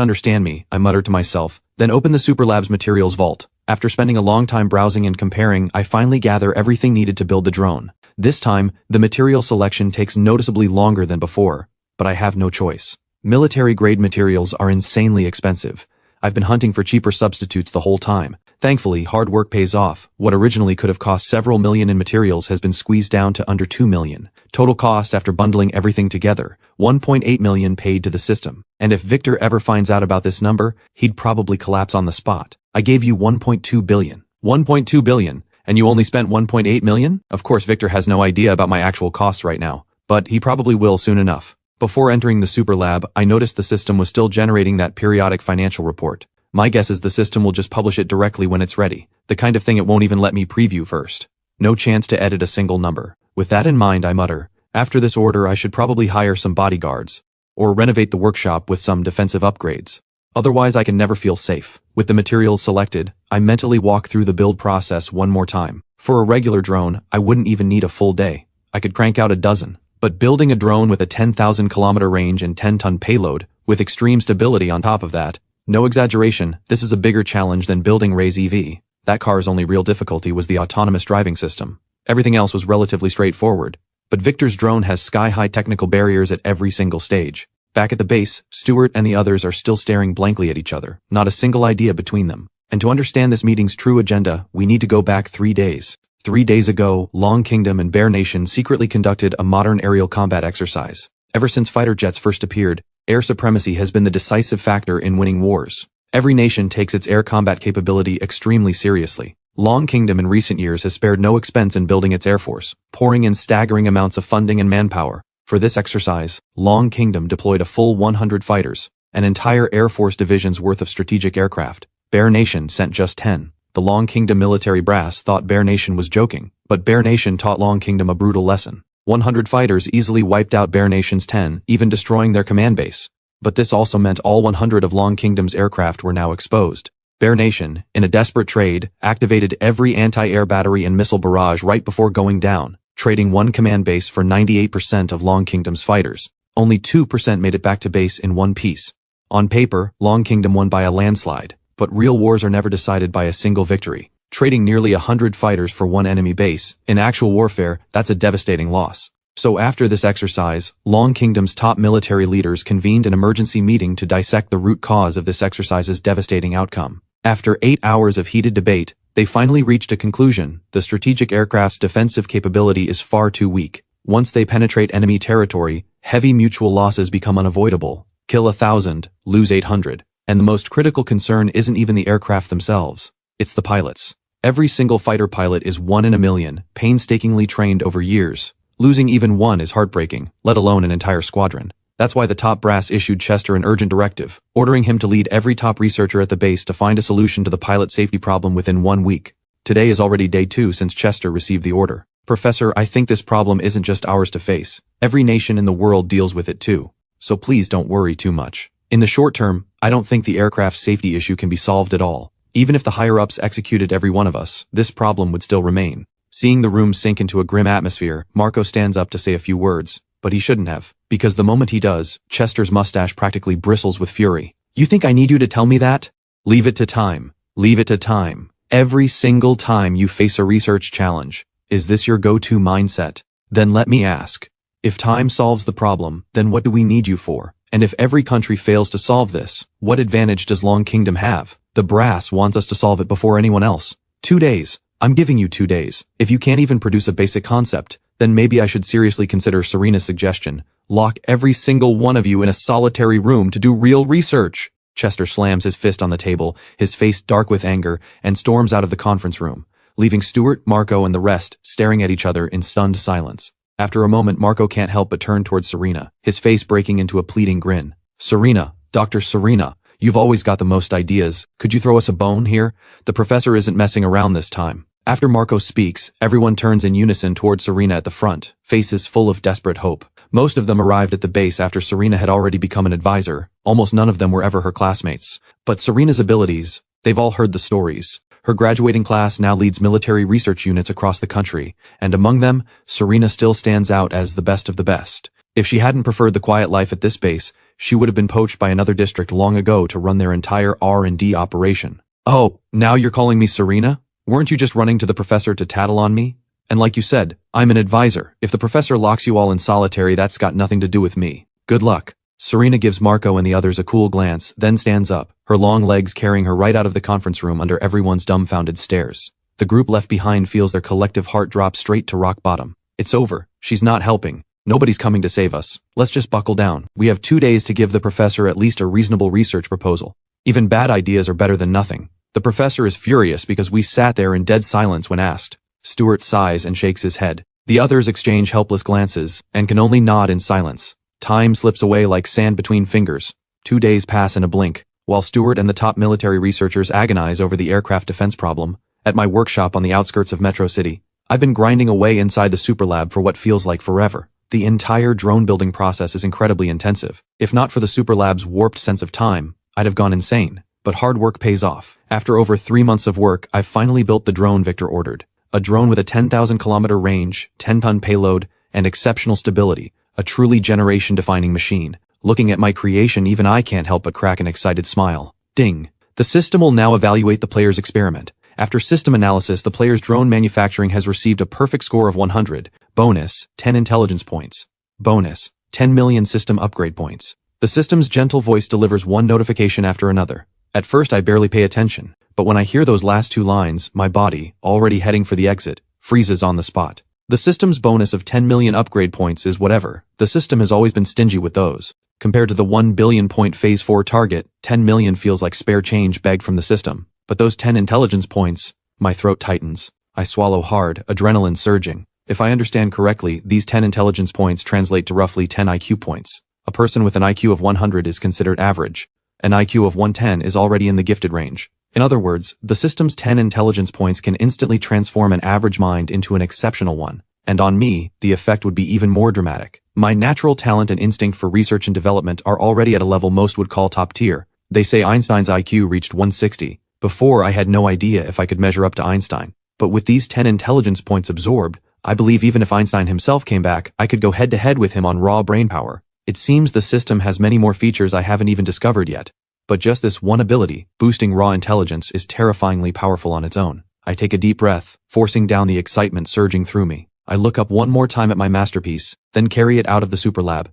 understand me, I muttered to myself. Then open the Superlab's materials vault. After spending a long time browsing and comparing, I finally gather everything needed to build the drone. This time, the material selection takes noticeably longer than before, but I have no choice. Military-grade materials are insanely expensive. I've been hunting for cheaper substitutes the whole time. Thankfully, hard work pays off. What originally could have cost several million in materials has been squeezed down to under 2 million. Total cost after bundling everything together, 1.8 million paid to the system. And if Victor ever finds out about this number, he'd probably collapse on the spot. I gave you 1.2 billion. 1.2 billion. And you only spent 1.8 million? Of course, Victor has no idea about my actual costs right now, but he probably will soon enough. Before entering the super lab, I noticed the system was still generating that periodic financial report. My guess is the system will just publish it directly when it's ready, the kind of thing it won't even let me preview first. No chance to edit a single number. With that in mind, I mutter, after this order I should probably hire some bodyguards, or renovate the workshop with some defensive upgrades. Otherwise I can never feel safe. With the materials selected, I mentally walk through the build process one more time. For a regular drone, I wouldn't even need a full day. I could crank out a dozen. But building a drone with a 10,000 kilometer range and 10-ton payload, with extreme stability on top of that, no exaggeration, this is a bigger challenge than building Ray's EV. That car's only real difficulty was the autonomous driving system. Everything else was relatively straightforward. But Victor's drone has sky-high technical barriers at every single stage. Back at the base, Stewart and the others are still staring blankly at each other, not a single idea between them. And to understand this meeting's true agenda, we need to go back 3 days. 3 days ago, Long Kingdom and Bear Nation secretly conducted a modern aerial combat exercise. Ever since fighter jets first appeared, air supremacy has been the decisive factor in winning wars. Every nation takes its air combat capability extremely seriously. Long Kingdom in recent years has spared no expense in building its air force, pouring in staggering amounts of funding and manpower. For this exercise, Long Kingdom deployed a full 100 fighters, an entire Air Force division's worth of strategic aircraft. Bear Nation sent just 10. The Long Kingdom military brass thought Bear Nation was joking, but Bear Nation taught Long Kingdom a brutal lesson. 100 fighters easily wiped out Bear Nation's 10, even destroying their command base. But this also meant all 100 of Long Kingdom's aircraft were now exposed. Bear Nation, in a desperate trade, activated every anti-air battery and missile barrage right before going down, trading one command base for 98% of Long Kingdom's fighters. Only 2% made it back to base in one piece. On paper, Long Kingdom won by a landslide, but real wars are never decided by a single victory. Trading nearly 100 fighters for one enemy base, in actual warfare, that's a devastating loss. So after this exercise, Long Kingdom's top military leaders convened an emergency meeting to dissect the root cause of this exercise's devastating outcome. After 8 hours of heated debate, they finally reached a conclusion. The strategic aircraft's defensive capability is far too weak. Once they penetrate enemy territory, heavy mutual losses become unavoidable. Kill 1,000, lose 800. And the most critical concern isn't even the aircraft themselves. It's the pilots. Every single fighter pilot is 1 in a million, painstakingly trained over years. Losing even one is heartbreaking, let alone an entire squadron. That's why the top brass issued Chester an urgent directive, ordering him to lead every top researcher at the base to find a solution to the pilot safety problem within 1 week. Today is already day 2 since Chester received the order. Professor, I think this problem isn't just ours to face. Every nation in the world deals with it too. So please don't worry too much. In the short term, I don't think the aircraft safety issue can be solved at all. Even if the higher-ups executed every one of us, this problem would still remain. Seeing the room sink into a grim atmosphere, Marco stands up to say a few words. but he shouldn't have, because the moment he does, Chester's mustache practically bristles with fury. You think I need you to tell me that? Leave it to time. Leave it to time. Every single time you face a research challenge, is this your go-to mindset? Then let me ask. If time solves the problem, then what do we need you for? And if every country fails to solve this, what advantage does Long Kingdom have? The brass wants us to solve it before anyone else. 2 days. I'm giving you 2 days. If you can't even produce a basic concept, then maybe I should seriously consider Serena's suggestion. Lock every single one of you in a solitary room to do real research. Chester slams his fist on the table, his face dark with anger, and storms out of the conference room, leaving Stuart, Marco, and the rest staring at each other in stunned silence. After a moment, Marco can't help but turn towards Serena, his face breaking into a pleading grin. Serena, Dr. Serena, you've always got the most ideas. Could you throw us a bone here? The professor isn't messing around this time. After Marco speaks, everyone turns in unison towards Serena at the front, faces full of desperate hope. Most of them arrived at the base after Serena had already become an advisor. Almost none of them were ever her classmates. But Serena's abilities, they've all heard the stories. Her graduating class now leads military research units across the country, and among them, Serena still stands out as the best of the best. If she hadn't preferred the quiet life at this base, she would have been poached by another district long ago to run their entire R&D operation. Oh, now you're calling me Serena? Weren't you just running to the professor to tattle on me? And like you said, I'm an advisor. If the professor locks you all in solitary, that's got nothing to do with me. Good luck. Serena gives Marco and the others a cool glance, then stands up, her long legs carrying her right out of the conference room under everyone's dumbfounded stares. The group left behind feels their collective heart drop straight to rock bottom. It's over. She's not helping. Nobody's coming to save us. Let's just buckle down. We have 2 days to give the professor at least a reasonable research proposal. Even bad ideas are better than nothing. The professor is furious because we sat there in dead silence when asked. Stuart sighs and shakes his head. The others exchange helpless glances and can only nod in silence. Time slips away like sand between fingers. 2 days pass in a blink, while Stuart and the top military researchers agonize over the aircraft defense problem. At my workshop on the outskirts of Metro City, I've been grinding away inside the super lab for what feels like forever. The entire drone building process is incredibly intensive. If not for the super lab's warped sense of time, I'd have gone insane. But hard work pays off. After over 3 months of work, I've finally built the drone Victor ordered. A drone with a 10,000-kilometer range, 10-ton payload, and exceptional stability. A truly generation-defining machine. Looking at my creation, even I can't help but crack an excited smile. Ding. The system will now evaluate the player's experiment. After system analysis, the player's drone manufacturing has received a perfect score of 100. Bonus, 10 intelligence points. Bonus, 10 million system upgrade points. The system's gentle voice delivers one notification after another. At first I barely pay attention, but when I hear those last 2 lines, my body, already heading for the exit, freezes on the spot. The system's bonus of 10 million upgrade points is whatever. The system has always been stingy with those. Compared to the 1 billion point phase 4 target, 10 million feels like spare change begged from the system. But those 10 intelligence points, my throat tightens. I swallow hard, adrenaline surging. If I understand correctly, these 10 intelligence points translate to roughly 10 IQ points. A person with an IQ of 100 is considered average. An IQ of 110 is already in the gifted range. In other words, the system's 10 intelligence points can instantly transform an average mind into an exceptional one. And on me, the effect would be even more dramatic. My natural talent and instinct for research and development are already at a level most would call top tier. They say Einstein's IQ reached 160. Before, I had no idea if I could measure up to Einstein. But with these 10 intelligence points absorbed, I believe even if Einstein himself came back, I could go head-to-head with him on raw brainpower. It seems the system has many more features I haven't even discovered yet. But just this one ability, boosting raw intelligence, is terrifyingly powerful on its own. I take a deep breath, forcing down the excitement surging through me. I look up one more time at my masterpiece, then carry it out of the super lab,